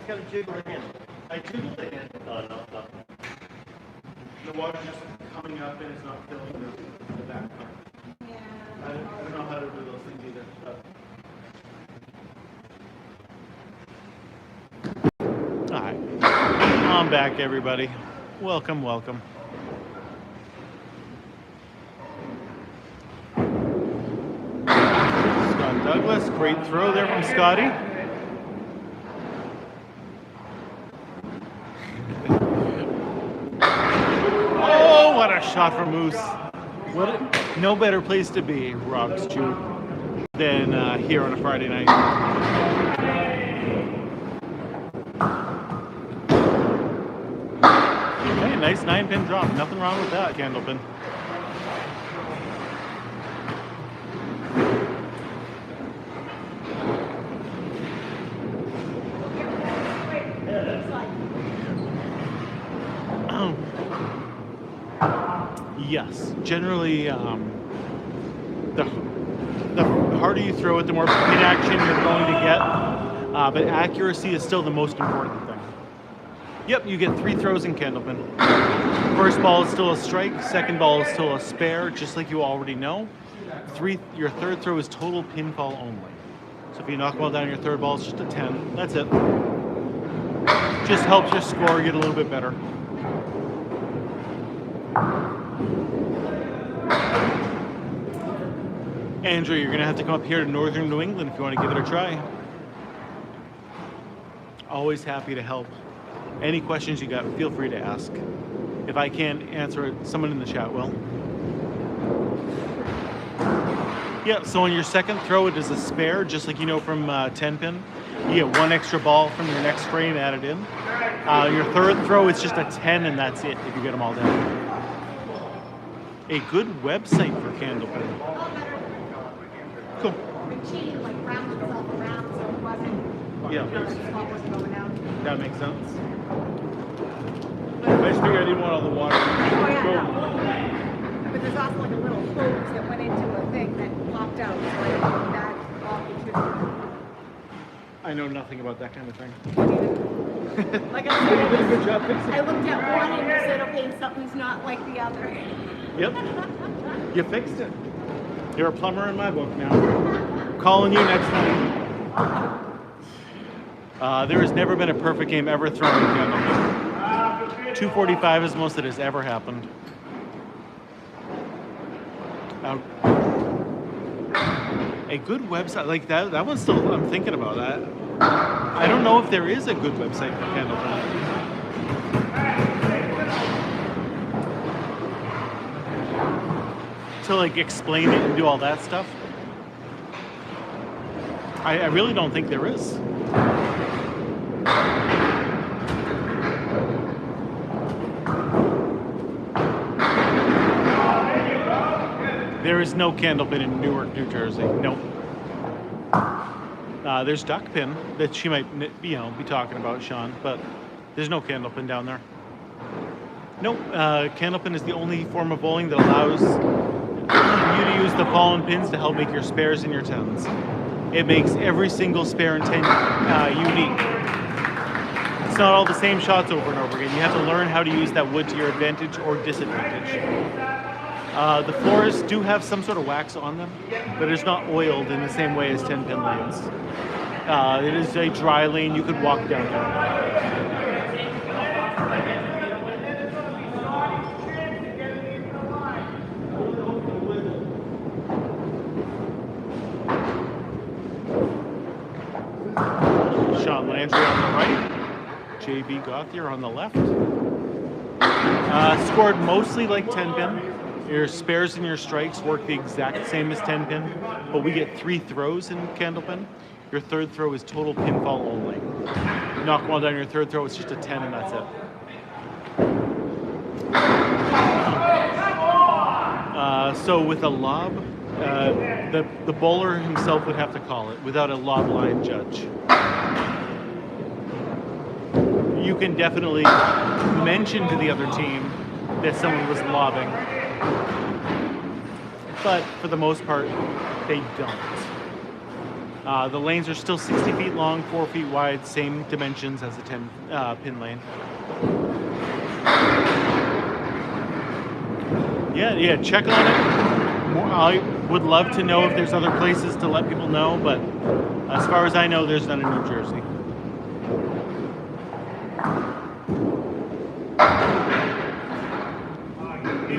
Gotta jiggle the handle. I jiggle the handle. Oh, no, no. The water's just coming up and it's not filling the back part. Yeah. I don't know how to do those things either. All right. I'm back, everybody. Welcome, welcome. Douglas, great throw there from Scotty. Oh, what a shot from Moose. No better place to be, Rob's Chew, than here on a Friday night. Hey, nice 9-pin drop. Nothing wrong with that, Candlepin. Yes, generally, the harder you throw it, the more pin action you're going to get. But accuracy is still the most important thing. Yep, you get 3 throws in Candlepin. First ball is still a strike. Second ball is still a spare, just like you already know. Your third throw is total pinfall only. So if you knock ball down your third ball, it's just a 10. That's it. Just helps your score get a little bit better. Andrew, you're going to have to come up here to northern New England if you want to give it a try. Always happy to help. Any questions you got, feel free to ask. If I can't answer it, someone in the chat will. Yeah, so on your second throw, it is a spare, just like you know from 10-pin. You get 1 extra ball from your next frame added in. Your third throw is just a 10, and that's it if you get them all down. A good website for Candlepin. Cool. Yeah. That makes sense. I just figured I didn't want all the water. Oh, yeah, no. But there's also like a little hose that went into a thing that popped out. So I think that off the I know nothing about that kind of thing. Like I You said, did a good job fixing I it. looked at one and you said, okay, something's not like the other. Yep. You fixed it. You're a plumber in my book now. Calling you next time. There has never been a perfect game ever thrown in Candlepin. 245 is the most that has ever happened. A good website like that. That one's still. I'm thinking about that. I don't know if there is a good website for Candlepin. To like explain it and do all that stuff. I really don't think there is. There is no Candlepin in Newark, New Jersey. Nope. There's Duckpin that she might, be talking about, Sean, but there's no Candlepin down there. Nope. Candlepin is the only form of bowling that allows you to use the fallen pins to help make your spares and your 10s. It makes every single spare and 10 unique. It's not all the same shots over and over again. You have to learn how to use that wood to your advantage or disadvantage. The floors do have some sort of wax on them, but it's not oiled in the same way as 10-pin lanes. It is a dry lane. You could walk down there. Sean Landry on the right, JB Gauthier on the left. Scored mostly like 10-pin. Your spares and your strikes work the exact same as 10-pin, but we get 3 throws in Candlepin. Your third throw is total pinfall only. You knock one down your third throw, it's just a 10 and that's it. So with a lob, the bowler himself would have to call it without a lob line judge. You can definitely mention to the other team that someone was lobbing, but for the most part, they don't. The lanes are still 60 feet long, 4 feet wide, same dimensions as a 10-pin lane. Yeah, check on it. I would love to know if there's other places to let people know, but as far as I know, there's none in New Jersey.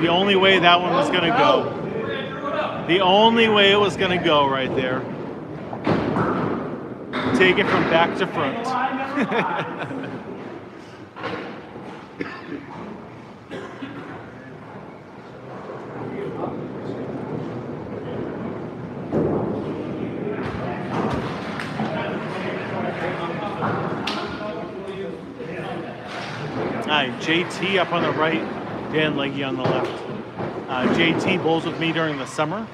The only way that one was going to go. The only way it was going to go right there. Take it from back to front. Hi, JT up on the right, Dan Leggy on the left. JT bowls with me during the summer.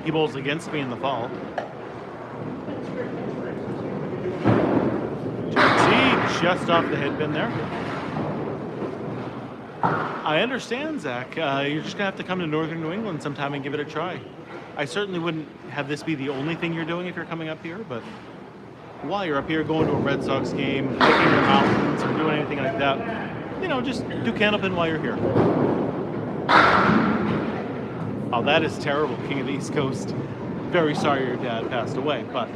He bowls against me in the fall. JT just off the headpin there. I understand, Zach. You're just gonna have to come to Northern New England sometime and give it a try. I certainly wouldn't have this be the only thing you're doing if you're coming up here, but while you're up here going to a Red Sox game, hiking the mountains, or doing anything like that, you know, just do Candlepin while you're here. Oh, that is terrible, King of the East Coast. Very sorry your dad passed away, but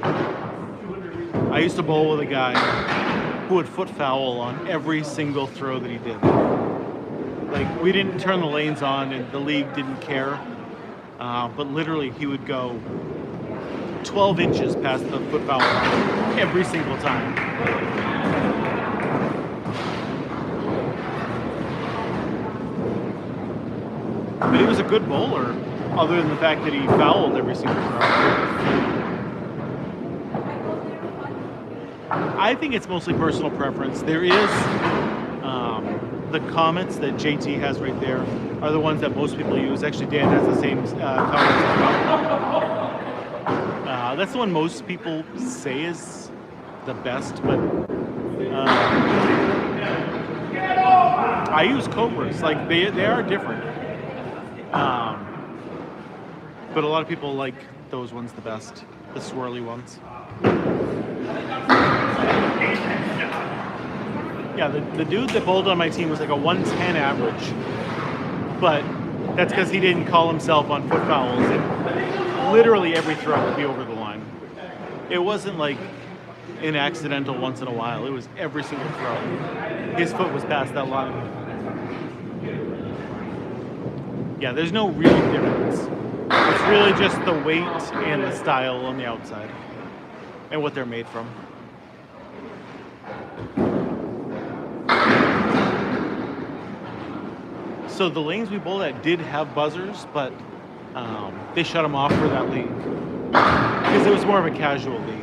I used to bowl with a guy who would foot foul on every single throw that he did. Like, we didn't turn the lanes on and the league didn't care, but literally he would go 12 inches past the foot foul line every single time. But he was a good bowler, other than the fact that he fouled every single throw. I think it's mostly personal preference. There is the comments that JT has right there are the ones that most people use. Actually, Dan has the same comments as well. That's the one most people say is the best, but I use Cobras. Like, they are different. But a lot of people like those ones the best, the swirly ones. Yeah, the dude that bowled on my team was like a 110 average, but that's because he didn't call himself on foot fouls, and literally every throw would be over the line. It wasn't like an accidental once in a while, it was every single throw. His foot was past that line. Yeah, there's no real difference. It's really just the weight and the style on the outside and what they're made from. So the lanes we bowled at did have buzzers, but they shut them off for that league because it was more of a casual league.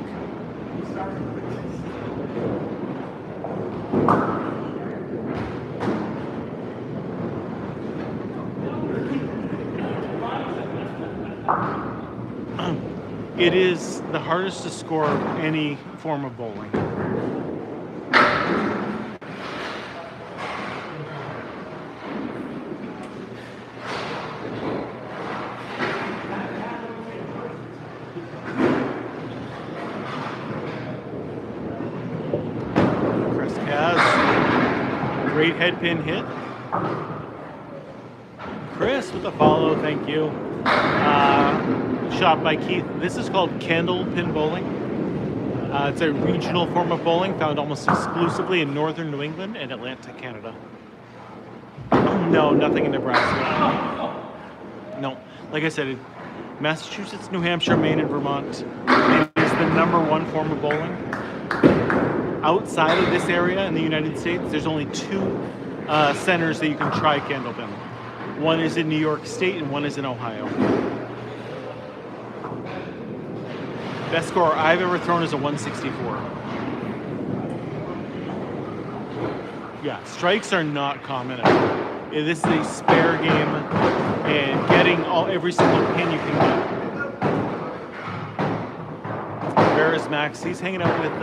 It is the hardest to score any form of bowling. Chris Kaz, great headpin hit. Chris with a follow, thank you. Shot by Keith. This is called Candlepin bowling. It's a regional form of bowling found almost exclusively in northern New England and Atlantic Canada. No, nothing in Nebraska. No, like I said, Massachusetts, New Hampshire, Maine, and Vermont. It is the #1 form of bowling. Outside of this area in the United States, there's only 2 centers that you can try Candlepin. One is in New York State and one is in Ohio. Best score I've ever thrown is a 164. Yeah, strikes are not common at all. This is a spare game, and getting every single pin you can get. Where is Max? He's hanging out with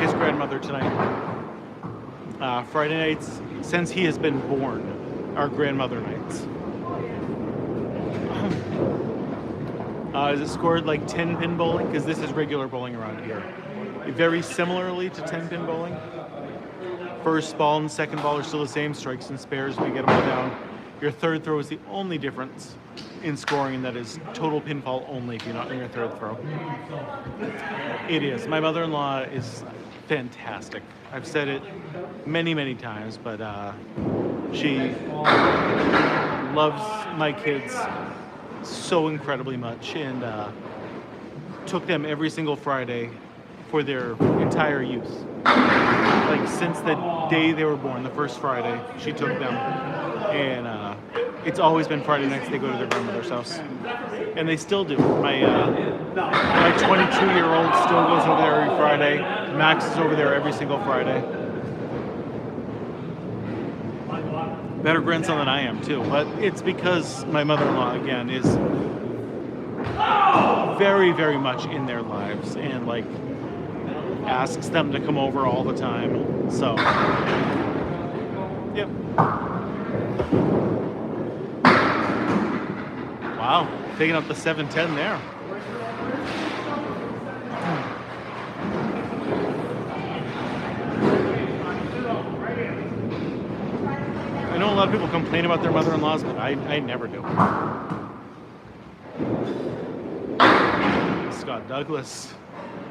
his grandmother tonight. Friday nights, since he has been born, are grandmother nights. Is it scored like 10-pin bowling? Because this is regular bowling around here. Very similarly to 10-pin bowling. First ball and second ball are still the same, strikes and spares, we get them all down. Your third throw is the only difference in scoring, and that is total pinfall only if you're not in your third throw. It is. My mother-in-law is fantastic. I've said it many, many times, but she loves my kids so incredibly much, and took them every single Friday for their entire use. Like since the day they were born, the first Friday, she took them, and it's always been Friday nights they go to their grandmother's house, and they still do. My 22-year-old still goes over there every Friday. Max is over there every single Friday. Better grandson than I am too, but it's because my mother-in-law again is very, very much in their lives and like asks them to come over all the time. So, yep. Wow, taking up the 710 there. I know a lot of people complain about their mother-in-laws, but I never do. Scott Douglas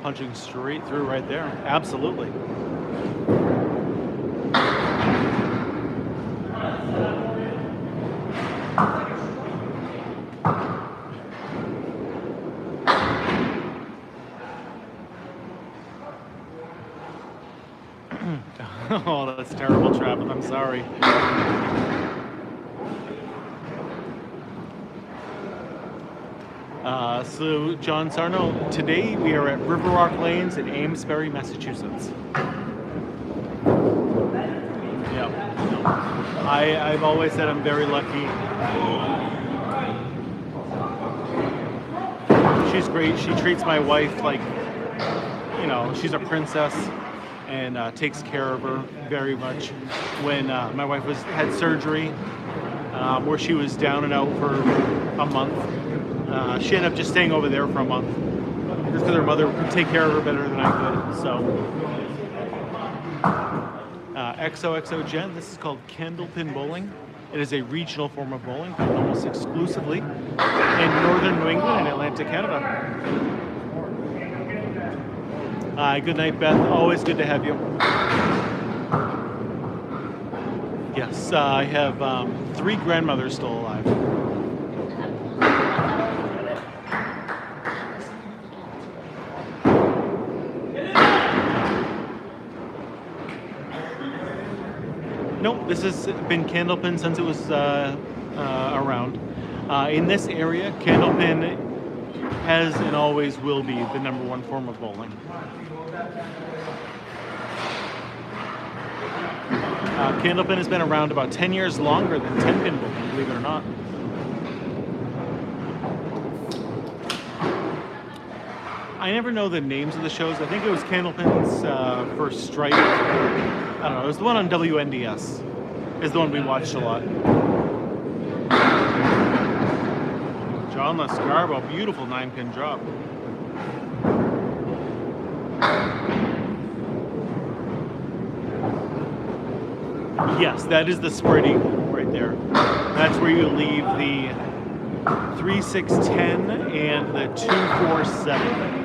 punching straight through right there. Absolutely. Oh, that's terrible, Travis. I'm sorry. So, John Sarno, today we are at Riverwalk Lanes in Amesbury, Massachusetts. Yeah. I've always said I'm very lucky. She's great. She treats my wife like, you know, she's a princess. And takes care of her very much. When my wife had surgery, where she was down and out for a month, she ended up just staying over there for a month, just because her mother could take care of her better than I could. So, XOXO Jen, this is called Candlepin bowling. It is a regional form of bowling, found almost exclusively in northern New England and Atlantic Canada. Good night, Beth. Always good to have you. Yes, I have 3 grandmothers still alive. Nope, this has been Candlepin since it was around. In this area, Candlepin has and always will be the #1 form of bowling. Candlepin has been around about 10 years longer than 10-pin bowling, believe it or not. I never know the names of the shows. I think it was Candlepin's first strike. I don't know. It was the one on WNDS. Is the one we watched a lot. John Lascarbo, beautiful 9-pin drop. Yes, that is the spread eagle right there. That's where you leave the 3-6-10 and the 2-4-7.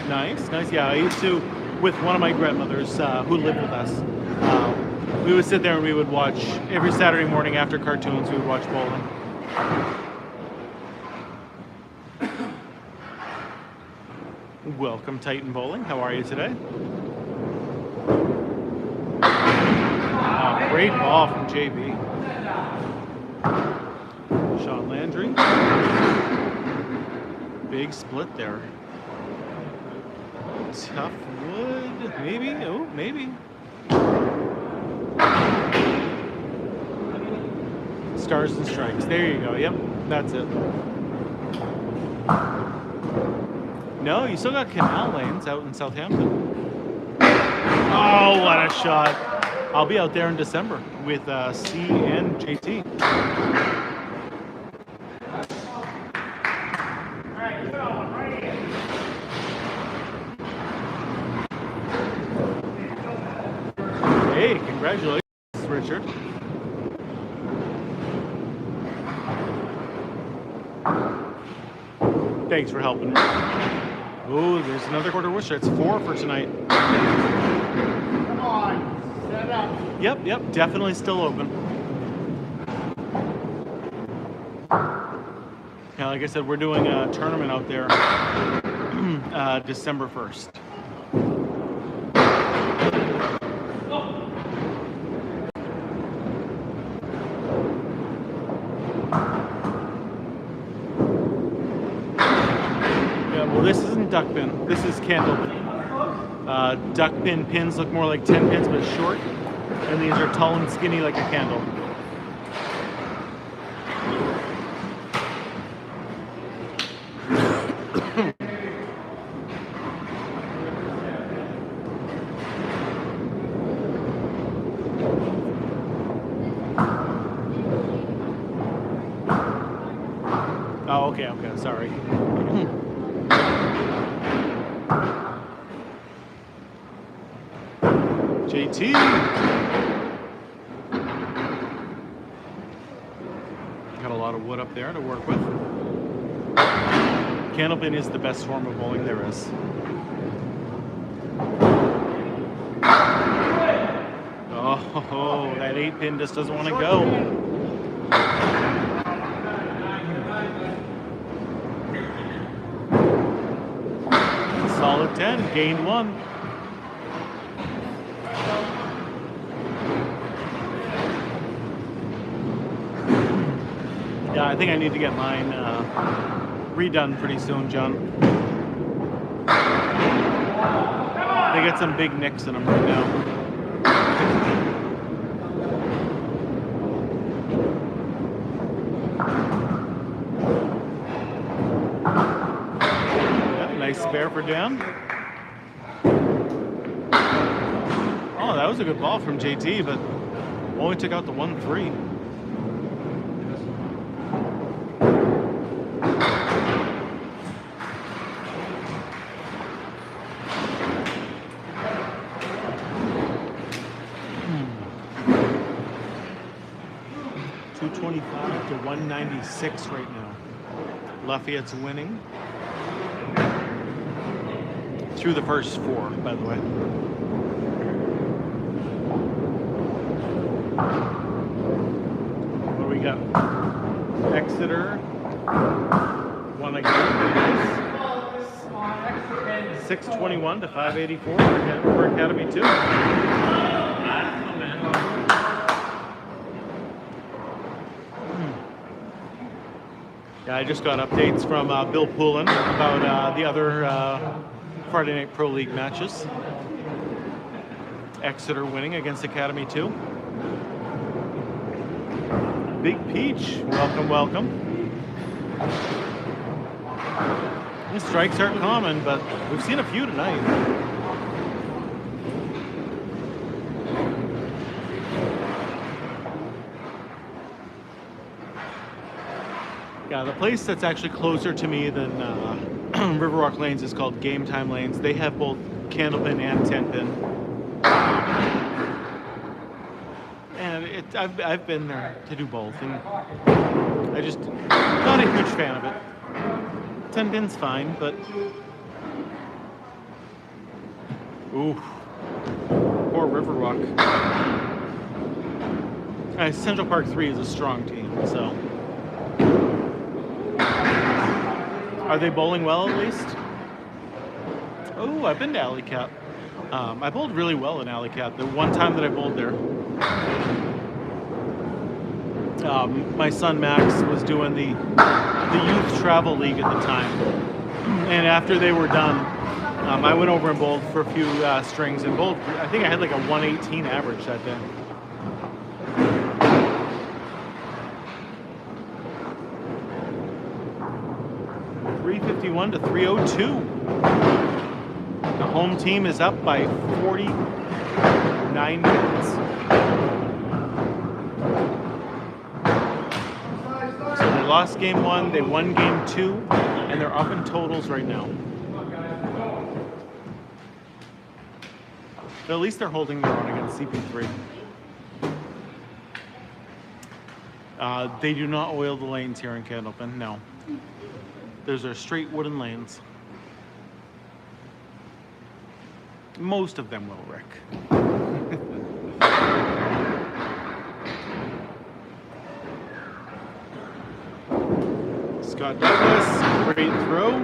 Nice. Yeah, I used to, with one of my grandmothers who lived with us, we would sit there and we would watch, every Saturday morning after cartoons, we would watch bowling. Welcome, Titan Bowling. How are you today? Great ball from JB. Sean Landry. Big split there. Tough wood, maybe. Oh, maybe. Stars and strikes. There you go. Yep, that's it. No, you still got Canal Lanes out in Southampton. Oh, what a shot. I'll be out there in December with C and JT. Hey, congratulations, Richard. Thanks for helping. Oh, there's another quarter Worcester. It's 4 for tonight. Come on, set up. Yep, definitely still open. Yeah, like I said, we're doing a tournament out there December 1st. Yeah, well, this isn't duckpin. This is candlepin. Duckpin pins look more like 10 pins, but short. And these are tall and skinny like a candle. Oh, okay, sorry. JT. Got a lot of wood up there to work with. Candlepin is the best form of bowling there is. Oh, that 8-pin just doesn't want to go. Solid 10, gained 1. Yeah, I think I need to get mine redone pretty soon, John. They get some big nicks in them right now. Yeah, nice spare for Dan. Oh, that was a good ball from JT, but only took out the 1-3. $225 to $196 right now. Lafayette's winning. Through the first 4, by the way. What do we got? Exeter won again. 621 to 584 for Academy 2. Yeah, I just got updates from Bill Poulin about the other Friday Night Pro League matches. Exeter winning against Academy 2. Big Peach, welcome. These strikes aren't common, but we've seen a few tonight. Yeah, the place that's actually closer to me than Riverwalk Lanes is called Game Time Lanes. They have both Candlepin and 10-pin. And I've been there to do both, and I just not a huge fan of it. 10-pin's fine, but ooh, poor Riverwalk. Central Park 3 is a strong team, so. Are they bowling well at least? Oh, I've been to Alley Cap. I bowled really well in Alley Cap. The one time that I bowled there, my son Max was doing the youth travel league at the time, and after they were done, I went over and bowled for a few strings and bowled. I think I had like a 118 average that day. $351 to $302. The home team is up by 49 minutes. So they lost game 1, they won game 2, and they're up in totals right now. But at least they're holding their own against CP3. They do not oil the lanes here in Candlepin, no. Those are straight wooden lanes. Most of them will, Rick. Scott Douglas, great throw.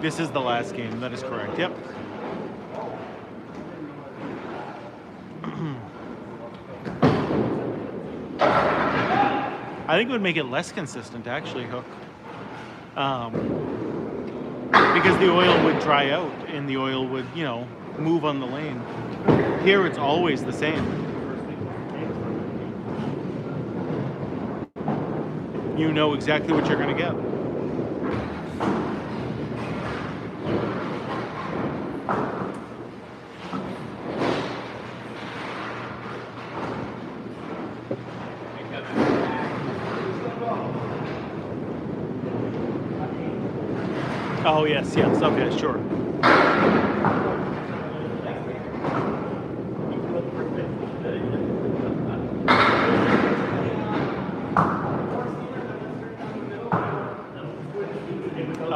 This is the last game. That is correct. Yep. I think it would make it less consistent, actually, Hook. Because the oil would dry out and the oil would, you know, move on the lane. Here it's always the same. You know exactly what you're going to get. Oh, yes, yes. Okay, sure.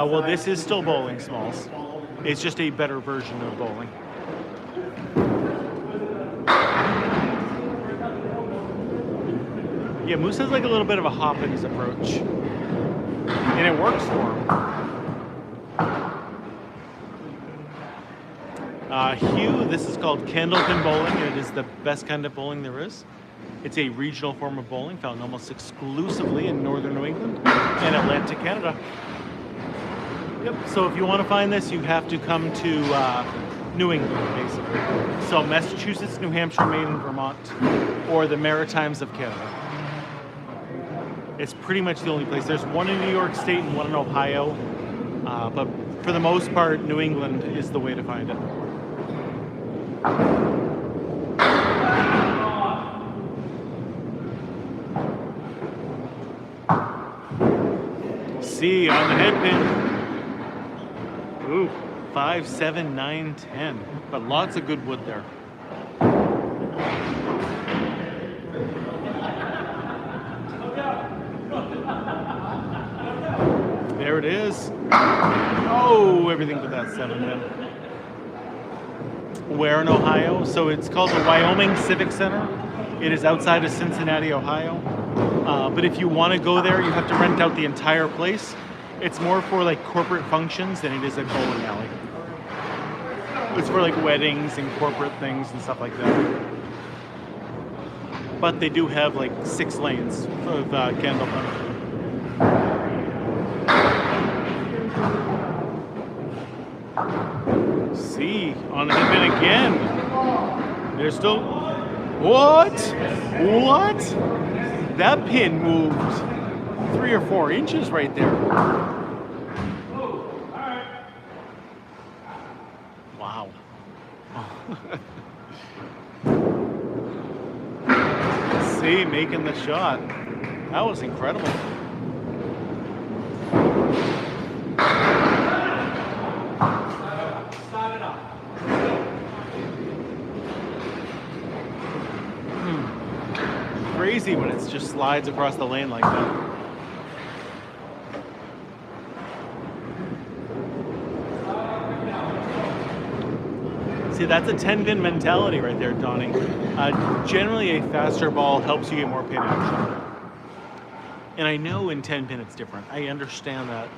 Well, this is still bowling, Smalls. It's just a better version of bowling. Yeah, Moose has like a little bit of a hop in his approach. And it works for him. Hugh, this is called Candlepin bowling. It is the best kind of bowling there is. It's a regional form of bowling found almost exclusively in northern New England and Atlantic Canada. Yep, so if you want to find this, you have to come to New England, basically. So Massachusetts, New Hampshire, Maine, and Vermont, or the Maritimes of Canada. It's pretty much the only place. There's one in New York State and one in Ohio, but for the most part, New England is the way to find it. C on the head pin. Ooh, 5, 7, 9, 10. But lots of good wood there. There it is. Oh, everything but that 7 then. Where in Ohio? So it's called the Wyoming Civic Center. It is outside of Cincinnati, Ohio. But if you want to go there, you have to rent out the entire place. It's more for like corporate functions than it is a bowling alley. It's for like weddings and corporate things and stuff like that. But they do have like 6 lanes of Candlepin. See, on the head pin again. There's still... What? What? That pin moved 3 or 4 inches right there. Wow. See, making the shot. That was incredible. Crazy when it just slides across the lane like that. See, that's a 10-pin mentality right there, Donnie. Generally, a faster ball helps you get more pin action. And I know in 10-pin it's different. I understand that.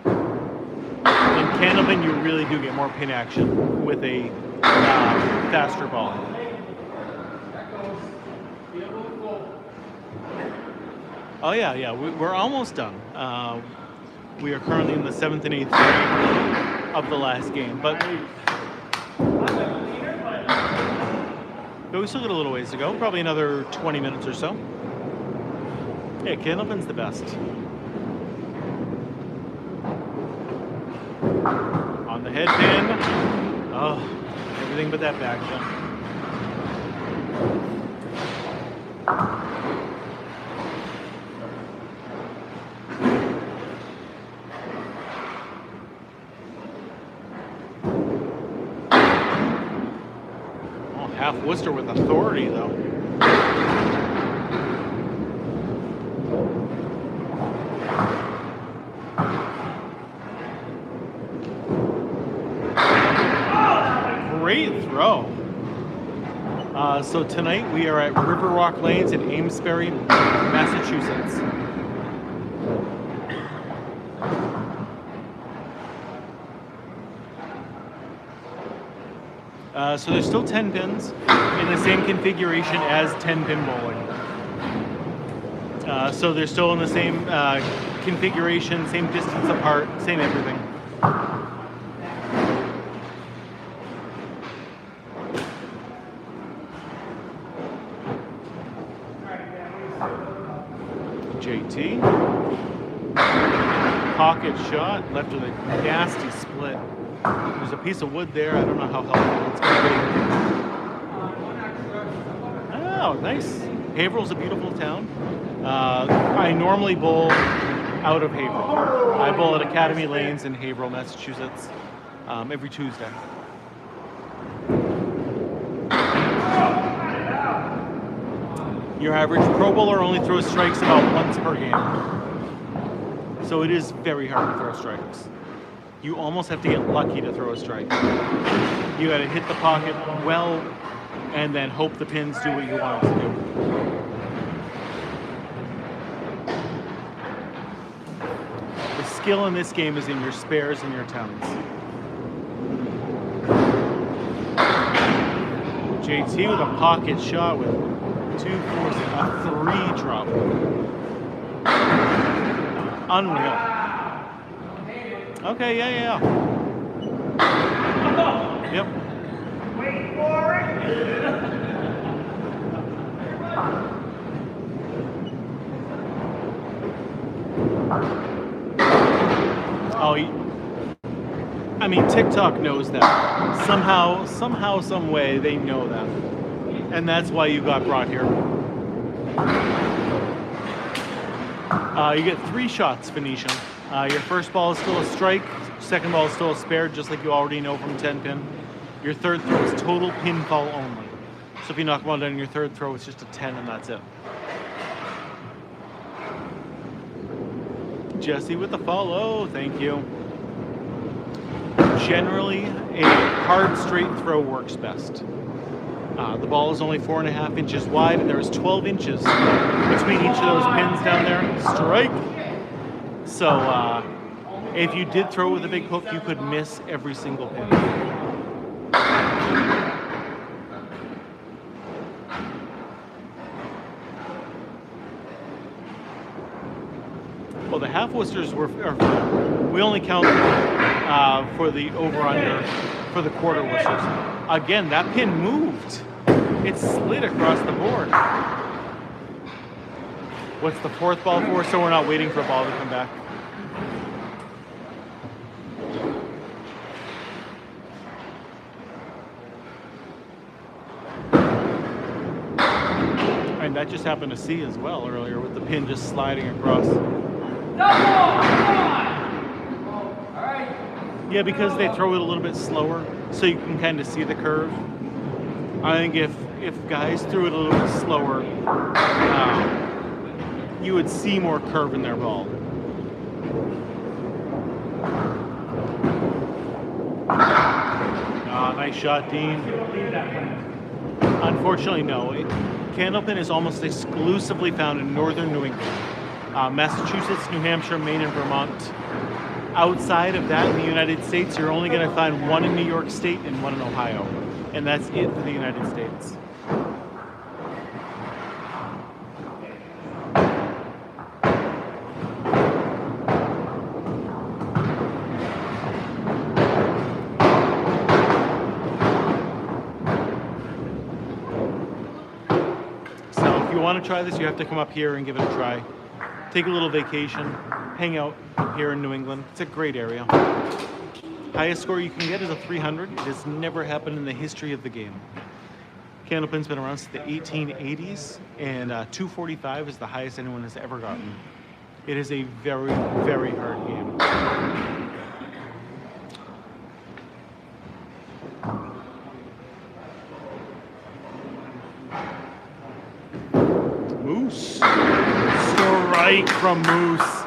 In Candlepin, you really do get more pin action with a faster ball. Oh yeah, we're almost done. We are currently in the 7th and 8th inning of the last game, but we still got a little ways to go. Probably another 20 minutes or so. Yeah, Candlepin's the best. On the head pin. Oh, everything but that back jump. Half Worcester with authority, though. Great throw. So tonight we are at River Rock Lanes in Amesbury, Massachusetts. So there's still 10 pins in the same configuration as 10-pin bowling. So they're still in the same configuration, same distance apart, same everything. JT. Pocket shot, left with a nasty split. There's a piece of wood there. I don't know how helpful it's going to be. Oh, nice. Haverhill's a beautiful town. I normally bowl out of Haverhill. I bowl at Academy Lanes in Haverhill, Massachusetts, every Tuesday. Your average pro bowler only throws strikes about once per game. So it is very hard to throw strikes. You almost have to get lucky to throw a strike. You got to hit the pocket well and then hope the pins do what you want them to do. The skill in this game is in your spares and your tens. JT with a pocket shot with 2 4s, a 3 drop. Unreal. Okay, yeah. Yep. Wait for it. Oh, I mean, TikTok knows that. Somehow, some way, they know that. And that's why you got brought here. You get 3 shots, Phoenician. Your first ball is still a strike. Second ball is still a spare, just like you already know from 10-pin. Your third throw is total pinfall only. So if you knock one down in your third throw, it's just a 10 and that's it. Jesse with the follow, thank you. Generally, a hard straight throw works best. The ball is only 4.5 inches wide, and there is 12 inches between each of those pins down there. Strike! So, if you did throw with a big hook, you could miss every single pin. Well, the half Worcesters we only count for the over-under for the quarter Worcesters. Again, that pin moved. It slid across the board. What's the 4th ball for? So we're not waiting for a ball to come back. And that just happened to see as well earlier with the pin just sliding across. Yeah, because they throw it a little bit slower, so you can kind of see the curve. I think if guys threw it a little bit slower, you would see more curve in their ball. Nice shot, Dean. Unfortunately, no. Candlepin is almost exclusively found in northern New England. Massachusetts, New Hampshire, Maine, and Vermont. Outside of that, in the United States, you're only going to find one in New York State and one in Ohio. And that's it for the United States. So if you want to try this, you have to come up here and give it a try. Take a little vacation, hang out here in New England. It's a great area. Highest score you can get is a 300. It has never happened in the history of the game. Candlepin's been around since the 1880s, and 245 is the highest anyone has ever gotten. It is a very, very hard game. Moose. Strike from Moose.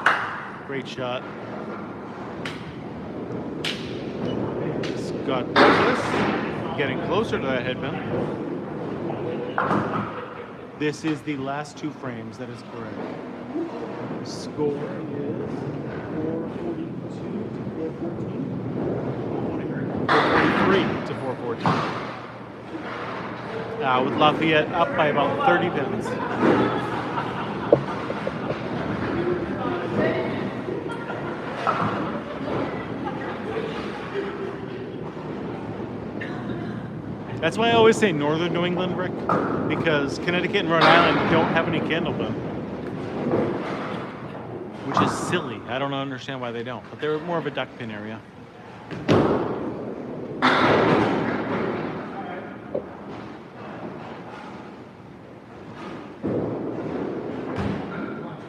Great shot. Scott Douglas getting closer to that headband. This is the last 2 frames, that is correct. Score is 442 to 414. 443 to 414. with Lafayette up by about 30 pins. That's why I always say northern New England, Rick, because Connecticut and Rhode Island don't have any Candlepin, which is silly. I don't understand why they don't, but they're more of a duck pin area.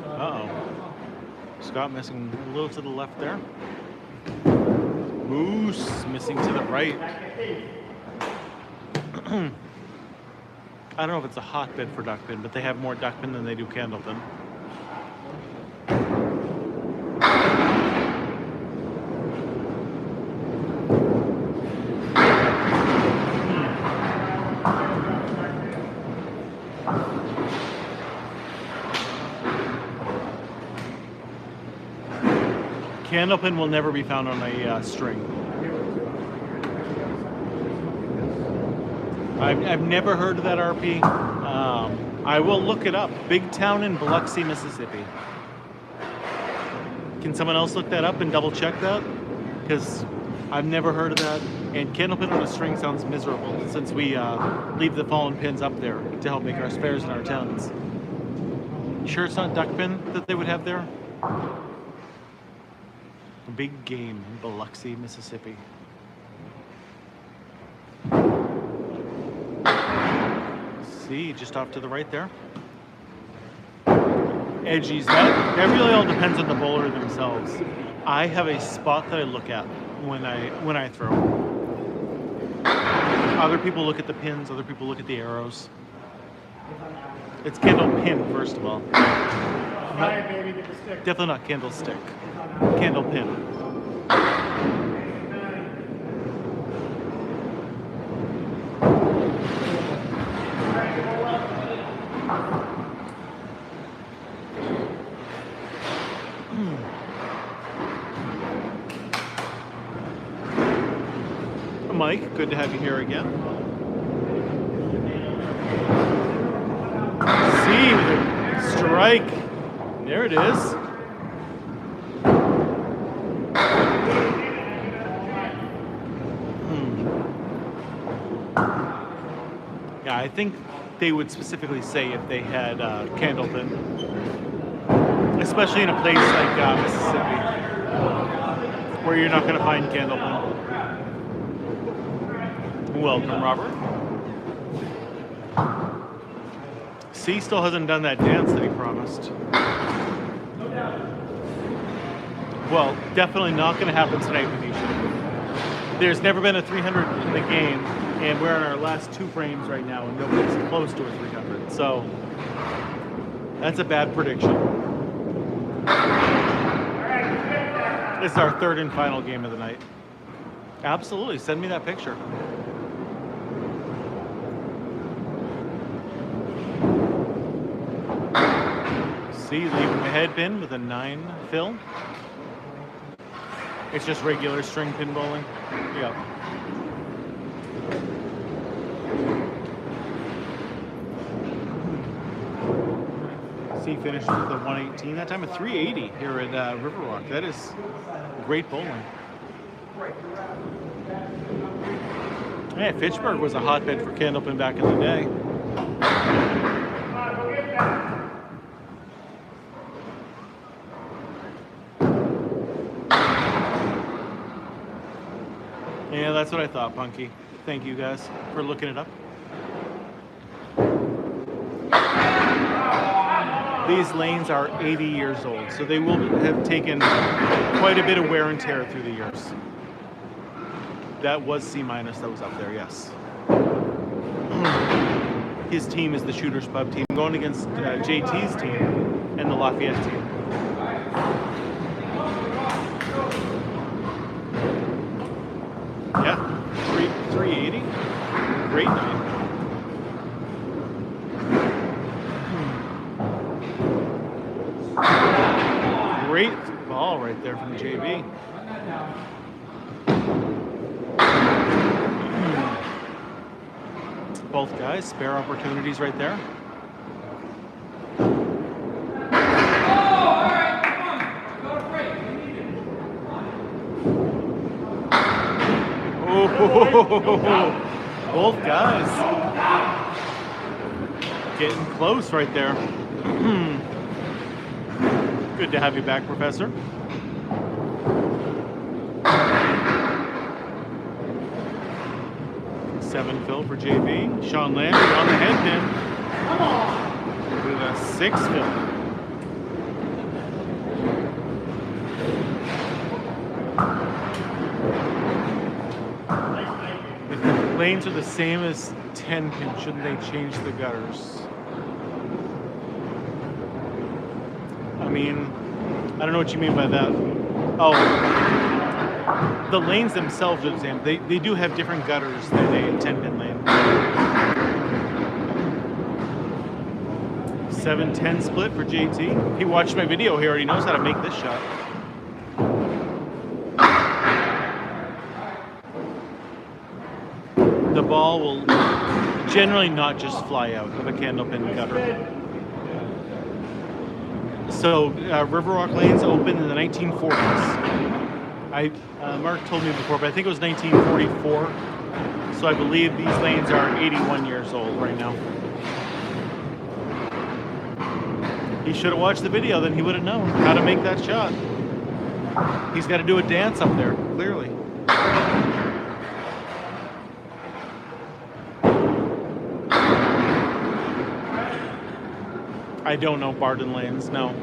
Uh-oh. Scott missing a little to the left there. Moose missing to the right. I don't know if it's a hotbed for duckpin, but they have more duckpin than they do Candlepin. Candlepin will never be found on a string. I've never heard of that RP. I will look it up. Big town in Biloxi, Mississippi. Can someone else look that up and double check that? Because I've never heard of that. And Candlepin on a string sounds miserable since we leave the fallen pins up there to help make our spares and our tens. You sure it's not duckpin that they would have there? A big game in Biloxi, Mississippi. See, just off to the right there. Edgies. That really all depends on the bowler themselves. I have a spot that I look at when I throw. Other people look at the pins. Other people look at the arrows. It's Candlepin, first of all. Definitely not candlestick. Candlepin. Mike, good to have you here again. See, strike. There it is. Yeah, I think they would specifically say if they had Candlepin, especially in a place like Mississippi, where you're not going to find Candlepin. Welcome, Robert. C still hasn't done that dance that he promised. Well, definitely not going to happen tonight, Venetia. There's never been a 300 in the game, and we're in our last 2 frames right now, and nobody's close to a 300. So that's a bad prediction. This is our 3rd and final game of the night. Absolutely, send me that picture. Leaving the head pin with a 9 fill. It's just regular string pin bowling. Yep. C finishes with a 118. That time a 380 here at Riverwalk. That is great bowling. Hey, Fitchburg was a hotbed for Candlepin back in the day. Yeah, that's what I thought, Punky. Thank you guys for looking it up. These lanes are 80 years old, so they will have taken quite a bit of wear and tear through the years. That was C- that was up there, yes. His team is the Shooters Pub team, going against JT's team and the Lafayette team. Yeah, 380. Great night. Great ball right there from JB. both guys. Spare opportunities right there. Oh, both guys getting close right there. Good to have you back, Professor. Seven fill for JB. Sean Landry on the head pin. With a 6 fill. If the lanes are the same as 10 pin, shouldn't they change the gutters? I mean, I don't know what you mean by that. Oh, the lanes themselves are the same. They do have different gutters than a 10-pin lane. 7-10 split for JT. He watched my video here and he knows how to make this shot. The ball will generally not just fly out of a Candlepin gutter. So River Rock lanes opened in the 1940s. Mark told me before, but I think it was 1944. So I believe these lanes are 81 years old right now. He should have watched the video, then he would have known how to make that shot. He's got to do a dance up there, clearly. I don't know Barden lanes, no.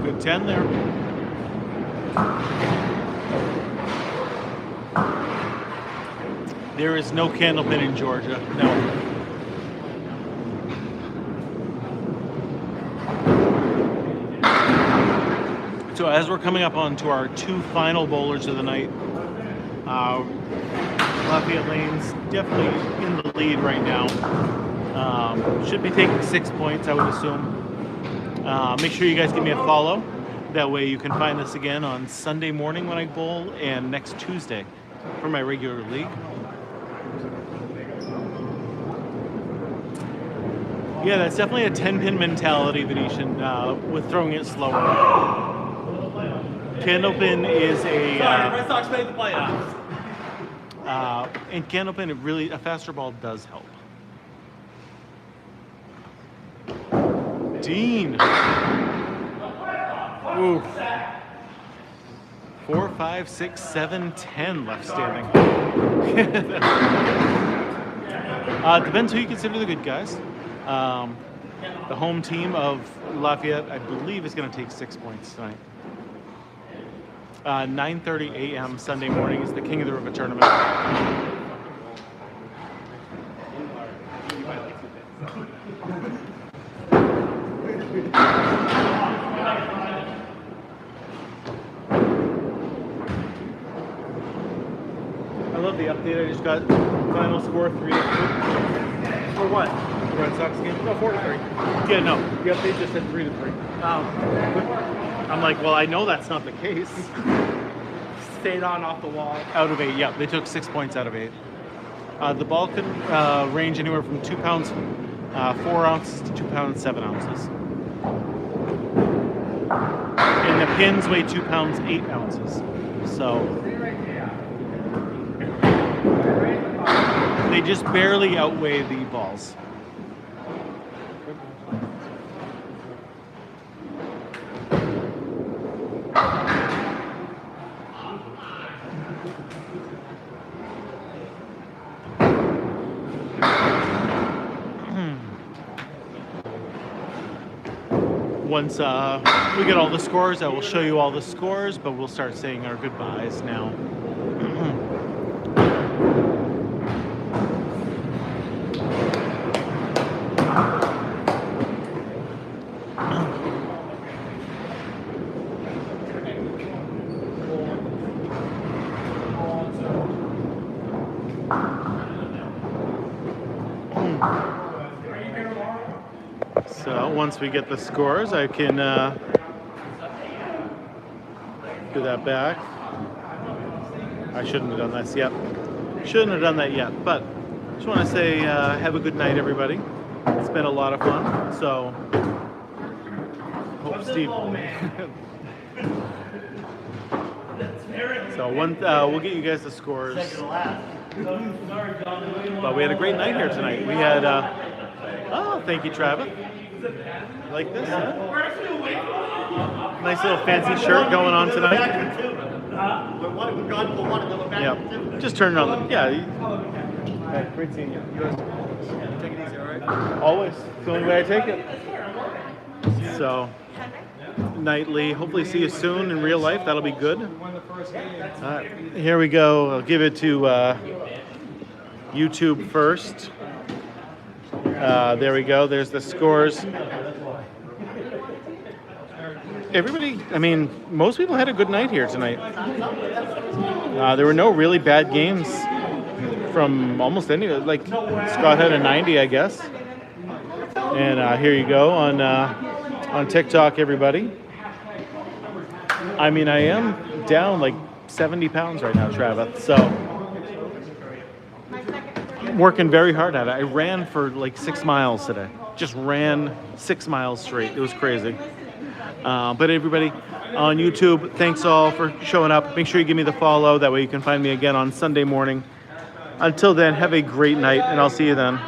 Good 10 there. There is no Candlepin in Georgia, no. So as we're coming up onto our two final bowlers of the night, Lafayette Lane's definitely in the lead right now. Should be taking 6 points, I would assume. Make sure you guys give me a follow. That way you can find this again on Sunday morning when I bowl and next Tuesday for my regular league. Yeah, that's definitely a 10-pin mentality, Venetian, with throwing it slower. Candlepin is a... Red Sox made the playoffs. And Candlepin, a faster ball does help. Dean. Oof. 4, 5, 6, 7, 10 left standing. Depends who you consider the good guys. The home team of Lafayette, I believe, is going to take 6 points tonight. 9:30 a.m. Sunday morning is the King of the River tournament. I love the update. I just got final score 3-2. For what? The Red Sox game. No, 4-3. Yeah, no. The update just said 3-3. I'm like, well, I know that's not the case. Stayed on off the wall. Out of 8, yeah. They took 6 points out of 8. The ball could range anywhere from 2 pounds 4 ounces to 2 pounds 7 ounces. And the pins weigh 2 pounds 8 ounces. So they just barely outweigh the balls. Once we get all the scores, I will show you all the scores, but we'll start saying our goodbyes now. So once we get the scores, I can do that back. I shouldn't have done this yet. Shouldn't have done that yet. But just want to say have a good night, everybody. It's been a lot of fun. So hope Steve. So we'll get you guys the scores. But we had a great night here tonight. We had oh, thank you, Travis. Like this? Huh? Nice little fancy shirt going on tonight. Yeah, just turn it on. Yeah. Hey, great seeing you. You guys take it easy, all right? Always. It's the only way I take it. So, nightly. Hopefully see you soon in real life. That'll be good. Here we go. I'll give it to YouTube first. There we go. There's the scores. Everybody, I mean, most people had a good night here tonight. There were no really bad games from almost any. Like Scott had a 90, I guess. And here you go on TikTok, everybody. I mean, I am down like 70 pounds right now, Travis. So working very hard at it. I ran for like 6 miles today. Just ran 6 miles straight. It was crazy. But everybody on YouTube, thanks all for showing up. Make sure you give me the follow. That way you can find me again on Sunday morning. Until then, have a great night, and I'll see you then.